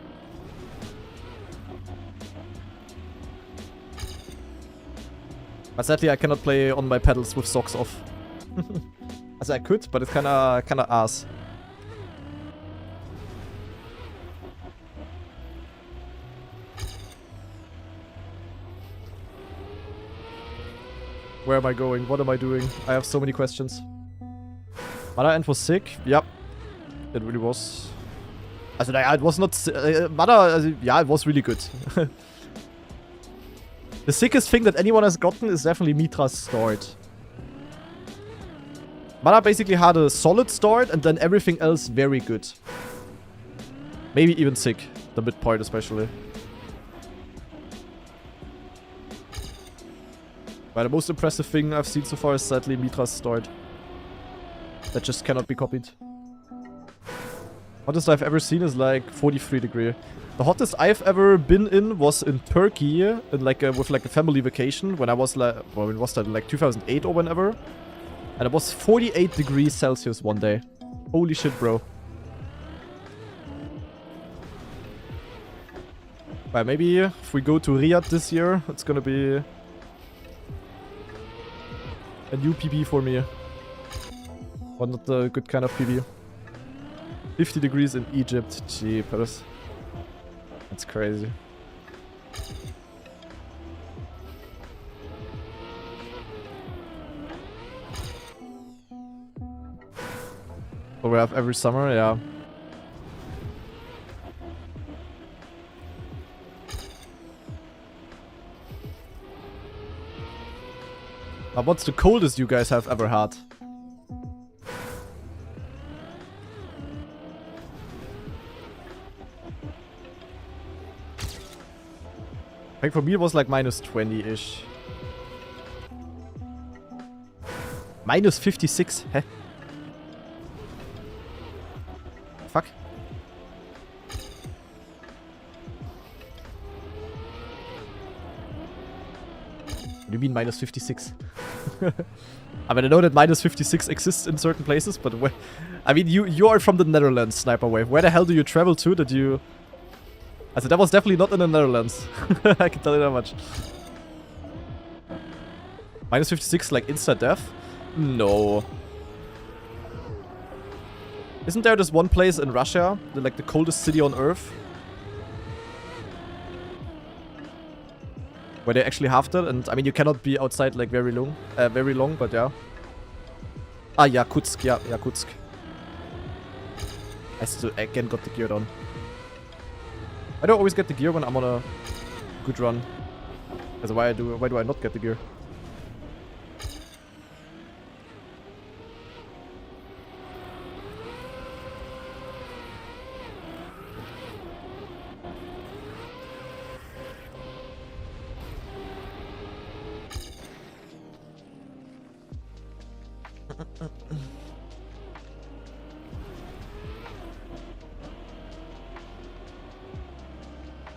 But sadly, I cannot play on my pedals with socks off. As I could, but it's kind of ass. Where am I going? What am I doing? I have so many questions. Mana End was sick. Yep. It really was. Also, naja, it was not... Mana, yeah, it was really good. The sickest thing that anyone has gotten is definitely Mitra's start. Mana basically had a solid start and then everything else very good. Maybe even sick. The mid part especially. But the most impressive thing I've seen so far is sadly Mitra's start. That just cannot be copied. Hottest I've ever seen is like 43 degree. The hottest I've ever been in was in Turkey, in like with like a family vacation when I was like, well, when was that? Like 2008 or whenever. And it was 48 degrees Celsius one day. Holy shit, bro. But maybe if we go to Riyadh this year, it's gonna be a new PB for me. But not the good kind of PB. 50 degrees in Egypt. Jeepers. That's crazy. So we have every summer, yeah. But what's the coldest you guys have ever had? I think for me it was like minus 20-ish. Minus 56? Hä? Fuck. What do you mean minus 56? I mean, I know that minus 56 exists in certain places, but where... I mean, you are from the Netherlands, Sniper Wave. Where the hell do you travel to that you... Also, that was definitely not in the Netherlands. I can tell you that much. Minus 56, like insta-death? No. Isn't there this one place in Russia, like the coldest city on Earth? Where they actually have that, and I mean, you cannot be outside like very long, but yeah. Ah, Yakutsk, yeah, Yakutsk. I still again got the gear on. I don't always get the gear when I'm on a good run. Also why do I not get the gear?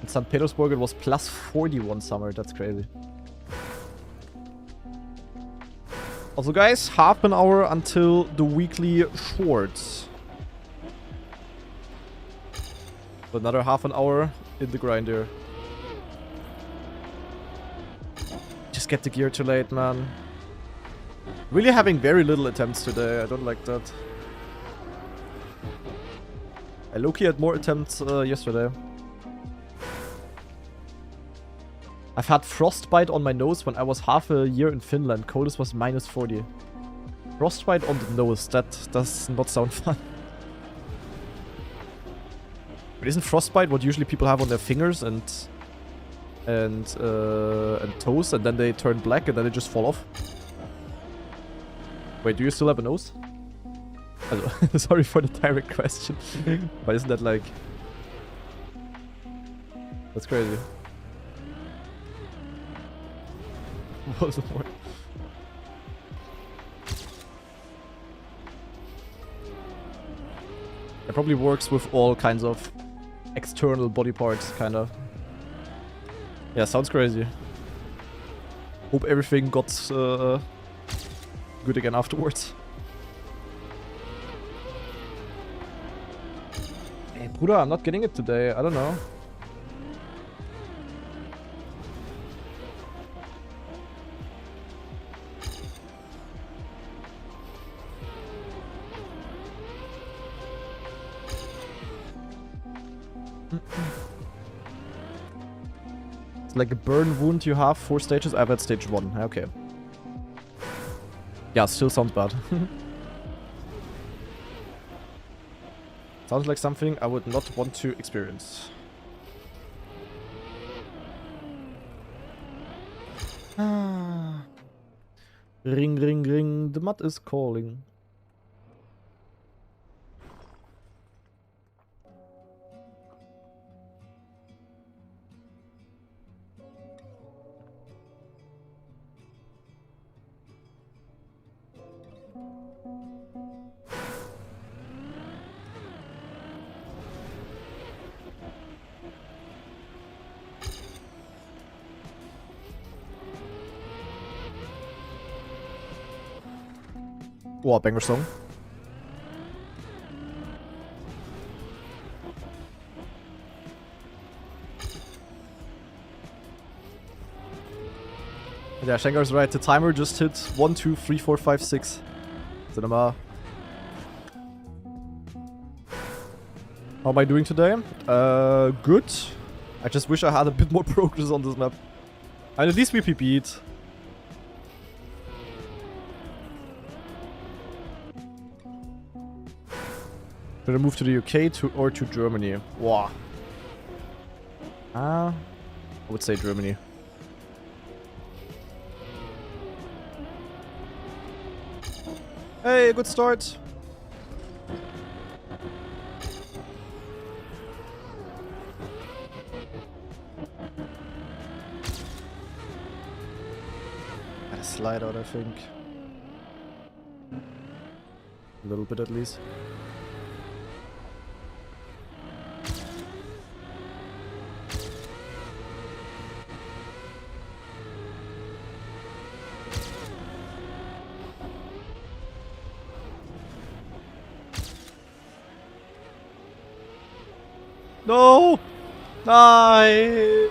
In St. Petersburg, it was plus 41 summer. That's crazy. Also, guys, half an hour until the weekly shorts. So another half an hour in the grinder. Just get the gear too late, man. Really having very little attempts today. I don't like that. I low-key had more attempts yesterday. I've had frostbite on my nose when I was half a year in Finland. Coldest was minus 40. Frostbite on the nose. That does not sound fun. But isn't frostbite what usually people have on their fingers and toes, and then they turn black and then they just fall off? Wait, do you still have a nose? Sorry for the direct question. But isn't that like... That's crazy. What was the point? It probably works with all kinds of external body parts, kind of. Yeah, sounds crazy. Hope everything got good again afterwards. Hey, Bruder, I'm not getting it today. I don't know. It's like a burn wound you have, 4 stages. I've had stage 1. Okay. Yeah, still sounds bad. Sounds like something I would not want to experience. Ring, ring, ring. The mud is calling. Oh, banger song. Yeah, Shangar's right. The timer just hit 1, 2, 3, 4, 5, 6. Cinema. How am I doing today? Good. I just wish I had a bit more progress on this map. And at least we PP'd. Should I move to the UK or to Germany? Wow. I would say Germany. Hey, good start. Gotta slide out, I think. A little bit at least. No! Nein!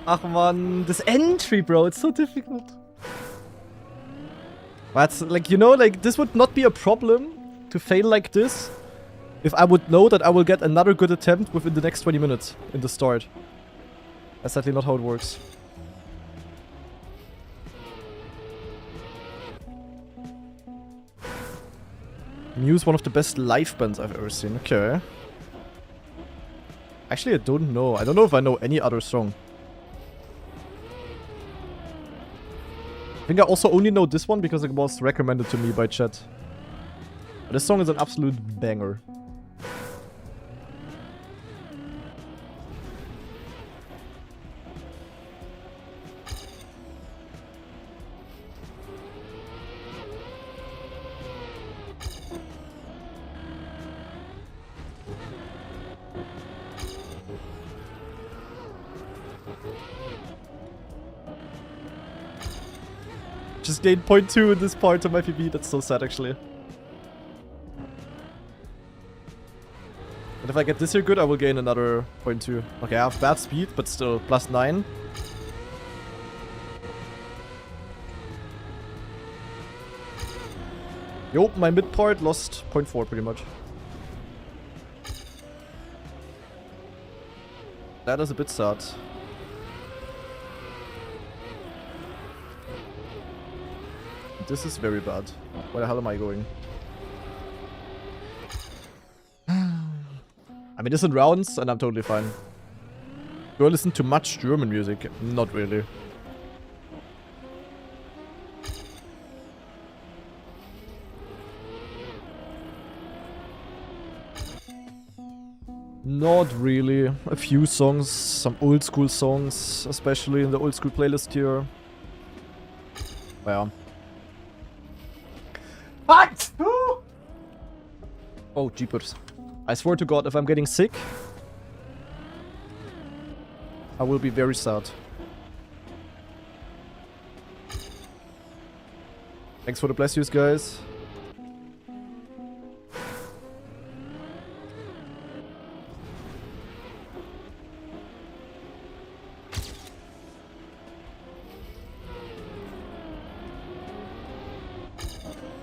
Ach man, this entry, bro, it's so difficult. But, like, you know, like, this would not be a problem to fail like this if I would know that I will get another good attempt within the next 20 minutes in the start. That's sadly not how it works. Muse, one of the best live bands I've ever seen. Okay. Actually, I don't know. I don't know if I know any other song. I think I also only know this one because it was recommended to me by chat. But this song is an absolute banger. Just gained 0.2 in this part of my PB. That's so sad, actually. And if I get this here good, I will gain another 0.2. Okay, I have bad speed, but still, +9. Yo, my mid part lost 0.4 pretty much. That is a bit sad. This is very bad. Where the hell am I going? I mean, this in rounds, and I'm totally fine. Do I listen to much German music? Not really. Not really. A few songs, some old school songs, especially in the old school playlist here. Yeah. What? Oh, jeepers. I swear to God, if I'm getting sick, I will be very sad. Thanks for the bless yous, guys.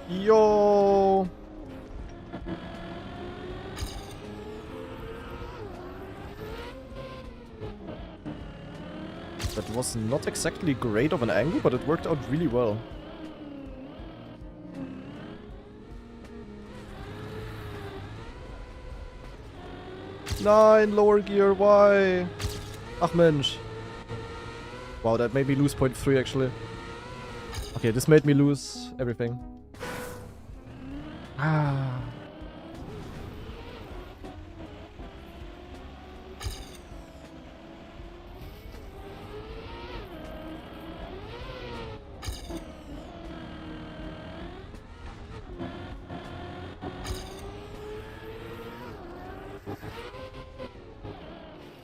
Yo! That was not exactly great of an angle, but it worked out really well. Nine, lower gear, why? Ach Mensch. Wow, that made me lose 0.3 actually. Okay, this made me lose everything. Ah.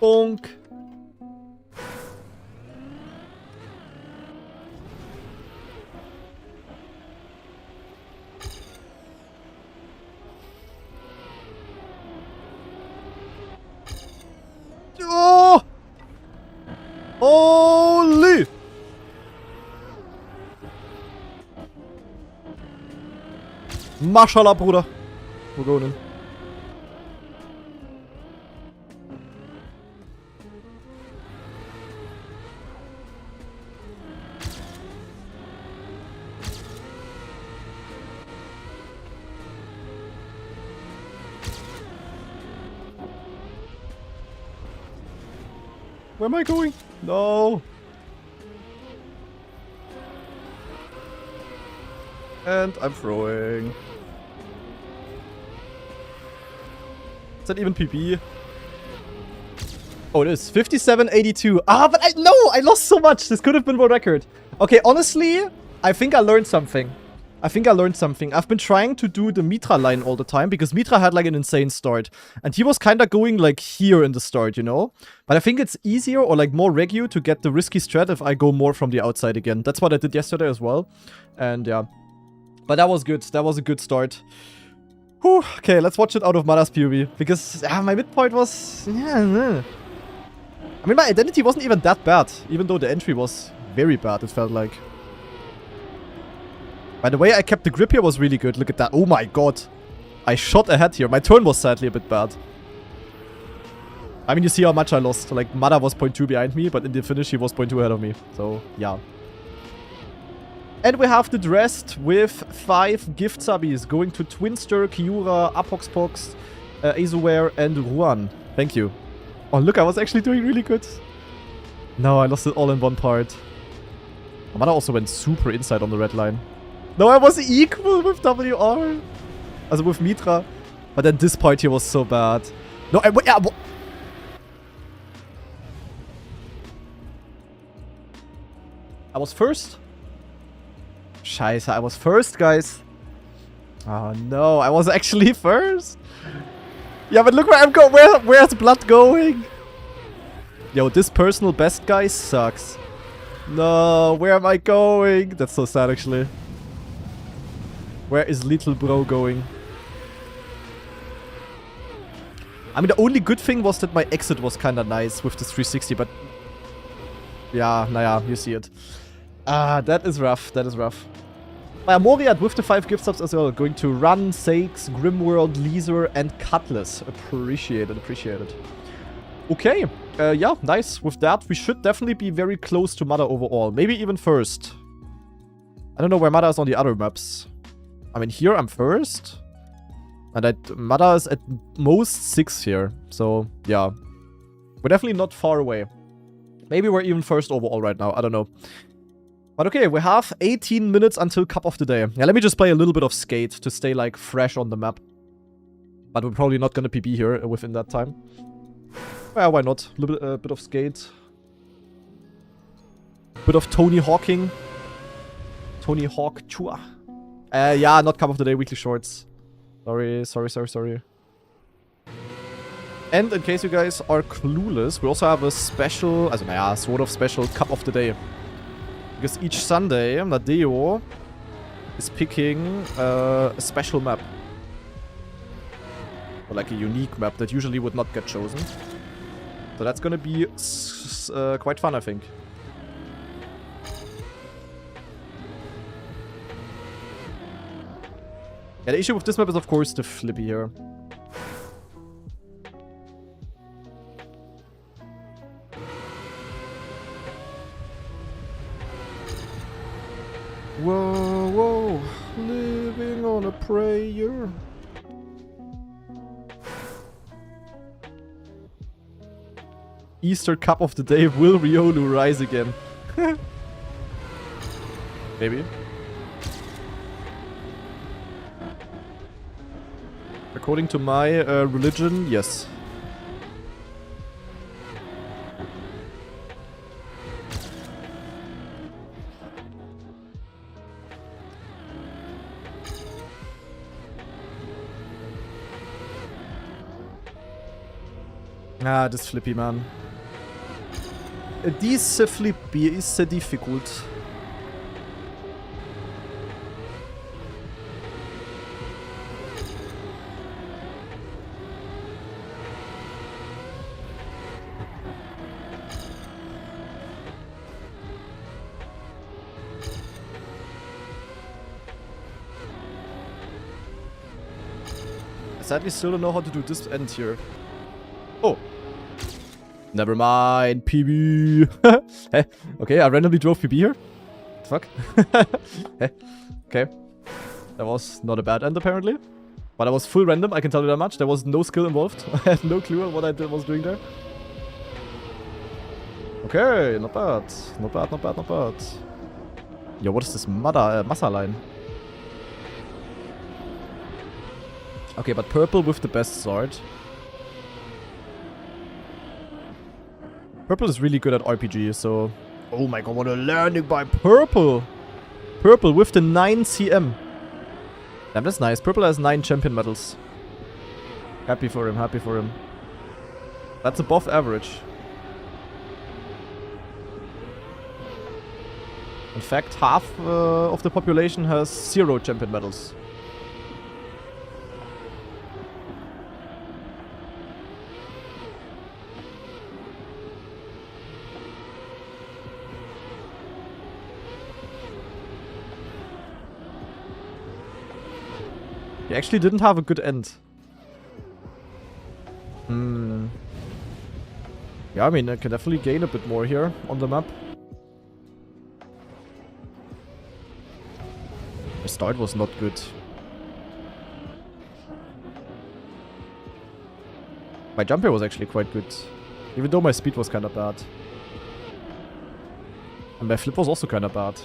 Bonk. Oh! Holy! Mashallah, Bruder. We're going in. Where am I going? No. And I'm throwing. Is that even PB? Oh, it is. 57.82. Ah, but I lost so much. This could have been world record. Okay, honestly, I think I learned something. I've been trying to do the Mitra line all the time because Mitra had like an insane start. And he was kind of going like here in the start, you know? But I think it's easier or like more regu to get the risky strat if I go more from the outside again. That's what I did yesterday as well. And yeah. But that was good. That was a good start. Whew. Okay, let's watch it out of Mada's POV. Because my midpoint was... Yeah, I mean, my identity wasn't even that bad. Even though the entry was very bad, it felt like. By the way, I kept the grip here was really good. Look at that. Oh my god. I shot ahead here. My turn was sadly a bit bad. I mean, you see how much I lost. Like, Mada was 0.2 behind me, but in the finish, he was 0.2 ahead of me. So, yeah. And we have the dressed with 5 gift subbies going to Twinster, Kiura, Apoxpox, Azuware, and Ruan. Thank you. Oh, look, I was actually doing really good. No, I lost it all in one part. Mada also went super inside on the red line. No, I was equal with WR. Also with Mitra. But then this part here was so bad. No, I was first? Scheiße, I was first, guys. Oh no, I was actually first. Yeah, but look where I'm going. Where's blood going? Yo, this personal best guy sucks. No, where am I going? That's so sad, actually. Where is little bro going? I mean, the only good thing was that my exit was kind of nice with this 360, but... Yeah, naja, you see it. Ah, that is rough, that is rough. Moriat with the 5 gift subs as well. Going to Run, Sakes, Grimworld, Leaser, and Cutlass. Appreciate it, appreciate it. Okay, yeah, nice. With that, we should definitely be very close to Mother overall. Maybe even first. I don't know where Mother is on the other maps. I mean, here I'm first. And Mother is at most 6 here. So, yeah. We're definitely not far away. Maybe we're even first overall right now. I don't know. But okay, we have 18 minutes until Cup of the Day. Yeah, let me just play a little bit of Skate to stay, like, fresh on the map. But we're probably not gonna PB here within that time. Well, why not? A little bit of Skate. Bit of Tony Hawking. Tony Hawk Chua. Yeah, not Cup of the Day, weekly shorts. Sorry. And in case you guys are clueless, we also have a special, also naja, sort of special Cup of the Day. Because each Sunday, Nadeo is picking a special map. Or like a unique map that usually would not get chosen. So that's gonna be quite fun, I think. Yeah, the issue with this map is, of course, the flippy here. Whoa, whoa, living on a prayer. Easter Cup of the Day, will Riolu rise again? Maybe. According to my religion, yes. Ah, this flippy, man. This flippy is difficult. I sadly still don't know how to do this end here. Oh. Never mind, PB. Okay, I randomly drove PB here. Fuck. Okay. That was not a bad end, apparently. But I was full random, I can tell you that much. There was no skill involved. I had no clue on what I was doing there. Okay, not bad. Not bad, not bad, not bad. Yo, what is this Massa line? Okay, but purple with the best sword. Purple is really good at RPG, so... Oh my god, what a landing by Purple! Purple with the 9 CM. Damn, that's nice. Purple has 9 champion medals. Happy for him, happy for him. That's above average. In fact, half of the population has 0 champion medals. He actually didn't have a good end. Yeah, I mean, I can definitely gain a bit more here on the map. The start was not good. My jump here was actually quite good. Even though my speed was kind of bad. And my flip was also kind of bad.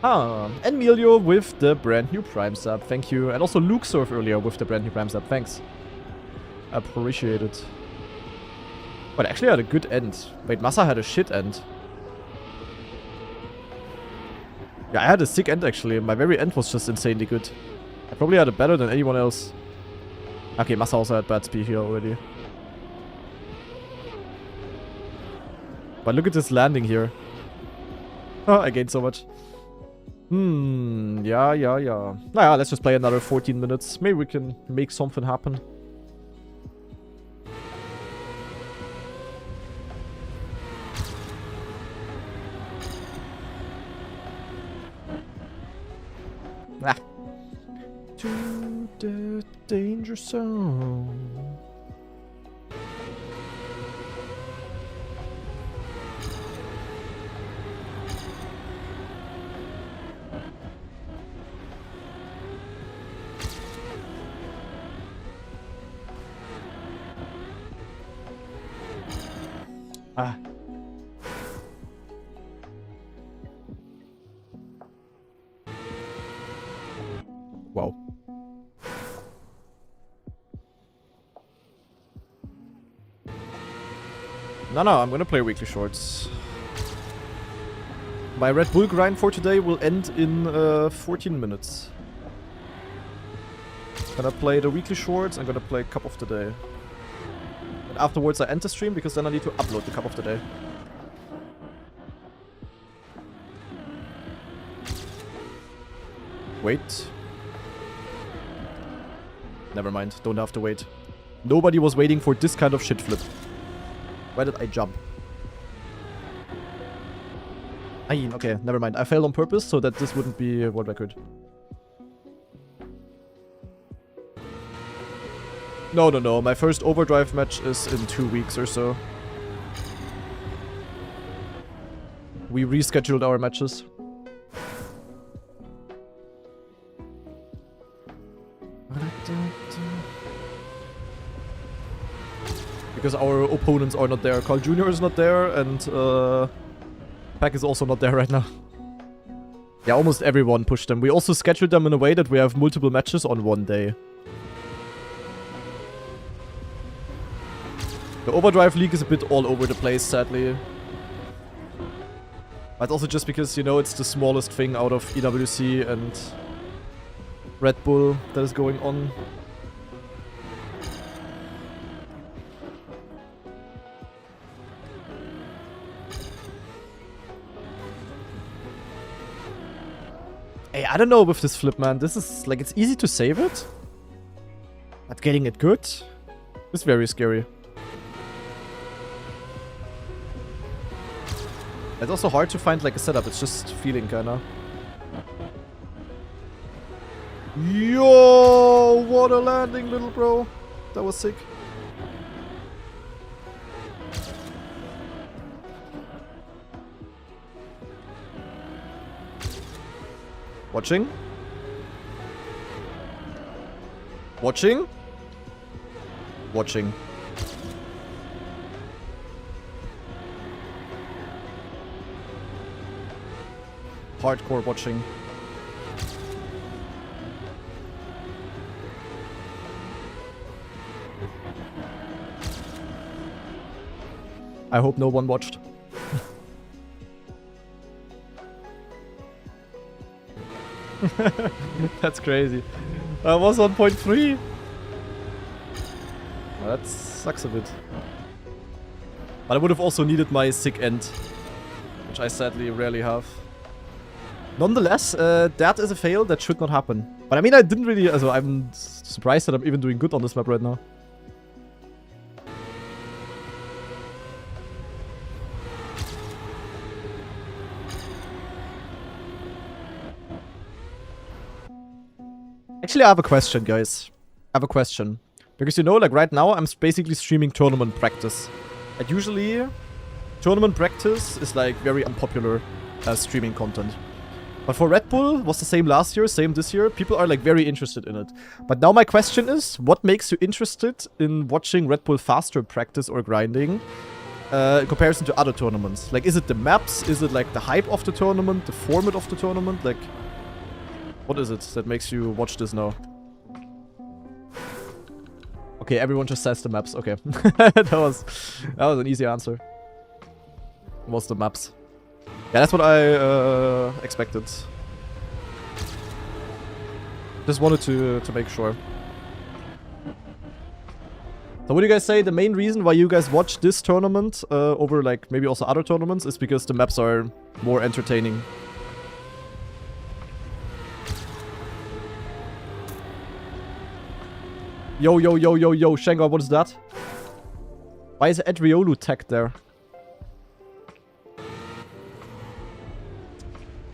Ah, and Melio with the brand new Prime sub, thank you. And also Luke Surf earlier with the brand new Prime sub, thanks. Appreciate it. But actually I had a good end. Wait, Massa had a shit end. Yeah, I had a sick end actually. My very end was just insanely good. I probably had it better than anyone else. Okay, Massa also had bad speed here already. But look at this landing here. Oh, I gained so much. Yeah. Naja, let's just play another 14 minutes. Maybe we can make something happen. Ah. To the danger zone. Ah. Wow. No, I'm gonna play weekly shorts. My Red Bull grind for today will end in 14 minutes. Gonna play the weekly shorts, I'm gonna play Cup of the Day. And afterwards I end the stream because then I need to upload the Cup of the Day. Wait. Never mind, don't have to wait. Nobody was waiting for this kind of shit flip. Where did I jump? Okay, never mind. I failed on purpose so that this wouldn't be a world record. No. My first overdrive match is in 2 weeks or so. We rescheduled our matches. Because our opponents are not there. Carl Jr. is not there, and Pack is also not there right now. Yeah, almost everyone pushed them. We also scheduled them in a way that we have multiple matches on one day. The Overdrive League is a bit all over the place, sadly. But also just because, you know, it's the smallest thing out of EWC and Red Bull that is going on. Hey, I don't know with this flip, man. This is, like, it's easy to save it. But getting it good is very scary. It's also hard to find, like, a setup. It's just feeling, kinda. Yo! What a landing, little bro. That was sick. Watching? Watching? Watching. Hardcore watching. I hope no one watched. That's crazy. I was on 0.3. Well, that sucks a bit. But I would have also needed my sick end, which I sadly rarely have. Nonetheless, that is a fail. That should not happen. But I mean, I didn't really... Also, I'm surprised that I'm even doing good on this map right now. Actually, I have a question, guys. I have a question. Because, you know, like right now, I'm basically streaming tournament practice. And usually, tournament practice is like very unpopular streaming content. But for Red Bull, was the same last year, same this year. People are like very interested in it. But now my question is, what makes you interested in watching Red Bull faster practice or grinding in comparison to other tournaments? Like, is it the maps? Is it like the hype of the tournament? The format of the tournament? Like, what is it that makes you watch this now? Okay, everyone just says the maps. Okay. that was an easy answer. It was the maps. Yeah, that's what I expected. Just wanted to make sure. So what do you guys say? The main reason why you guys watch this tournament over like maybe also other tournaments is because the maps are more entertaining. Yo, yo, yo, yo, yo, Shengar, what is that? Why is Adriolu tagged there?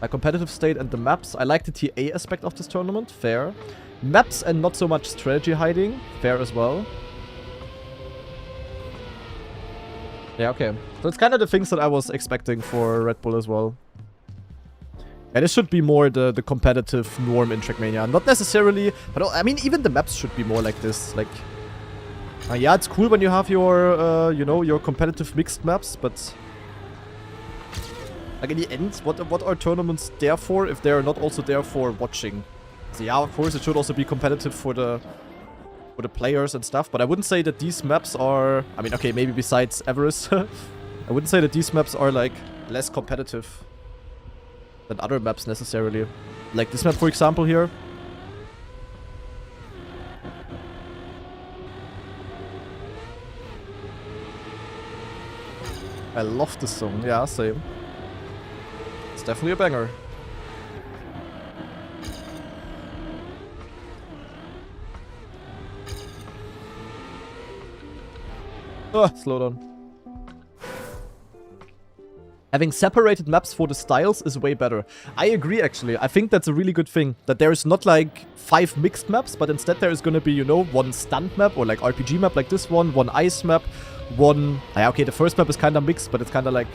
My competitive state and the maps. I like the TA aspect of this tournament. Fair. Maps and not so much strategy hiding. Fair as well. Yeah, okay. So it's kind of the things that I was expecting for Red Bull as well. And it should be more the competitive norm in Trackmania. Not necessarily, but I mean, even the maps should be more like this. Like, yeah, it's cool when you have your, you know, your competitive mixed maps, but like in the end, what are tournaments there for if they're not also there for watching? So yeah, of course, it should also be competitive for the players and stuff, but I wouldn't say that these maps are... I mean, okay, maybe besides Everest. I wouldn't say that these maps are, like, less competitive than other maps necessarily. Like this map, for example, here. I love this song. Yeah, same. It's definitely a banger. Oh, slow down. Having separated maps for the styles is way better. I agree, actually. I think that's a really good thing. That there is not, like, 5 mixed maps, but instead there is gonna be, you know, one stunt map or, like, RPG map like this one ice map, one... Yeah, okay, the first map is kinda mixed, but it's kinda like,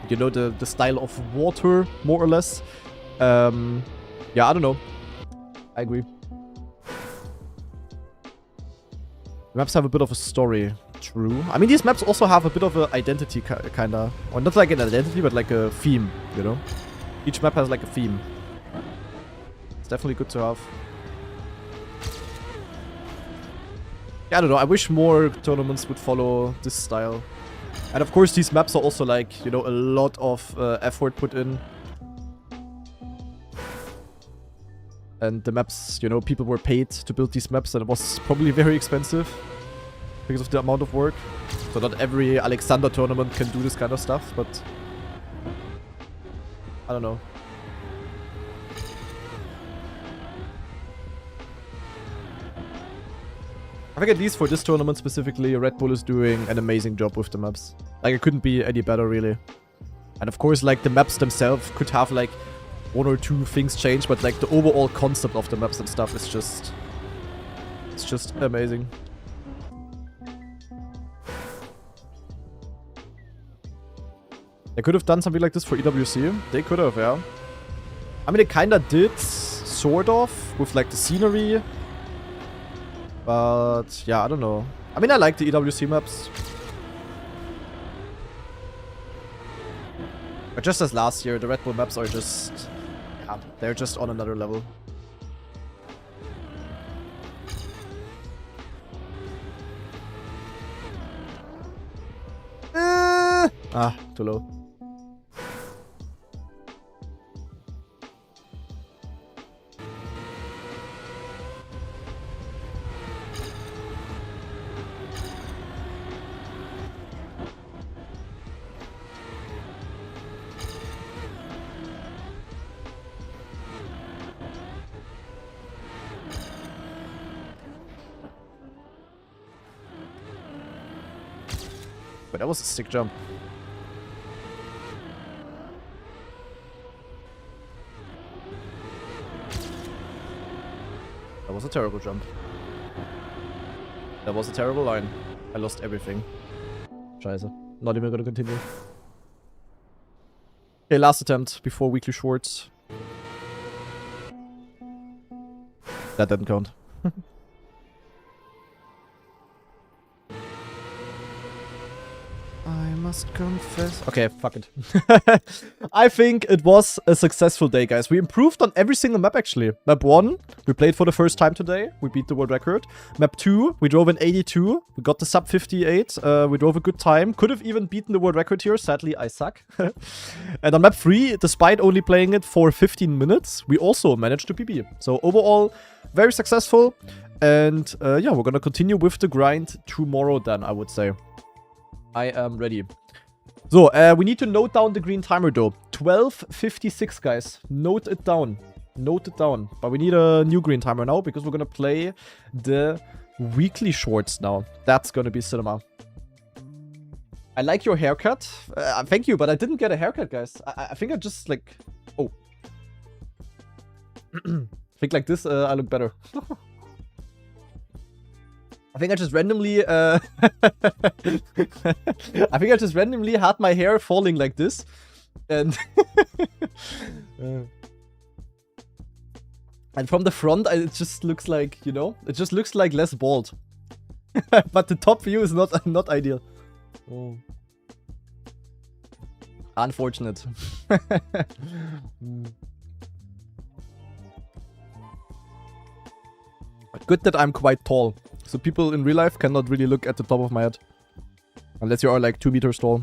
you know, the style of water, more or less. Yeah, I don't know. I agree. Maps have a bit of a story. True. I mean, these maps also have a bit of an identity, kinda. Or not like an identity, but like a theme, you know? Each map has like a theme. It's definitely good to have. Yeah, I don't know. I wish more tournaments would follow this style. And of course, these maps are also like, you know, a lot of effort put in. And the maps, you know, people were paid to build these maps, and it was probably very expensive because of the amount of work. So not every Alexander tournament can do this kind of stuff, but I don't know. I think at least for this tournament specifically, Red Bull is doing an amazing job with the maps. Like, it couldn't be any better, really. And of course, like, the maps themselves could have, like, 1 or 2 things change, but, like, the overall concept of the maps and stuff is just... It's just amazing. They could have done something like this for EWC. They could have, yeah. I mean, they kinda did, sort of, with, like, the scenery. But, yeah, I don't know. I mean, I like the EWC maps. But just as last year, the Red Bull maps are just... Yeah, they're just on another level. Too low. But that was a sick jump. That was a terrible jump. That was a terrible line. I lost everything. Scheiße. Not even gonna continue. Okay, last attempt before weekly shorts. That didn't count. I must confess. Okay, fuck it. I think it was a successful day, guys. We improved on every single map, actually. Map 1, we played for the first time today. We beat the world record. Map 2, we drove an 82. We got the sub 58. We drove a good time. Could have even beaten the world record here. Sadly, I suck. And on map 3, despite only playing it for 15 minutes, we also managed to PB. So overall, very successful. And yeah, we're gonna continue with the grind tomorrow then, I would say. I am ready. So, we need to note down the green timer though. 12:56, guys. Note it down. Note it down. But we need a new green timer now because we're gonna play the weekly shorts now. That's gonna be cinema. I like your haircut. Thank you, but I didn't get a haircut, guys. I think I just like... Oh. I think like this, I look better. I think I just randomly, I think I just randomly had my hair falling like this. And... and from the front, it just looks like, you know, it just looks like less bald. But the top view is not ideal. Oh. Unfortunate. Good that I'm quite tall. So people in real life cannot really look at the top of my head. Unless you are like 2 meters tall.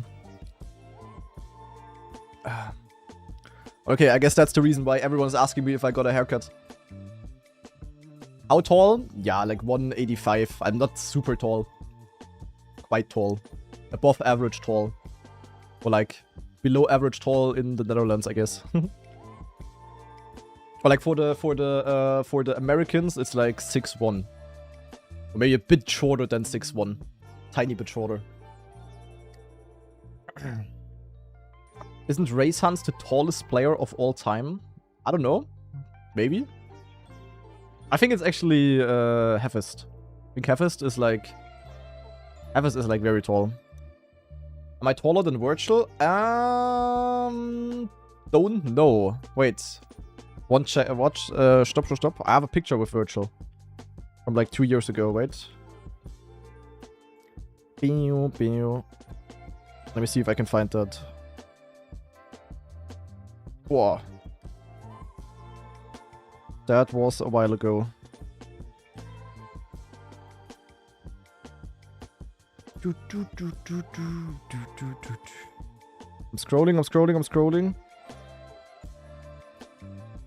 Okay, I guess that's the reason why everyone's asking me if I got a haircut. How tall? Yeah, like 185. I'm not super tall. Quite tall. Above average tall. Or like below average tall in the Netherlands, I guess. Or like for the Americans, it's like 6'1". Or maybe a bit shorter than 6'1". Tiny bit shorter. Isn't Race Hans the tallest player of all time? I don't know. Maybe. I think it's actually Hefest. I think Hefest is like very tall. Am I taller than Virtual? Don't know. Wait. One check. Watch. Stop. I have a picture with Virtual from like 2 years ago. Wait. Let me see if I can find that. Whoa. That was a while ago. I'm scrolling.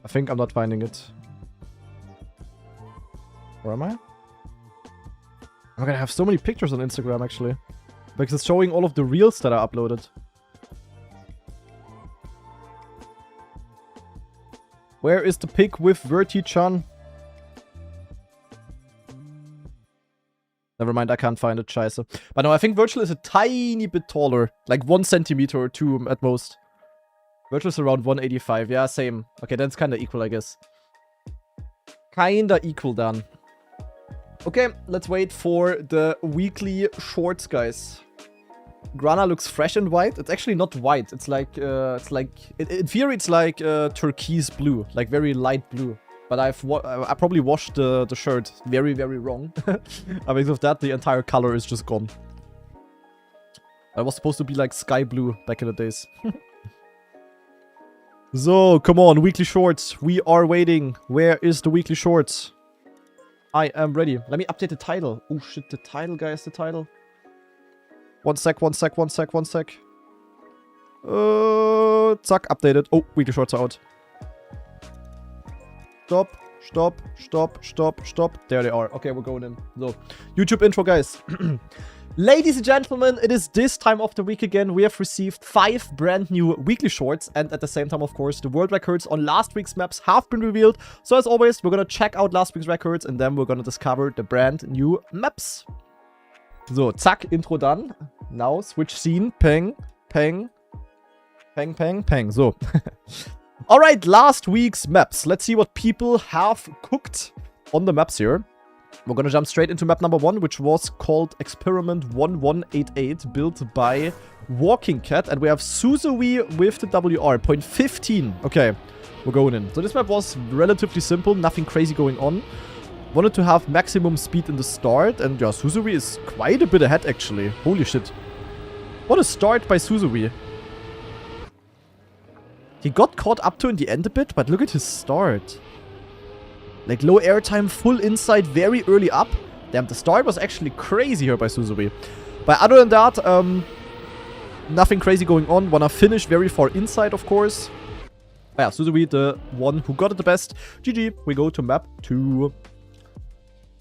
I think I'm not finding it. Where am I? I'm gonna have so many pictures on Instagram, actually. Because it's showing all of the reels that I uploaded. Where is the pic with Verti-chan? Never mind, I can't find it, scheiße. But no, I think Virtual is a tiny bit taller. Like 1 centimeter or 2 at most. Virtual is around 185. Yeah, same. Okay, then it's kinda equal, I guess. Kinda equal then. Okay, let's wait for the weekly shorts, guys. Grana looks fresh and white. It's actually not white. It's like, in theory, it's like turquoise blue. Like very light blue. But I probably washed the shirt very, very wrong. Because of that, the entire color is just gone. It was supposed to be like sky blue back in the days. So, come on, weekly shorts. We are waiting. Where is the weekly shorts? I am ready. Let me update the title. Oh shit, the title, guys, the title. One sec. Zack, updated. Oh, weekly shorts are out. Stop. There they are. Okay, we're going in. So, YouTube intro, guys. Ladies and gentlemen, it is this time of the week again. We have received 5 brand new weekly shorts. And at the same time, of course, the world records on last week's maps have been revealed. So as always, we're going to check out last week's records. And then we're going to discover the brand new maps. So, zack, intro done. Now, switch scene. Peng. So. Alright, last week's maps. Let's see what people have cooked on the maps here. We're gonna jump straight into map number 1, which was called Experiment 1188, built by Walking Cat. And we have Susui with the WR, point 15. Okay, we're going in. So this map was relatively simple, nothing crazy going on. Wanted to have maximum speed in the start, and yeah, Susui is quite a bit ahead actually. Holy shit. What a start by Susui. He got caught up to in the end a bit, but look at his start. Like low airtime, full inside, very early up. Damn, the start was actually crazy here by Susui. But other than that, nothing crazy going on. Wanna finish very far inside, of course. Yeah, Susui, the one who got it the best. GG, we go to map 2.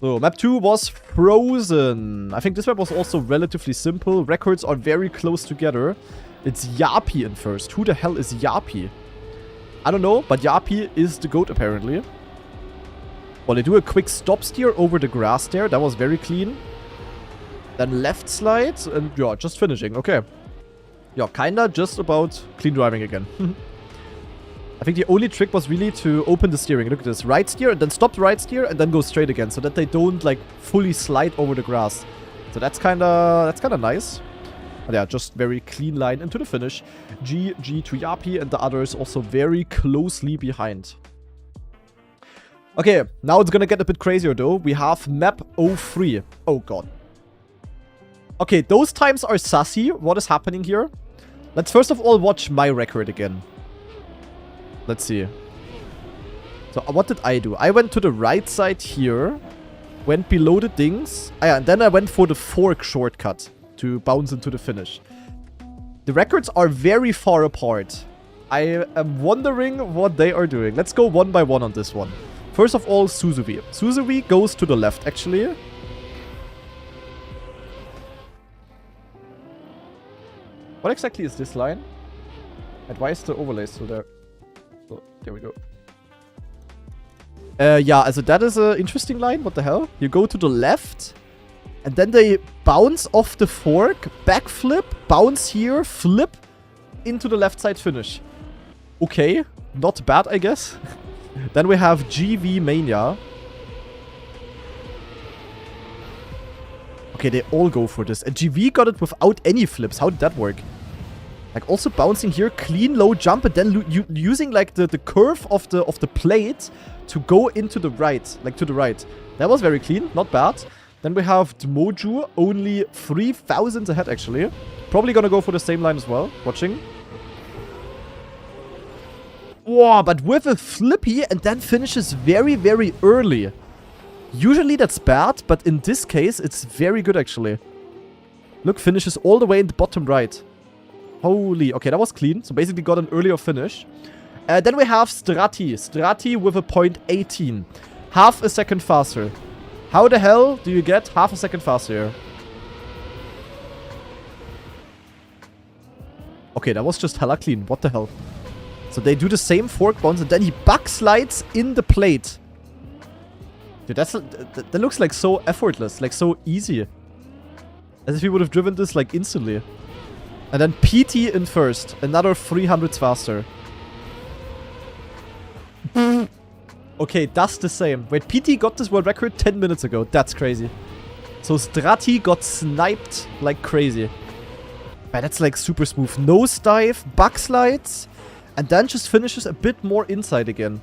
So, map 2 was Frozen. I think this map was also relatively simple. Records are very close together. It's Yapi in first. Who the hell is Yapi? I don't know, but Yapi is the GOAT apparently. Well, they do a quick stop steer over the grass there. That was very clean. Then left slide and yeah, just finishing. Okay. Yeah, kinda just about clean driving again. I think the only trick was really to open the steering. Look at this. Right steer and then stop the right steer and then go straight again so that they don't like fully slide over the grass. So that's kinda nice. But yeah, just very clean line into the finish. GG to Yapi and the others also very closely behind. Okay, now it's gonna get a bit crazier though. We have map 03. Oh god. Okay, those times are sassy. What is happening here? Let's first of all watch my record again. Let's see. So what did I do? I went to the right side here. Went below the dings. Ah, yeah, and then I went for the fork shortcut to bounce into the finish. The records are very far apart. I am wondering what they are doing. Let's go one by one on this one. First of all, Suzuvi. Suzuvi goes to the left, actually. What exactly is this line? And why is the overlay still there? Oh, there we go. Yeah, also that is an interesting line. What the hell? You go to the left, and then they bounce off the fork, backflip, bounce here, flip, into the left side finish. Okay, not bad, I guess. Then we have GV Mania. Okay, they all go for this. And GV got it without any flips. How did that work? Like also bouncing here, clean low jump, and then using like the curve of the plate to go into the right, like to the right. That was very clean, not bad. Then we have Dmoju, only 3,000 ahead actually. Probably gonna go for the same line as well. Watching. Wow, but with a flippy and then finishes very, very early. Usually that's bad, but in this case it's very good actually. Look, finishes all the way in the bottom right. Holy, okay, that was clean. So basically got an earlier finish. Then we have Strati. Strati with a 0.18. Half a second faster. How the hell do you get half a second faster? Okay, that was just hella clean. What the hell? So they do the same fork bounce and then he backslides in the plate. Dude, that looks like so effortless. Like so easy. As if he would have driven this like instantly. And then PT in first. Another 300s faster. Okay, that's the same. Wait, PT got this world record 10 minutes ago. That's crazy. So Strati got sniped like crazy. Man, that's like super smooth. Nosedive, backslides, and then just finishes a bit more inside again.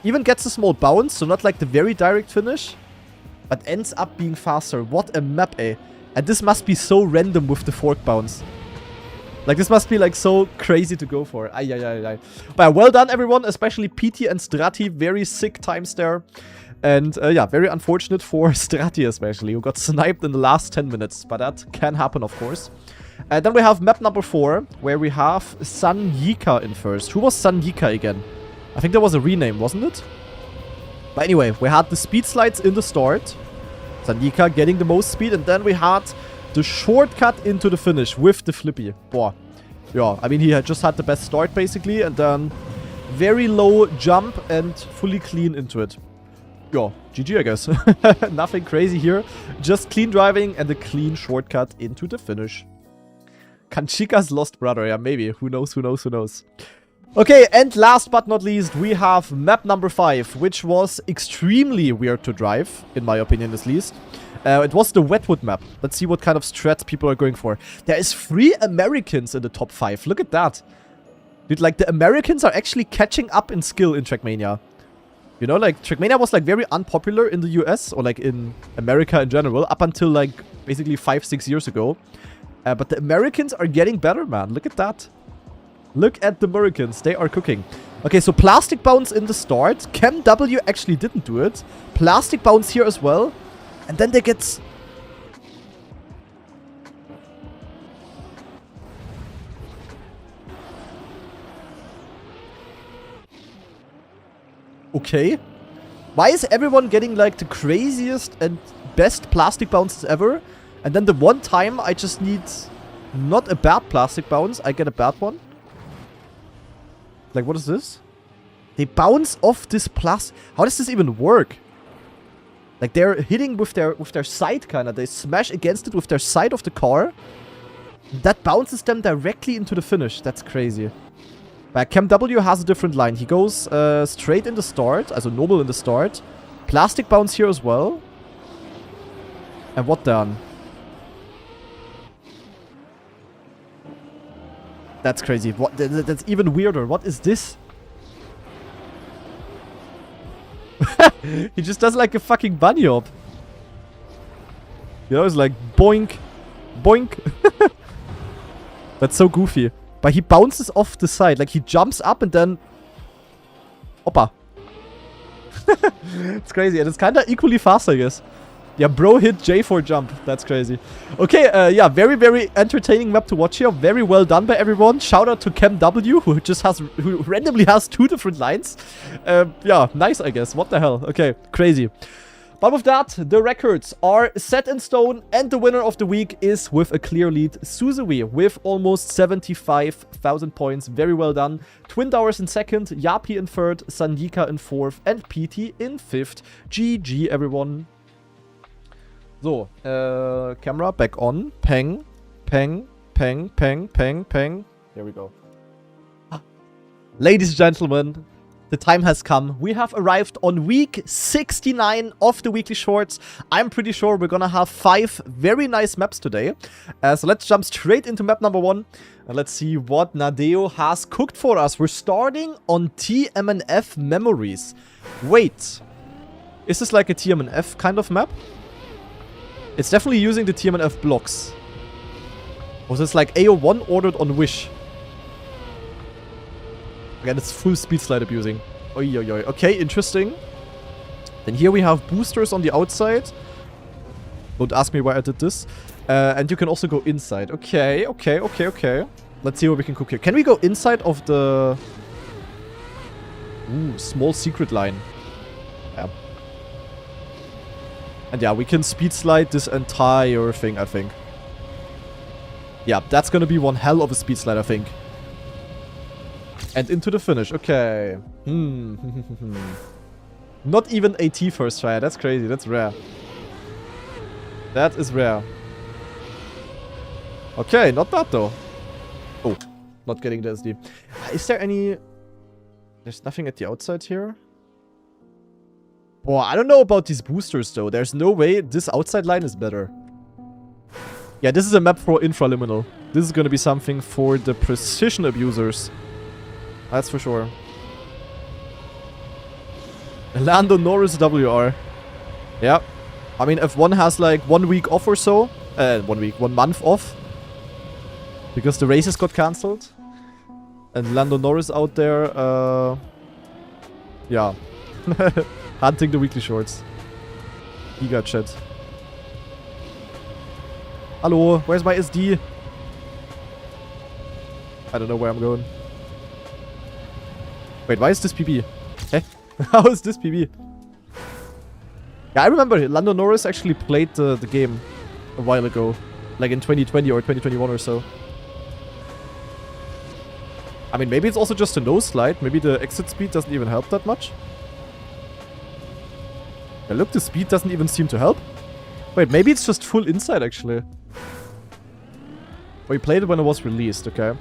Even gets a small bounce, so not like the very direct finish, but ends up being faster. What a map, eh? And this must be so random with the fork bounce. Like, this must be, like, so crazy to go for. Ay, ay, ay, ay. But well done, everyone. Especially PT and Strati. Very sick times there. And, yeah, very unfortunate for Strati especially, who got sniped in the last 10 minutes. But that can happen, of course. Then we have map number 4, where we have San Yika in first. Who was San Yika again? I think there was a rename, wasn't it? But anyway, we had the speed slides in the start. San Yika getting the most speed. And then we had the shortcut into the finish with the flippy. Boah. Yeah, I mean, he had just had the best start, basically. And then very low jump and fully clean into it. Yeah, GG, I guess. Nothing crazy here. Just clean driving and a clean shortcut into the finish. Kanchika's lost brother. Yeah, maybe. Who knows, who knows, who knows. Okay, and last but not least, we have map number 5, which was extremely weird to drive, in my opinion at least. It was the Wetwood map. Let's see what kind of strats people are going for. There is 3 Americans in the top 5. Look at that. Dude, like, the Americans are actually catching up in skill in Trackmania. You know, like, Trackmania was, like, very unpopular in the US, or, like, in America in general, up until, like, basically 5-6 years ago. But the Americans are getting better, man. Look at that. Look at the Americans. They are cooking. Okay, so plastic bounce in the start. Chem W actually didn't do it. Plastic bounce here as well. And then they get... Okay. Why is everyone getting like the craziest and best plastic bounces ever? And then the one time I just need not a bad plastic bounce, I get a bad one? Like, what is this? They bounce off this plastic. How does this even work? Like, they're hitting with their side, kinda. They smash against it with their side of the car. That bounces them directly into the finish. That's crazy. But Cam W has a different line. He goes straight in the start, also normal in the start. Plastic bounce here as well. And what then? That's crazy. What? That's even weirder. What is this? He just does like a fucking bunny hop. You know, it's like boink, boink. That's so goofy. But he bounces off the side. Like, he jumps up and then... Hoppa. It's crazy. And it's kind of equally fast, I guess. Yeah, bro hit J for jump. That's crazy. Okay, yeah, very, very entertaining map to watch here. Very well done by everyone. Shout out to Cam W, who randomly has 2 different lines. Yeah, nice, I guess. What the hell? Okay, crazy. But with that, the records are set in stone, and the winner of the week is with a clear lead, Suzui, with almost 75,000 points. Very well done. Twin Towers in second, Yapi in third, Sandika in fourth, and PT in fifth. GG, everyone. So, camera back on. Peng, peng, peng, peng, peng, peng. Here we go. Ladies and gentlemen, the time has come. We have arrived on week 69 of the weekly shorts. I'm pretty sure we're gonna have 5 very nice maps today. So let's jump straight into map number 1. And let's see what Nadeo has cooked for us. We're starting on TMNF Memories. Wait. Is this like a TMNF kind of map? It's definitely using the TMNF blocks. Or is this like AO1 ordered on Wish? Again, it's full speed slide abusing. Oi, oi, oi. Okay, interesting. Then here we have boosters on the outside. Don't ask me why I did this. And you can also go inside. Okay, okay, okay, okay. Let's see what we can cook here. Can we go inside of the... Ooh, small secret line. Yeah. And yeah, we can speed slide this entire thing, I think. Yeah, that's gonna be one hell of a speed slide, I think. And into the finish. Okay. Not even AT first try. That's crazy. That's rare. That is rare. Okay, not bad though. Oh, not getting the SD. Is there any... There's nothing at the outside here? Boah, I don't know about these boosters though. There's no way this outside line is better. Yeah, this is a map for infraliminal. This is gonna be something for the precision abusers. That's for sure. Lando Norris WR. Yeah. I mean, F1 has like 1 week off or so. 1 month off. Because the races got cancelled. And Lando Norris out there, yeah. Hunting the weekly shorts. Giga chat. Hello, where's my SD? I don't know where I'm going. Wait, why is this PB? Eh? How is this PB? Yeah, I remember Lando Norris actually played the game a while ago. Like in 2020 or 2021 or so. I mean, maybe it's also just a nose slide. Maybe the exit speed doesn't even help that much. Yeah, look, the speed doesn't even seem to help. Wait, maybe it's just full inside, actually. Or you played it when it was released, okay.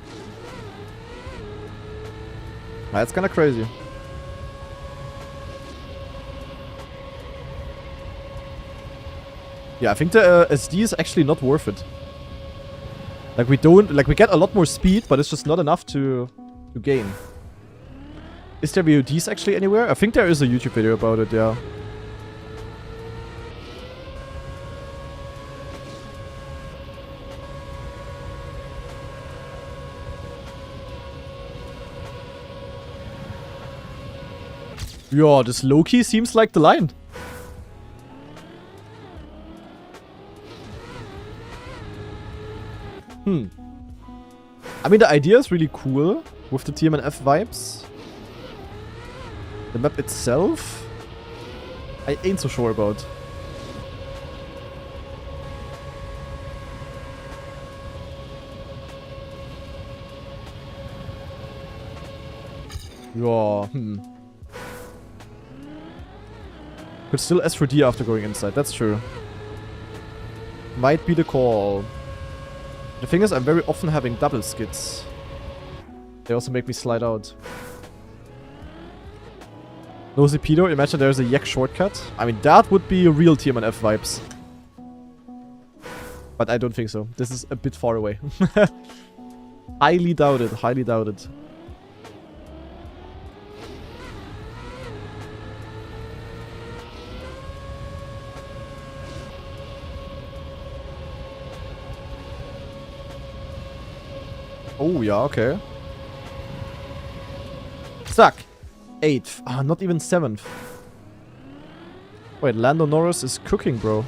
That's kind of crazy. Yeah, I think the SD is actually not worth it. Like we get a lot more speed, but it's just not enough to gain. Is there VODs actually anywhere? I think there is a YouTube video about it, yeah. Yeah, this low-key seems like the line. I mean, the idea is really cool with the TMNF vibes. The map itself. I ain't so sure about. Yeah, Could still S for D after going inside, that's true. Might be the call. The thing is, I'm very often having double skids. They also make me slide out. No Zepedo, imagine there's a Yak shortcut. I mean, that would be real TMNF vibes. But I don't think so. This is a bit far away. Highly doubted, highly doubted. Oh, yeah, okay. Suck. 8th. Ah, not even 7th. Wait, Lando Norris is cooking, bro.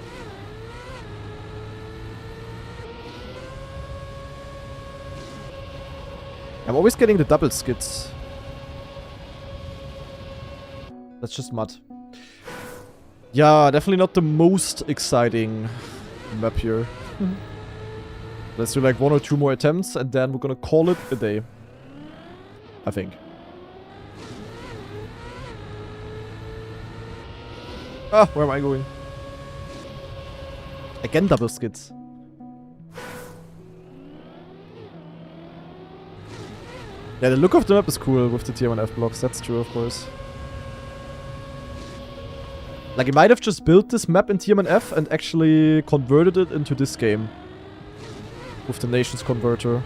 I'm always getting the double skids. That's just mud. Yeah, definitely not the most exciting map here. Let's do like 1 or 2 more attempts and then we're gonna call it a day. I think. Ah, where am I going? Again double skids. Yeah, the look of the map is cool with the tier 1 F blocks, that's true of course. Like, he might have just built this map in tier 1 F and actually converted it into this game. With the Nations Converter.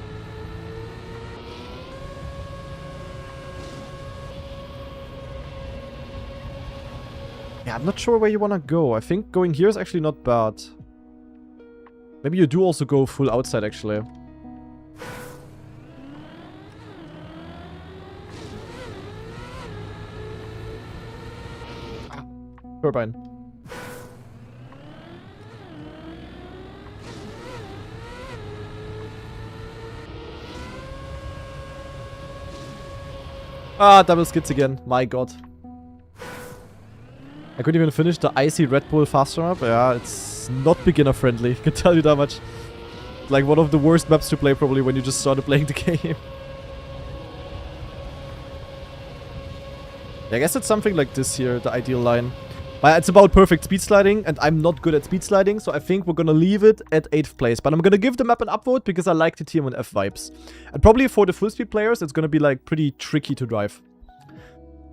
Yeah, I'm not sure where you wanna go. I think going here is actually not bad. Maybe you do also go full outside, actually. Turbine. Ah, double skids again. My god. I couldn't even finish the icy Red Bull faster map. Yeah, it's not beginner friendly. I can tell you that much. Like one of the worst maps to play probably when you just started playing the game. I guess it's something like this here, the ideal line. But it's about perfect speed sliding, and I'm not good at speed sliding, so I think we're gonna leave it at 8th place. But I'm gonna give the map an upvote because I like the TM1F vibes. And probably for the full speed players, it's gonna be like pretty tricky to drive.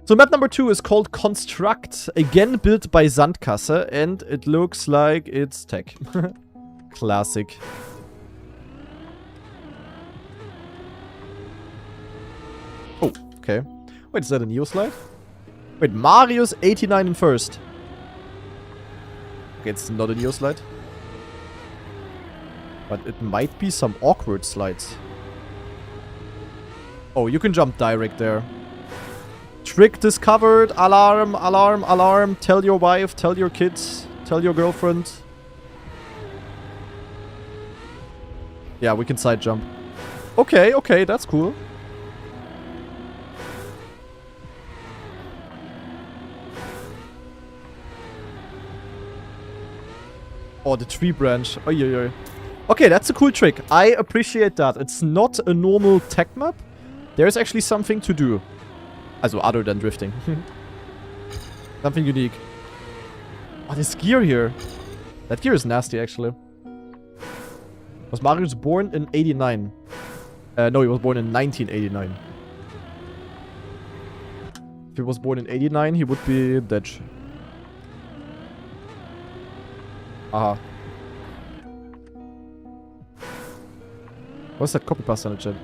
So map number 2 is called Construct, again built by Sandkasse, and it looks like it's tech. Classic. Oh, okay. Wait, is that a Neo slide? Wait, Marius 89 in first. Okay, it's not a Neo slide. But it might be some awkward slides. Oh, you can jump direct there. Trick discovered. Alarm, alarm, alarm. Tell your wife, tell your kids, tell your girlfriend. Yeah, we can side jump. Okay, okay, that's cool. Oh, the tree branch. Oy, oy, oy. Okay, that's a cool trick. I appreciate that. It's not a normal tech map. There's actually something to do. Also, other than drifting. Something unique. Oh, this gear here. That gear is nasty, actually. Was Marius born in 89? No, he was born in 1989. If he was born in 89, he would be dead. Aha. What's that copy paste in the chat?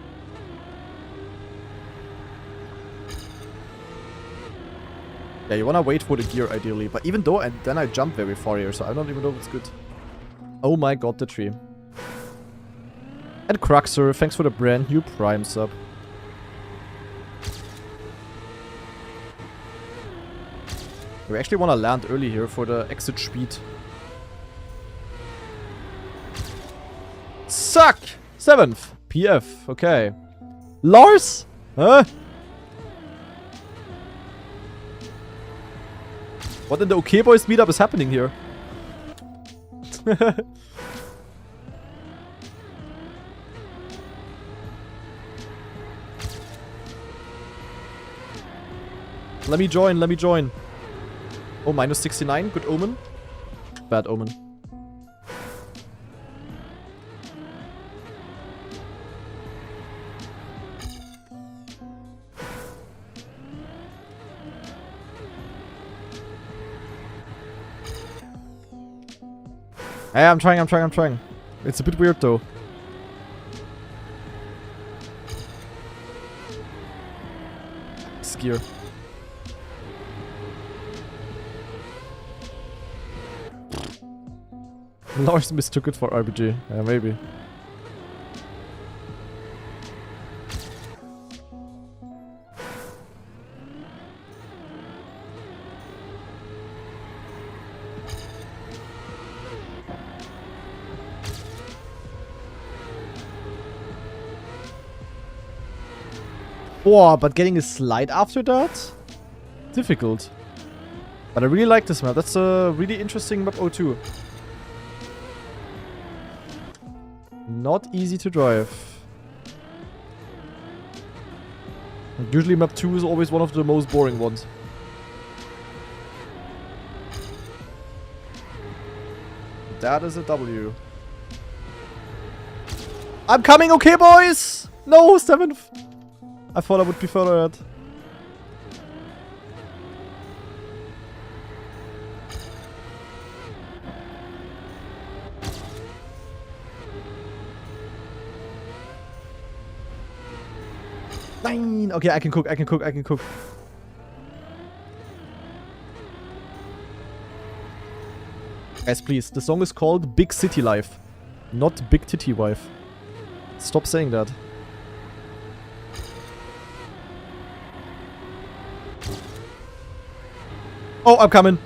Yeah, you wanna wait for the gear ideally, but even though, and then I jump very far here, so I don't even know if it's good. Oh my god, the tree. And Cruxer, thanks for the brand new Prime sub. We actually wanna land early here for the exit speed. Suck! 7th. PF. Okay. Lars? Huh? What in the OK Boys meetup is happening here? Let me join. Oh, minus 69. Good omen. Bad omen. Hey, I'm trying. It's a bit weird though. Skier. Lars mistook it for RPG. Yeah, maybe. Boah, but getting a slide after that? Difficult. But I really like this map. That's a really interesting map 02. Not easy to drive. Usually map 2 is always one of the most boring ones. That is a W. I'm coming, okay boys! No, 7th. I thought I would be further ahead. Nine. Okay, I can cook. Guys, please. The song is called Big City Life, not Big Titty Wife. Stop saying that. Oh, I'm coming.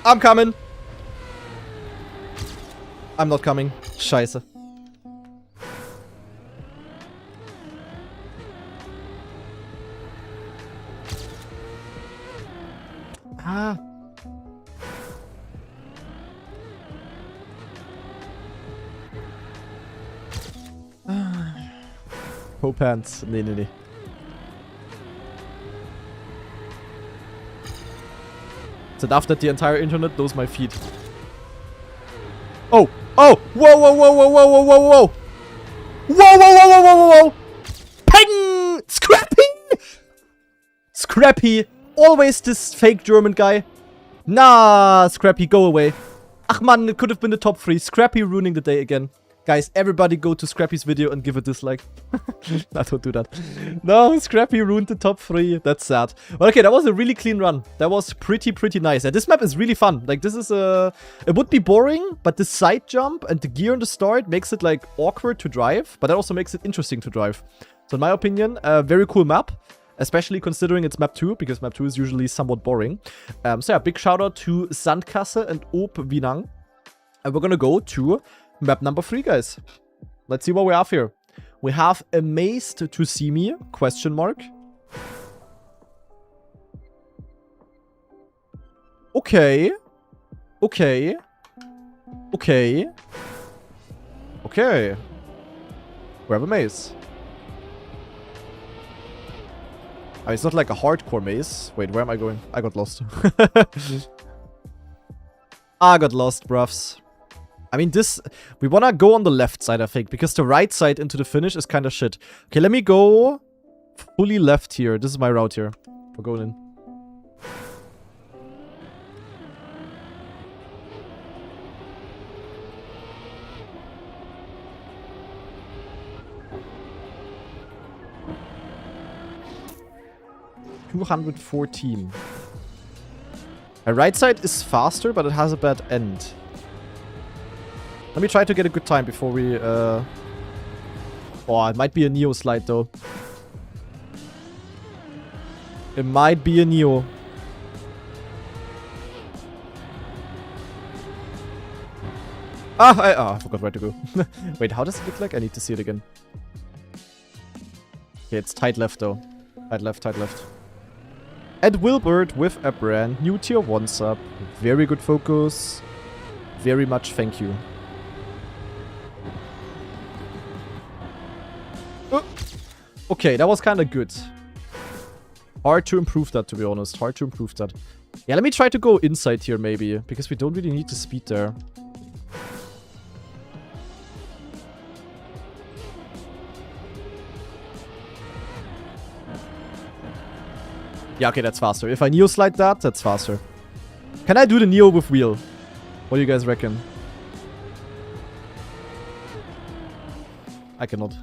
I'm not coming. Scheiße. Ah. Pants. Nee. It's enough that the entire internet knows my feet. Oh! Whoa! Peng! Scrappy! Always this fake German guy. Nah, Scrappy, go away. Ach man, it could have been the top 3. Scrappy ruining the day again. Guys, everybody go to Scrappy's video and give a dislike. No, don't do that. No, Scrappy ruined the top 3. That's sad. But okay, that was a really clean run. That was pretty nice. And this map is really fun. Like, this is a... It would be boring, but the side jump and the gear on the start makes it, like, awkward to drive. But that also makes it interesting to drive. So in my opinion, a very cool map. Especially considering it's map 2, because map 2 is usually somewhat boring. So yeah, big shout out to Sandkasse and Op Winang. And we're gonna go to map number 3, guys. Let's see what we have here. We have Amazed to See Me, question mark. Okay. We have a maze. I mean, it's not like a hardcore maze. Wait, where am I going? I got lost. I got lost, bruv. I mean, this... We wanna go on the left side, I think. Because the right side into the finish is kind of shit. Okay, let me go fully left here. This is my route here. We're going in. $214. My right side is faster, but it has a bad end. Let me try to get a good time before we... Oh, it might be a Neo slide, though. It might be a Neo. I forgot where to go. Wait, how does it look like? I need to see it again. Okay, it's tight left, though. Tight left. And Wilbert with a brand new tier 1 sub. Very good focus. Very much thank you. Okay, that was kind of good. Hard to improve that, to be honest. Hard to improve that. Yeah, let me try to go inside here, maybe. Because we don't really need the speed there. Yeah, okay, that's faster. If I Neo slide that, that's faster. Can I do the Neo with wheel? What do you guys reckon? I cannot.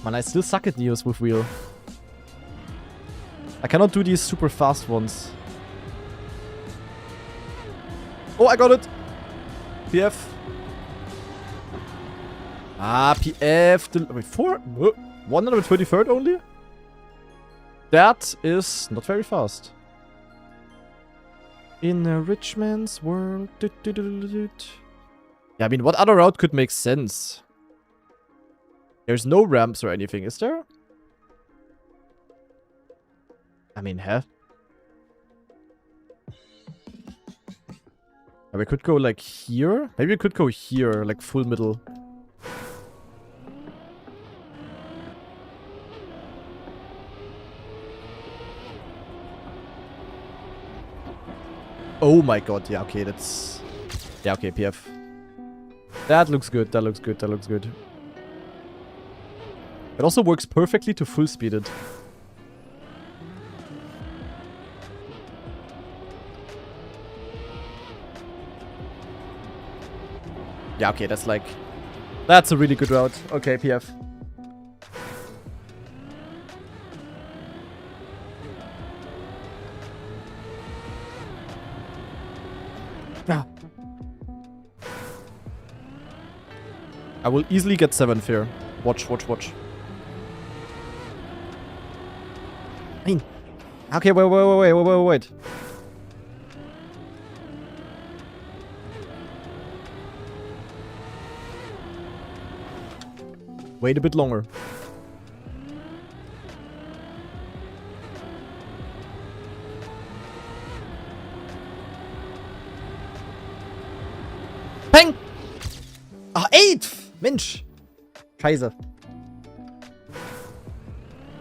Man, I still suck at Neos with wheel. I cannot do these super fast ones. Oh, I got it! PF. Ah, PF. Wait, 123rd only? That is not very fast. In a rich man's world. Yeah, I mean, what other route could make sense? There's no ramps or anything, is there? I mean, huh? We could go like here? Maybe we could go here, like full middle. Oh my god, yeah, okay, that's... Yeah, okay, PF. That looks good, that looks good, that looks good. It also works perfectly to full speed it. Yeah, okay, that's like... That's a really good route. Okay, PF. Ah. I will easily get 7th here. Watch, watch, watch. I mean... Okay, wait. Wait a bit longer. Peng! Ah, 8th! Mensch! Scheiße.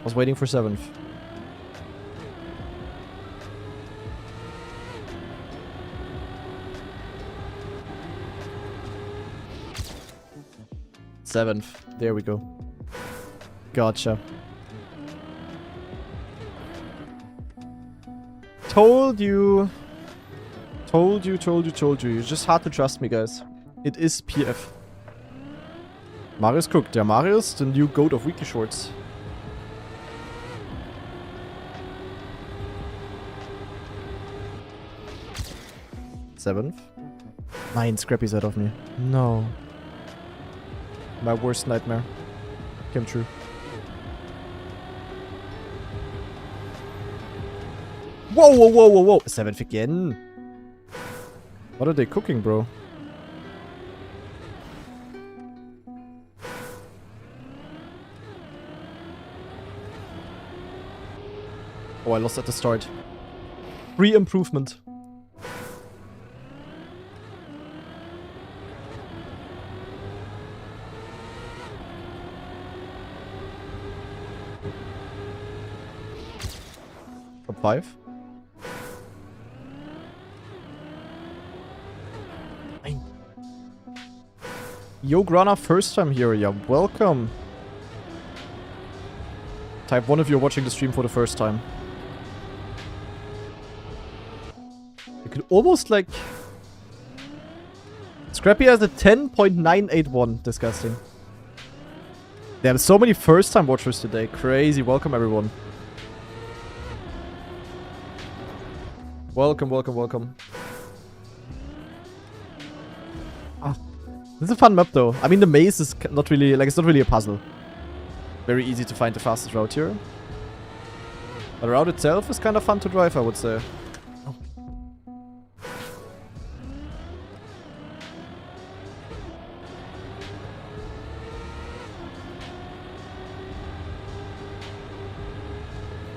Was waiting for 7th. Seventh. There we go. Gotcha. Told you. Told you. It's just hard to trust me, guys. It is PF. Marius cooked. Yeah, Marius, the new goat of weekly shorts. Seventh. 9 Scrappy's out of me. No. My worst nightmare came true. Whoa. 7th again. What are they cooking, bro? Oh, I lost at the start. Free improvement. Top 5. Yo, Grana, first time here. Yeah, welcome. Type 1 if you're watching the stream for the first time. You could almost like... Scrappy has a 10.981. Disgusting. There are so many first time watchers today. Crazy. Welcome, everyone. Welcome. Ah, this is a fun map though. I mean, the maze is not really, like, it's not really a puzzle. Very easy to find the fastest route here. But the route itself is kind of fun to drive, I would say. Oh.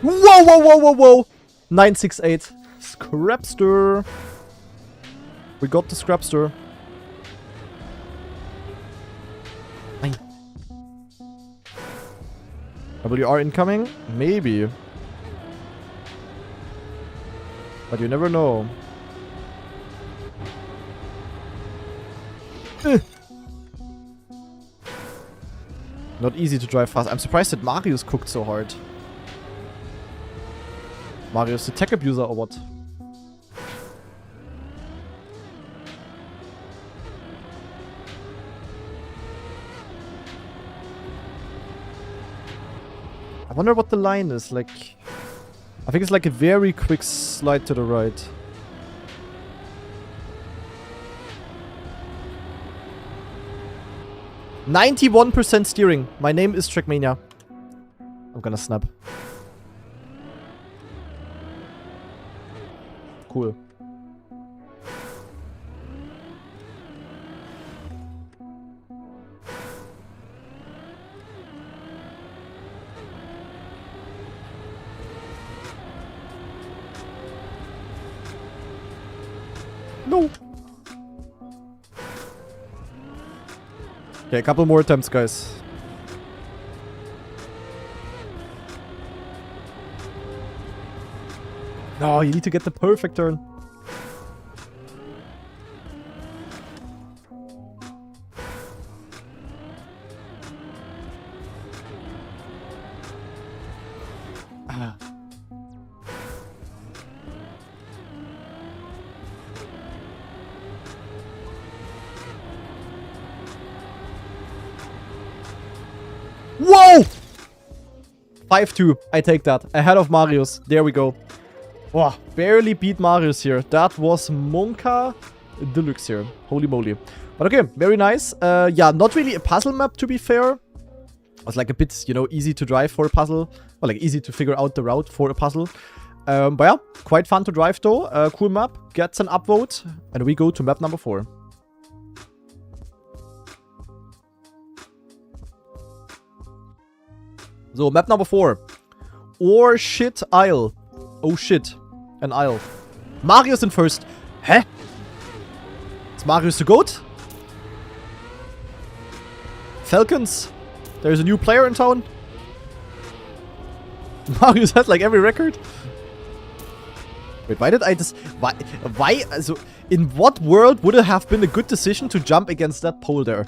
Whoa, whoa, whoa, whoa, whoa. 968. Scrapster. We got the Scrapster. WR incoming? Maybe. But you never know. Not easy to drive fast. I'm surprised that Marius cooked so hard. Marius the tech abuser or what? I wonder what the line is, like... I think it's like a very quick slide to the right. %91 steering. My name is Trackmania. I'm gonna snap. Cool. No. Okay, a couple more attempts, guys. No, you need to get the perfect turn. Ah. Whoa! 5-2. I take that. Ahead of Marius. There we go. Wow, barely beat Marius here. That was Monka Deluxe here. Holy moly. But okay, very nice. Yeah, not really a puzzle map, to be fair. It was like a bit, you know, easy to drive for a puzzle. Or like easy to figure out the route for a puzzle. But yeah, quite fun to drive though. Cool map. Gets an upvote. And we go to map number 4. So, map number 4. Or shit Isle. Oh shit. An Isle. Marius in first. Hä? Is Marius the GOAT? Falcons. There's a new player in town. Marius has like every record. Wait, why did I just... Why? Also, in what world would it have been a good decision to jump against that pole there?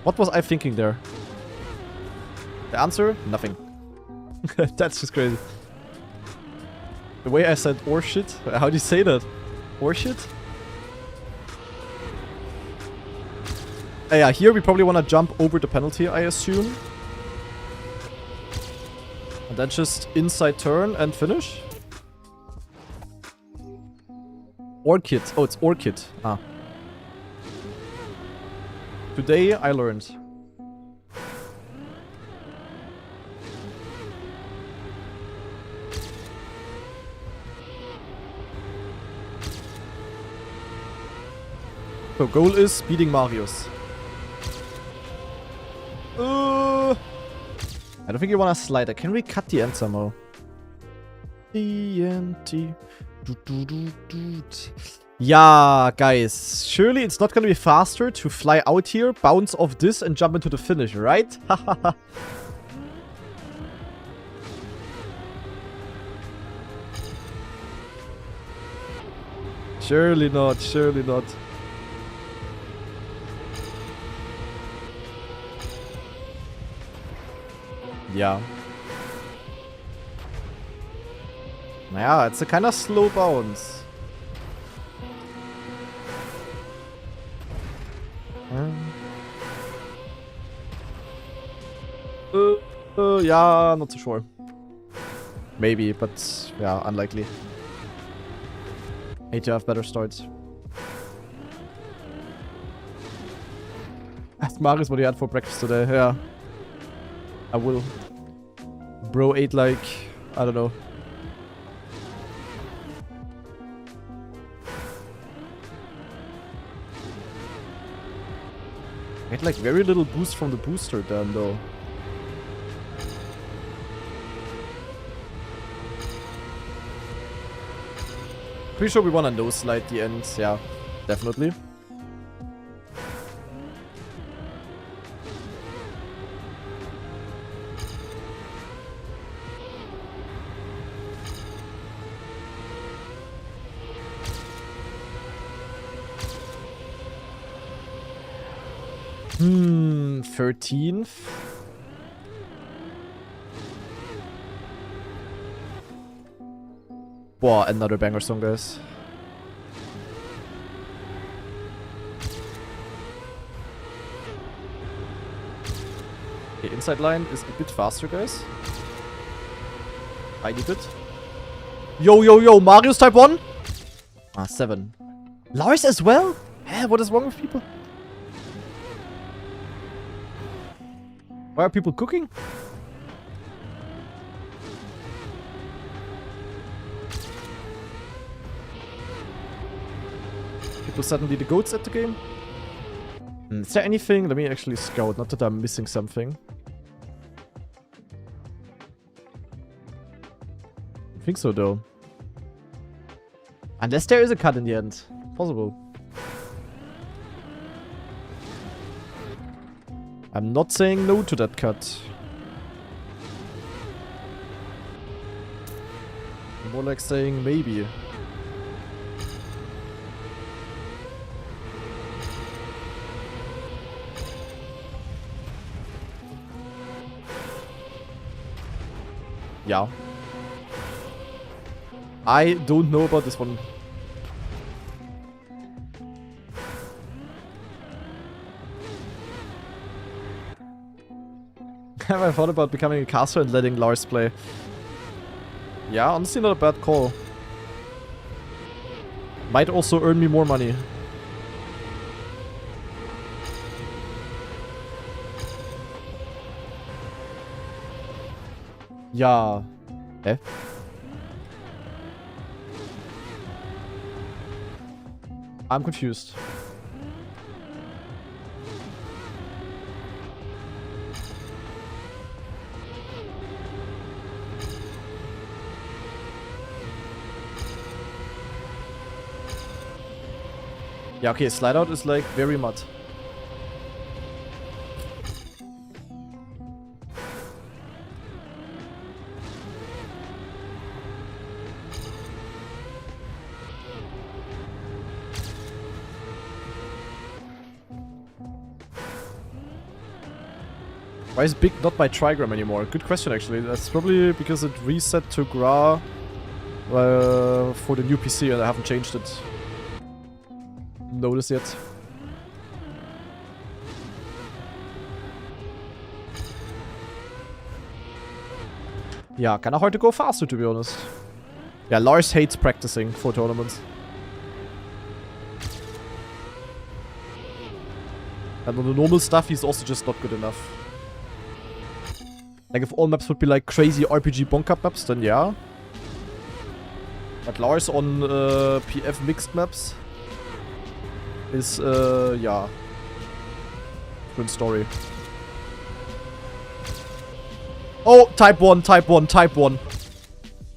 What was I thinking there? The answer? Nothing. That's just crazy. The way I said or shit? How do you say that? Or shit? Yeah, here we probably want to jump over the penalty, I assume. And then just inside turn and finish. Orchid. Oh, it's Orchid. Ah. Today I learned. So goal is beating Marius. I don't think you want to slide. Can we cut the end somehow? TNT. Yeah, guys. Surely it's not going to be faster to fly out here, bounce off this, and jump into the finish, right? Surely not. Surely not. Yeah. Naja, it's a kind of slow bounce. Yeah, not so sure. Maybe, but yeah, unlikely. Hate to have better starts. Ask Marius what he had for breakfast today. Yeah. I will. Bro ate like, I don't know. I had like very little boost from the booster then though. Pretty sure we want to no-slide the end. Yeah, definitely. Hmm, 13th. Boah, another banger song, guys. The inside line is a bit faster, guys. I need it. Yo, yo, yo, Mario's type 1? Ah, 7. Lars as well? Heh, what is wrong with people? Why are people cooking? People suddenly the goats at the game? Is there anything? Let me actually scout, not that I'm missing something. I think so though. Unless there is a cut in the end. Possible. I'm not saying no to that cut. More like saying maybe. Yeah. I don't know about this one. Have I thought about becoming a caster and letting Lars play? Yeah, honestly not a bad call. Might also earn me more money. Ja. Hä? I'm confused. Yeah, okay, slide out is like very mud. Why is big not my trigram anymore? Good question actually. That's probably because it reset to Gra for the new PC and I haven't changed it. Notice yet. Yeah, kinda hard to go faster to be honest. Yeah, Lars hates practicing for tournaments. And on the normal stuff, he's also just not good enough. Like if all maps would be like crazy RPG bonk-up maps, then yeah. But Lars on PF mixed maps is, yeah. Different story. Oh, type 1, type 1, type 1.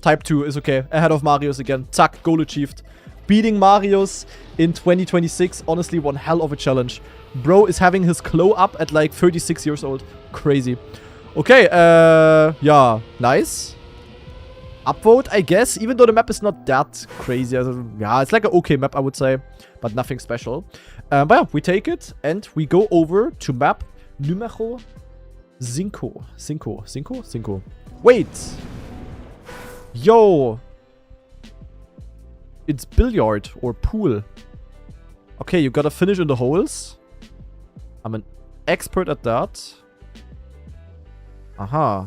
Type 2 is okay. Ahead of Marius again. Zack, goal achieved. Beating Marius in 2026, honestly, one hell of a challenge. Bro is having his glow up at like 36 years old. Crazy. Okay, yeah, nice. Upvote, I guess, even though the map is not that crazy. Yeah, it's like an okay map, I would say, but nothing special. But yeah, we take it and we go over to map numero 5. Wait. Yo. It's billiard or pool. Okay, you gotta finish in the holes. I'm an expert at that. Aha.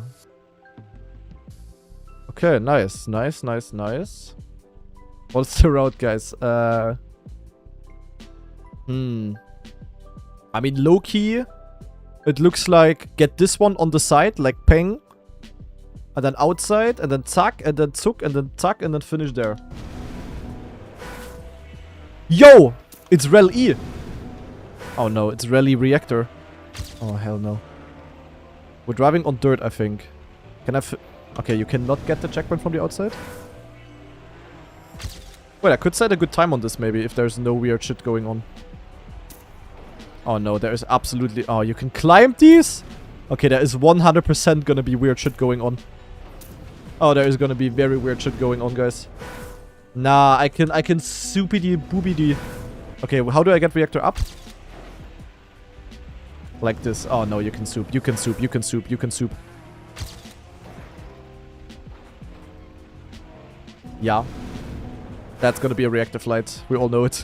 Okay, nice. Nice. What's the route, guys? I mean, low-key, it looks like get this one on the side, like peng. And then outside, and then zack, and then zuck, and then zack, and then finish there. Yo! It's rel E! Oh no, it's rally reactor. Oh, hell no. We're driving on dirt, I think. Can I okay, you cannot get the checkpoint from the outside? Wait, I could set a good time on this maybe if there's no weird shit going on. Oh no, there is absolutely... Oh, you can climb these? Okay, there is 100% gonna be weird shit going on. Oh, there is gonna be very weird shit going on, guys. Nah, I can soupity boobity. Okay, well, how do I get reactor up? Like this. Oh no, you can soup. You can soup. You can soup. You can soup. Yeah. That's gonna be a reactor flight. We all know it.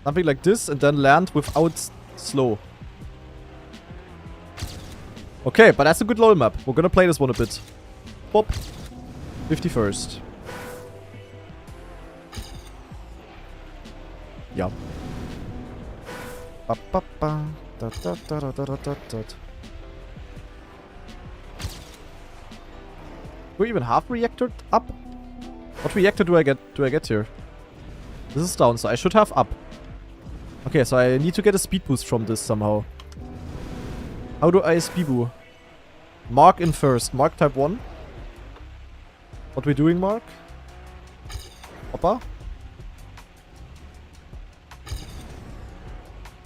Something like this and then land without slow. Okay, but that's a good LoL map. We're gonna play this one a bit. Pop. 51st. Yeah. Ba, ba, ba. Da, da, da, da, da, da, da. Do we even have reactor up? What reactor do I get here? This is down, so I should have up. Okay, so I need to get a speed boost from this somehow. How do I speed boost? Mark in first. Mark type 1. What we doing, Mark? Hoppa.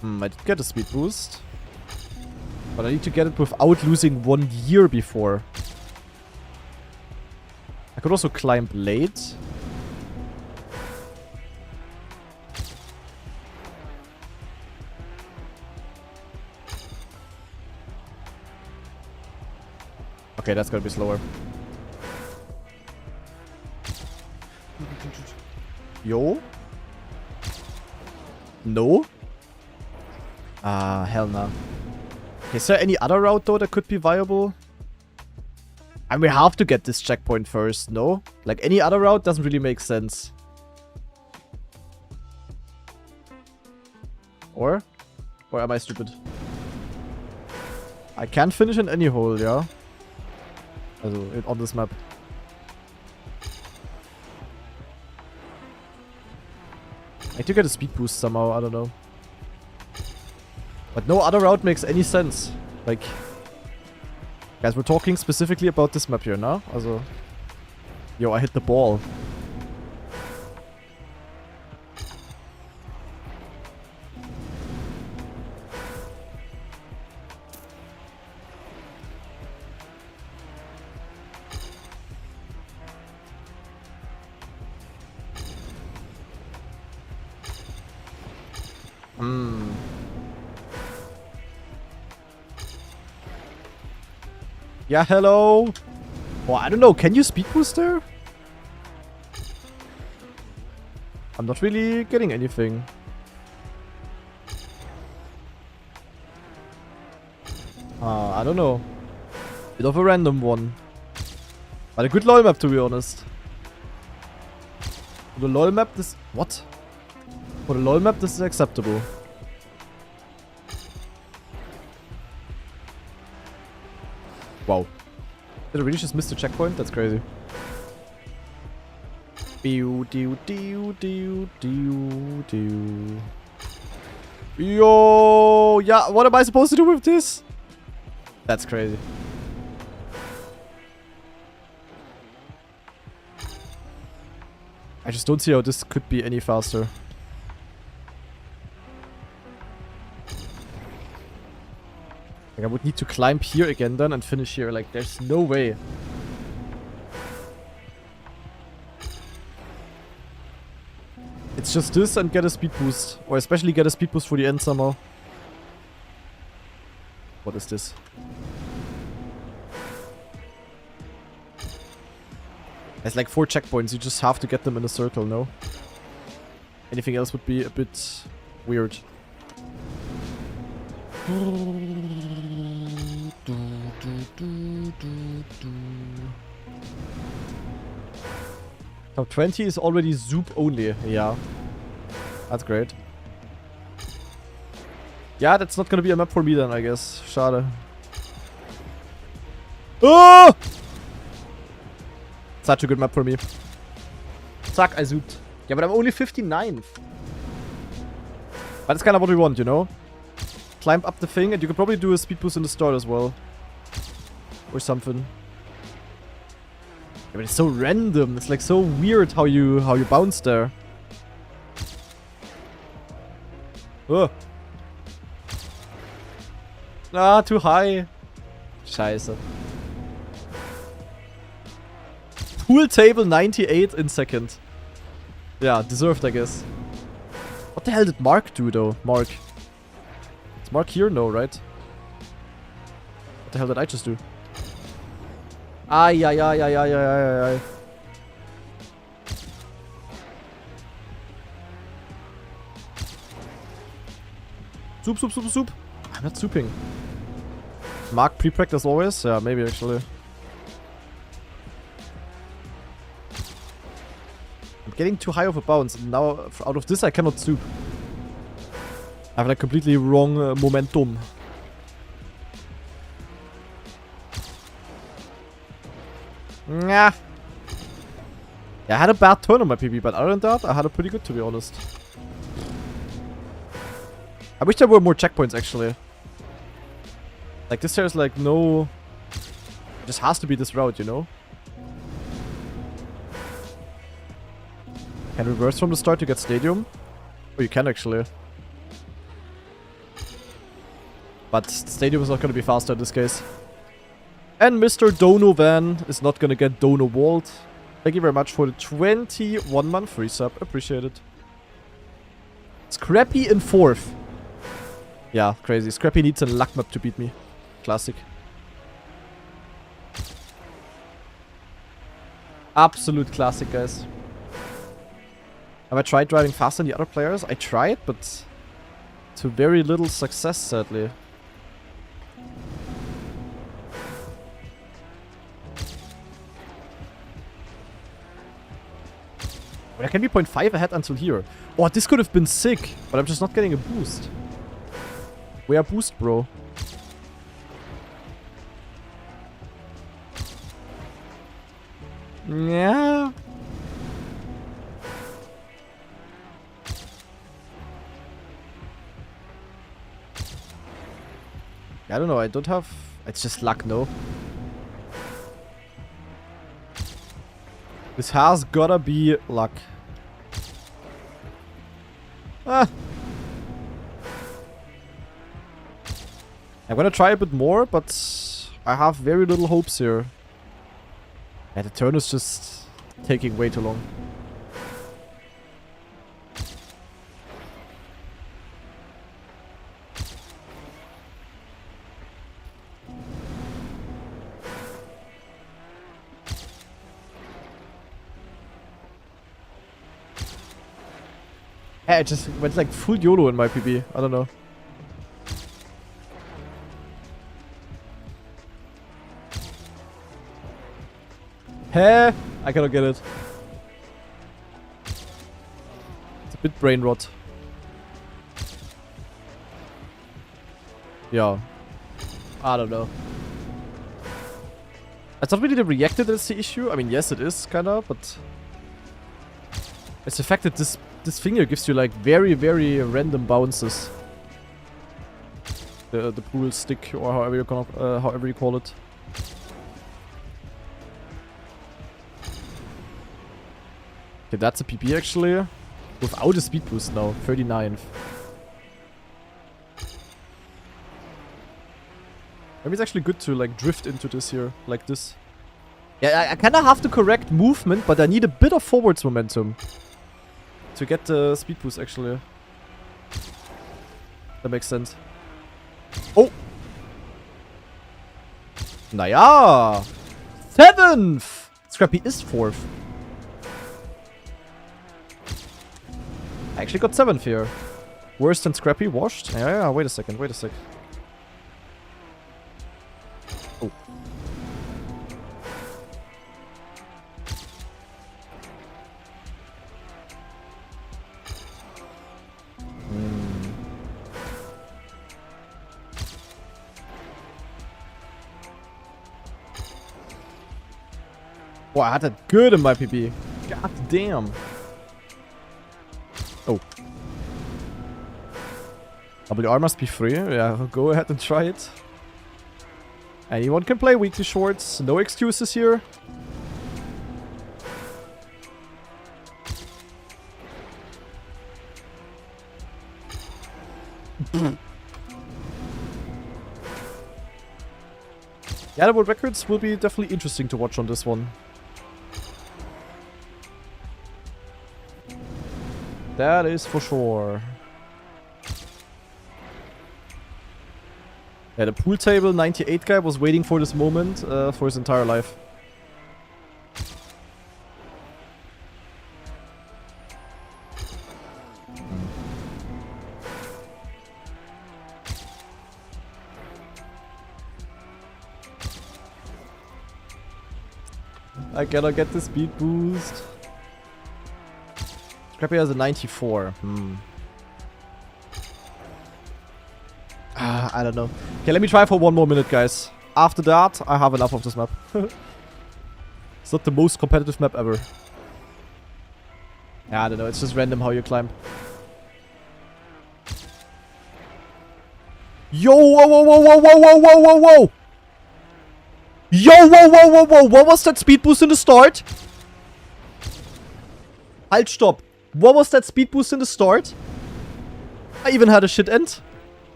I did get a speed boost. But I need to get it without losing 1 year before. I could also climb late. Okay, that's gonna be slower. Yo? No? Ah, hell no. Okay, is there any other route though that could be viable? I mean, we have to get this checkpoint first, no? Like, any other route doesn't really make sense. Or am I stupid? I can finish in any hole, yeah? Also, on this map. I need to get a speed boost somehow, I don't know. But no other route makes any sense. Like... Guys, we're talking specifically about this map here, no? Also... Yo, I hit the ball. Yeah, hello. Oh, I don't know. Can you speed boost there? I'm not really getting anything. I don't know. Bit of a random one. But a good LoL map, to be honest. For the LoL map, this... What? For the LoL map, this is acceptable. Wow. Did I really just miss the checkpoint? That's crazy. Yo! Yeah, what am I supposed to do with this? That's crazy. I just don't see how this could be any faster. Like, I would need to climb here again then and finish here. Like, there's no way. It's just this and get a speed boost. Or especially get a speed boost for the end somehow. What is this? There's like 4 checkpoints. You just have to get them in a circle, no? Anything else would be a bit weird. Top 20 is already Zoop only. Yeah. That's great. Yeah, that's not gonna be a map for me then, I guess. Schade. Oh! Such a good map for me. Zack, I zooped. Yeah, but I'm only 59th. But it's kind of what we want, you know? Climb up the thing, and you could probably do a speed boost in the start as well. Or something. Yeah, but it's so random. It's like so weird how you bounce there. Ugh. Ah, too high. Scheiße. Pool table 98 in second. Yeah, deserved, I guess. What the hell did Mark do, though? Mark. Is Mark here? No, right? What the hell did I just do? Ay, ay, ay, ay, ay, ay, ay, ay. Soup, soup, soup, soup. I'm not souping. Mark pre-practice always? Yeah, maybe actually. I'm getting too high of a bounce. And now, out of this, I cannot soup. I have like completely wrong momentum. Nah. Yeah, I had a bad turn on my PB, but other than that, I had it pretty good, to be honest. I wish there were more checkpoints, actually. Like, this there's like no... It just has to be this route, you know? Can reverse from the start to get stadium? Oh, you can actually. But stadium is not going to be faster in this case. And Mr. Donovan is not going to get Dono walled. Thank you very much for the 21-month free sub. Appreciate it. Scrappy in 4th. Yeah, crazy. Scrappy needs a luck map to beat me. Classic. Absolute classic, guys. Have I tried driving faster than the other players? I tried, but to very little success, sadly. But I can be 0.5 ahead until here. Oh, this could have been sick, but I'm just not getting a boost. Where boost, bro? Yeah. I don't know, I don't have... It's just luck, no? This has gotta be luck. Ah. I'm gonna try a bit more, but I have very little hopes here. Yeah, the turn is just taking way too long. I just went like full YOLO in my PB. I don't know. Heh? I cannot get it. It's a bit brain rot. Yeah. I don't know. It's not really the reactor that's the issue. I mean, yes, it is, kinda, but... It's the fact that this finger gives you like very, very random bounces. The pool stick, or however you call it. Okay, that's a PP actually. Without a speed boost now, 39th. Maybe it's actually good to like drift into this here, like this. Yeah, I kinda have the correct movement, but I need a bit of forwards momentum to get the speed boost actually. That makes sense. Oh! Naja! 7th! Scrappy is 4th. I actually got 7th here. Worse than Scrappy, washed? Yeah, wait a second, wait a sec. Oh. Boah, I had that good in my PB. God damn. Oh. WR must be free. Yeah, go ahead and try it. Anyone can play weekly shorts. No excuses here. Yeah, the world records will be definitely interesting to watch on this one. That is for sure. Yeah, the pool table 98 guy was waiting for this moment for his entire life. I cannot get the speed boost. Scrappy has a 94. I don't know. Okay, let me try for 1 more minute, guys. After that, I have enough of this map. It's not the most competitive map ever. Yeah, I don't know. It's just random how you climb. Yo, whoa, whoa, whoa, whoa, whoa, whoa, whoa, whoa, whoa! Yo, whoa, whoa, whoa, whoa! What was that speed boost in the start? Halt, stop. What was that speed boost in the start? I even had a shit end.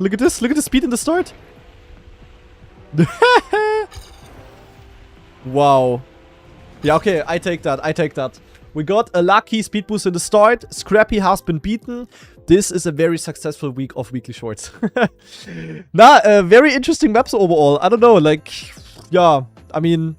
Look at this. Look at the speed in the start. Wow. Yeah, okay. I take that. I take that. We got a lucky speed boost in the start. Scrappy has been beaten. This is a very successful week of weekly shorts. Very interesting maps overall. I don't know, like, yeah, I mean,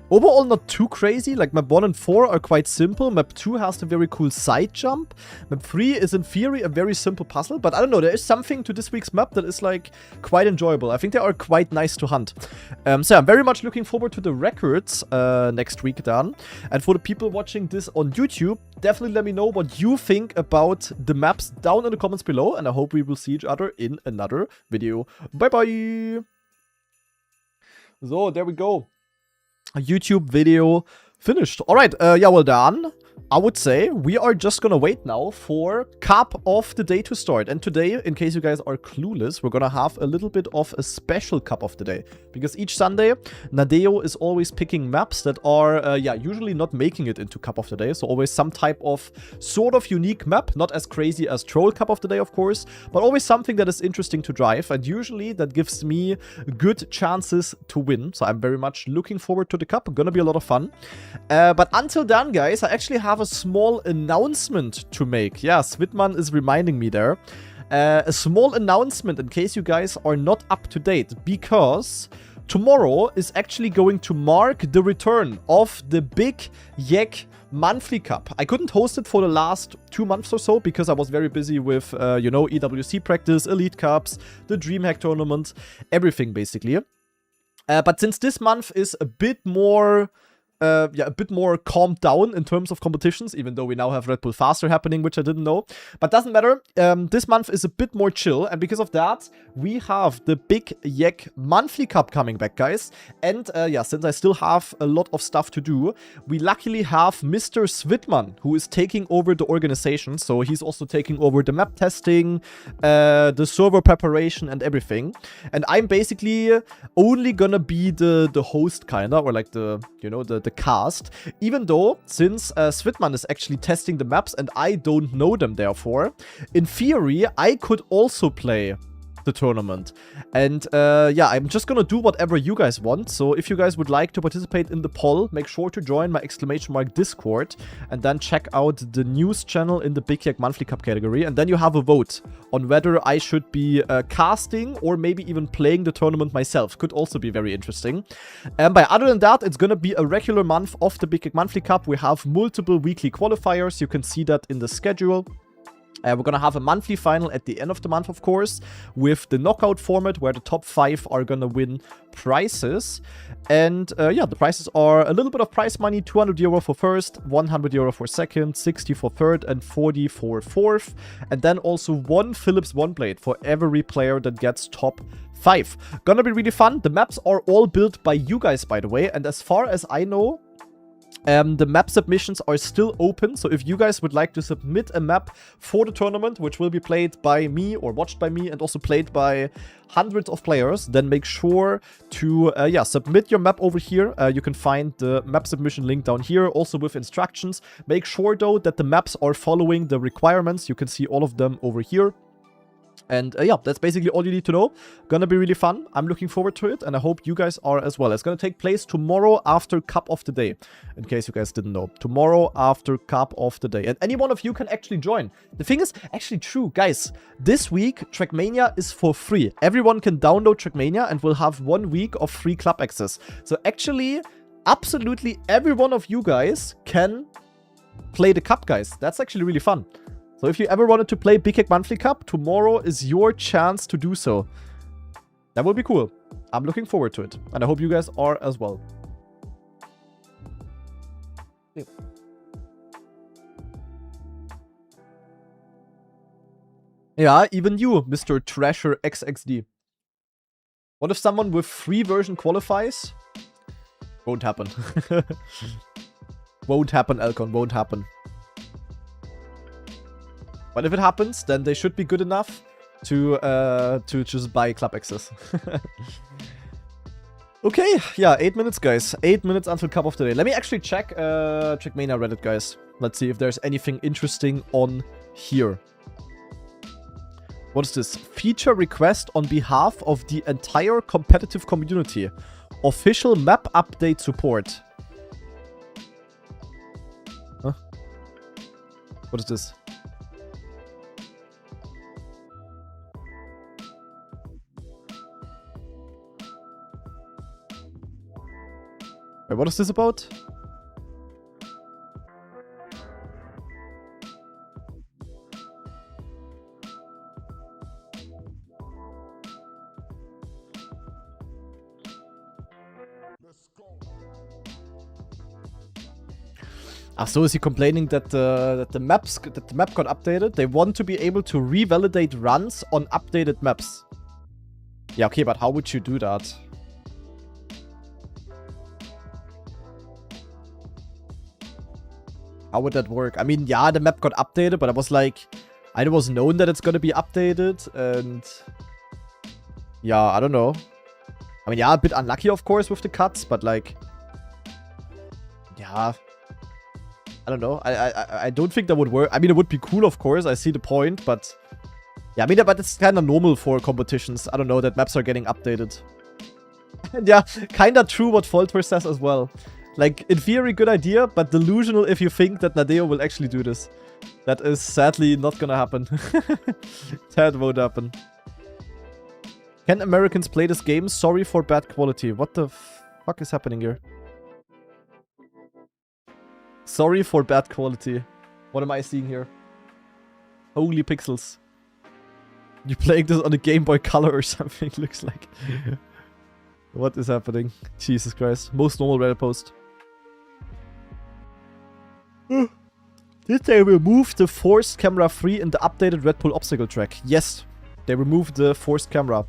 overall not too crazy. Like, map 1 and 4 are quite simple. Map 2 has the very cool side jump. Map 3 is in theory a very simple puzzle. But I don't know, there is something to this week's map that is, like, quite enjoyable. I think they are quite nice to hunt. So I'm very much looking forward to the records next week then. And for the people watching this on YouTube, definitely let me know what you think about the maps down in the comments below. And I hope we will see each other in another video. Bye-bye! So, there we go. A YouTube video finished. Alright, yeah, well done. I would say we are just gonna wait now for Cup of the Day to start. And today, in case you guys are clueless, we're gonna have a little bit of a special Cup of the Day. Because each Sunday, Nadeo is always picking maps that are, yeah, usually not making it into Cup of the Day. So always some type of sort of unique map. Not as crazy as Troll Cup of the Day, of course. But always something that is interesting to drive. And usually that gives me good chances to win. So I'm very much looking forward to the Cup. Gonna be a lot of fun. But until then, guys, I actually have a small announcement to make. Yeah, Switman is reminding me there. A small announcement in case you guys are not up to date, because tomorrow is actually going to mark the return of the Big Yak Monthly Cup. I couldn't host it for the last 2 months or so because I was very busy with, you know, EWC practice, Elite Cups, the DreamHack tournament, everything basically. But since this month is a bit more yeah, a bit more calmed down in terms of competitions, even though we now have Red Bull Faster happening, which I didn't know. But doesn't matter. This month is a bit more chill, and because of that, we have the Big Yak Monthly Cup coming back, guys. And yeah, since I still have a lot of stuff to do, we luckily have Mr. Switman, who is taking over the organization. So he's also taking over the map testing, the server preparation, and everything. And I'm basically only gonna be the host, kinda, or like the, you know, the cast, even though since Switman is actually testing the maps and I don't know them, therefore in theory I could also play the tournament. And yeah, I'm just gonna do whatever you guys want. So if you guys would like to participate in the poll, make sure to join my ! Discord and then check out the news channel in the Big Yak Monthly Cup category, and then you have a vote on whether I should be casting or maybe even playing the tournament myself. Could also be very interesting. But other than that, it's gonna be a regular month of the Big Yak Monthly Cup. We have multiple weekly qualifiers. You can see that in the schedule. We're gonna have a monthly final at the end of the month, of course, with the knockout format where the top 5 are gonna win prizes. And yeah, the prizes are a little bit of prize money: 200 euro for first, 100 euro for second, 60 for third, and 40 for fourth. And then also 1 Philips One Blade for every player that gets top 5. Gonna be really fun. The maps are all built by you guys, by the way. And as far as I know, the map submissions are still open, so if you guys would like to submit a map for the tournament, which will be played by me or watched by me and also played by hundreds of players, then make sure to yeah, submit your map over here. You can find the map submission link down here, also with instructions. Make sure though that the maps are following the requirements. You can see all of them over here. And yeah, that's basically all you need to know. Gonna be really fun. I'm looking forward to it, and I hope you guys are as well. It's gonna take place tomorrow after Cup of the Day, in case you guys didn't know. Tomorrow after Cup of the Day. And any one of you can actually join. The thing is, actually true, guys. This week, Trackmania is for free. Everyone can download Trackmania and will have 1 week of free club access. So actually, absolutely every one of you guys can play the cup, guys. That's actually really fun. So if you ever wanted to play Big Egg Monthly Cup, tomorrow is your chance to do so. That will be cool. I'm looking forward to it. And I hope you guys are as well. Yeah, even you, Mr. Trasher XXD. What if someone with free version qualifies? Won't happen. Won't happen, Elcon. Won't happen. But if it happens, then they should be good enough to just buy club access. Okay, yeah, 8 minutes, guys. 8 minutes until Cup of the Day. Let me actually check Trackmania Reddit, guys. Let's see if there's anything interesting on here. What is this? Feature request on behalf of the entire competitive community. Official map update support. Huh? What is this? Wait, what is this about? Ah, so is he complaining that the map got updated? They want to be able to revalidate runs on updated maps. Yeah, okay, but how would you do that? How would that work? I mean, yeah, the map got updated, but I was like, it was known that it's gonna be updated, and yeah, I don't know. I mean, yeah, a bit unlucky, of course, with the cuts, but like, yeah, I don't know. I don't think that would work. I mean, it would be cool, of course. I see the point, but yeah, I mean, but it's kind of normal for competitions. I don't know, that maps are getting updated. And yeah, kind of true what Voltor says as well. Like, in theory, good idea, but delusional if you think that Nadeo will actually do this. That is sadly not gonna happen. That won't happen. Can Americans play this game? Sorry for bad quality. What the fuck is happening here? Sorry for bad quality. What am I seeing here? Holy pixels. You playing this on a Game Boy Color or something, looks like. What is happening? Jesus Christ. Most normal Reddit post. Did they remove the forced camera free in the updated Red Bull obstacle track? Yes, they removed the forced camera.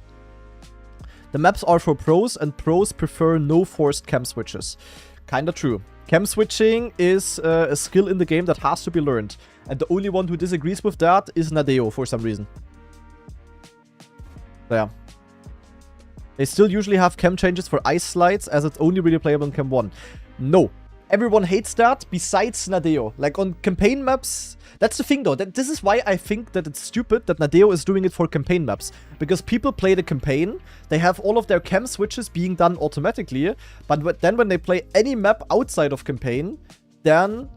The maps are for pros, and pros prefer no forced cam switches. Kinda true. Cam switching is a skill in the game that has to be learned. And the only one who disagrees with that is Nadeo for some reason. There. They still usually have cam changes for ice slides, as it's only really playable in Cam 1. No. Everyone hates that, besides Nadeo. Like, on campaign maps... That's the thing, though. This is why I think that it's stupid that Nadeo is doing it for campaign maps. Because people play the campaign, they have all of their cam switches being done automatically, but then when they play any map outside of campaign, then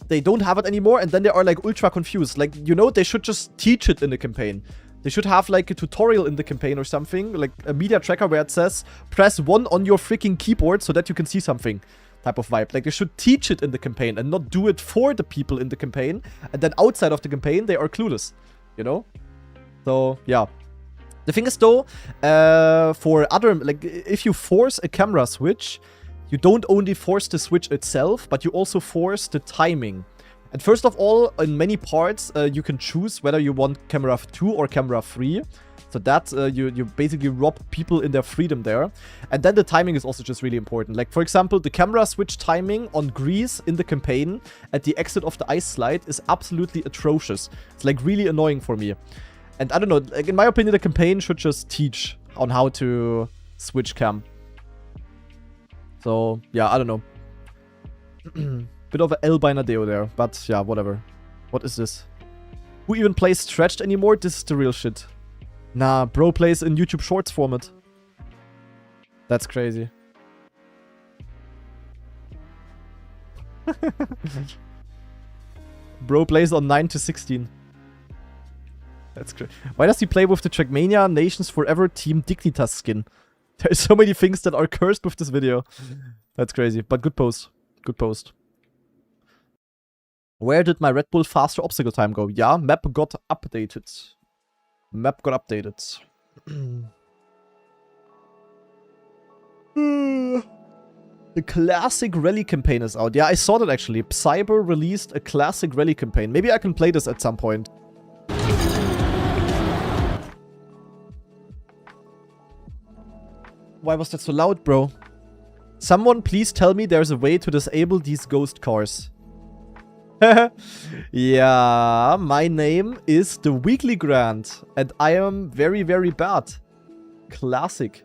they don't have it anymore, and then they are, like, ultra confused. Like, you know, they should just teach it in the campaign. They should have, like, a tutorial in the campaign or something, like a media tracker where it says, press 1 on your freaking keyboard so that you can see something. Type of vibe. Like, they should teach it in the campaign and not do it for the people in the campaign. And then outside of the campaign, they are clueless. You know? So, yeah. The thing is, though, for other... Like, if you force a camera switch, you don't only force the switch itself, but you also force the timing. And first of all, in many parts, you can choose whether you want camera 2 or camera 3. So that, you basically rob people in their freedom there. And then the timing is also just really important. Like, for example, the camera switch timing on Greece in the campaign at the exit of the ice slide is absolutely atrocious. It's, like, really annoying for me. And I don't know, like, in my opinion, the campaign should just teach on how to switch cam. So, yeah, I don't know. Bit of a L by Nadeo there, but yeah, whatever. What is this? Who even plays stretched anymore? This is the real shit. Nah, bro plays in YouTube Shorts format. That's crazy. Bro plays on 9 to 16. That's great. Why does he play with the Trackmania Nations Forever Team Dignitas skin? There's so many things that are cursed with this video. That's crazy. But good post. Good post. Where did my Red Bull faster obstacle time go? Yeah, map got updated. Map got updated. The classic rally campaign is out. Yeah, I saw that actually. Cyber released a classic rally campaign. Maybe I can play this at some point. Why was that so loud, bro? Someone please tell me there's a way to disable these ghost cars. Yeah, my name is the Weekly Grant. And I am very, very bad. Classic.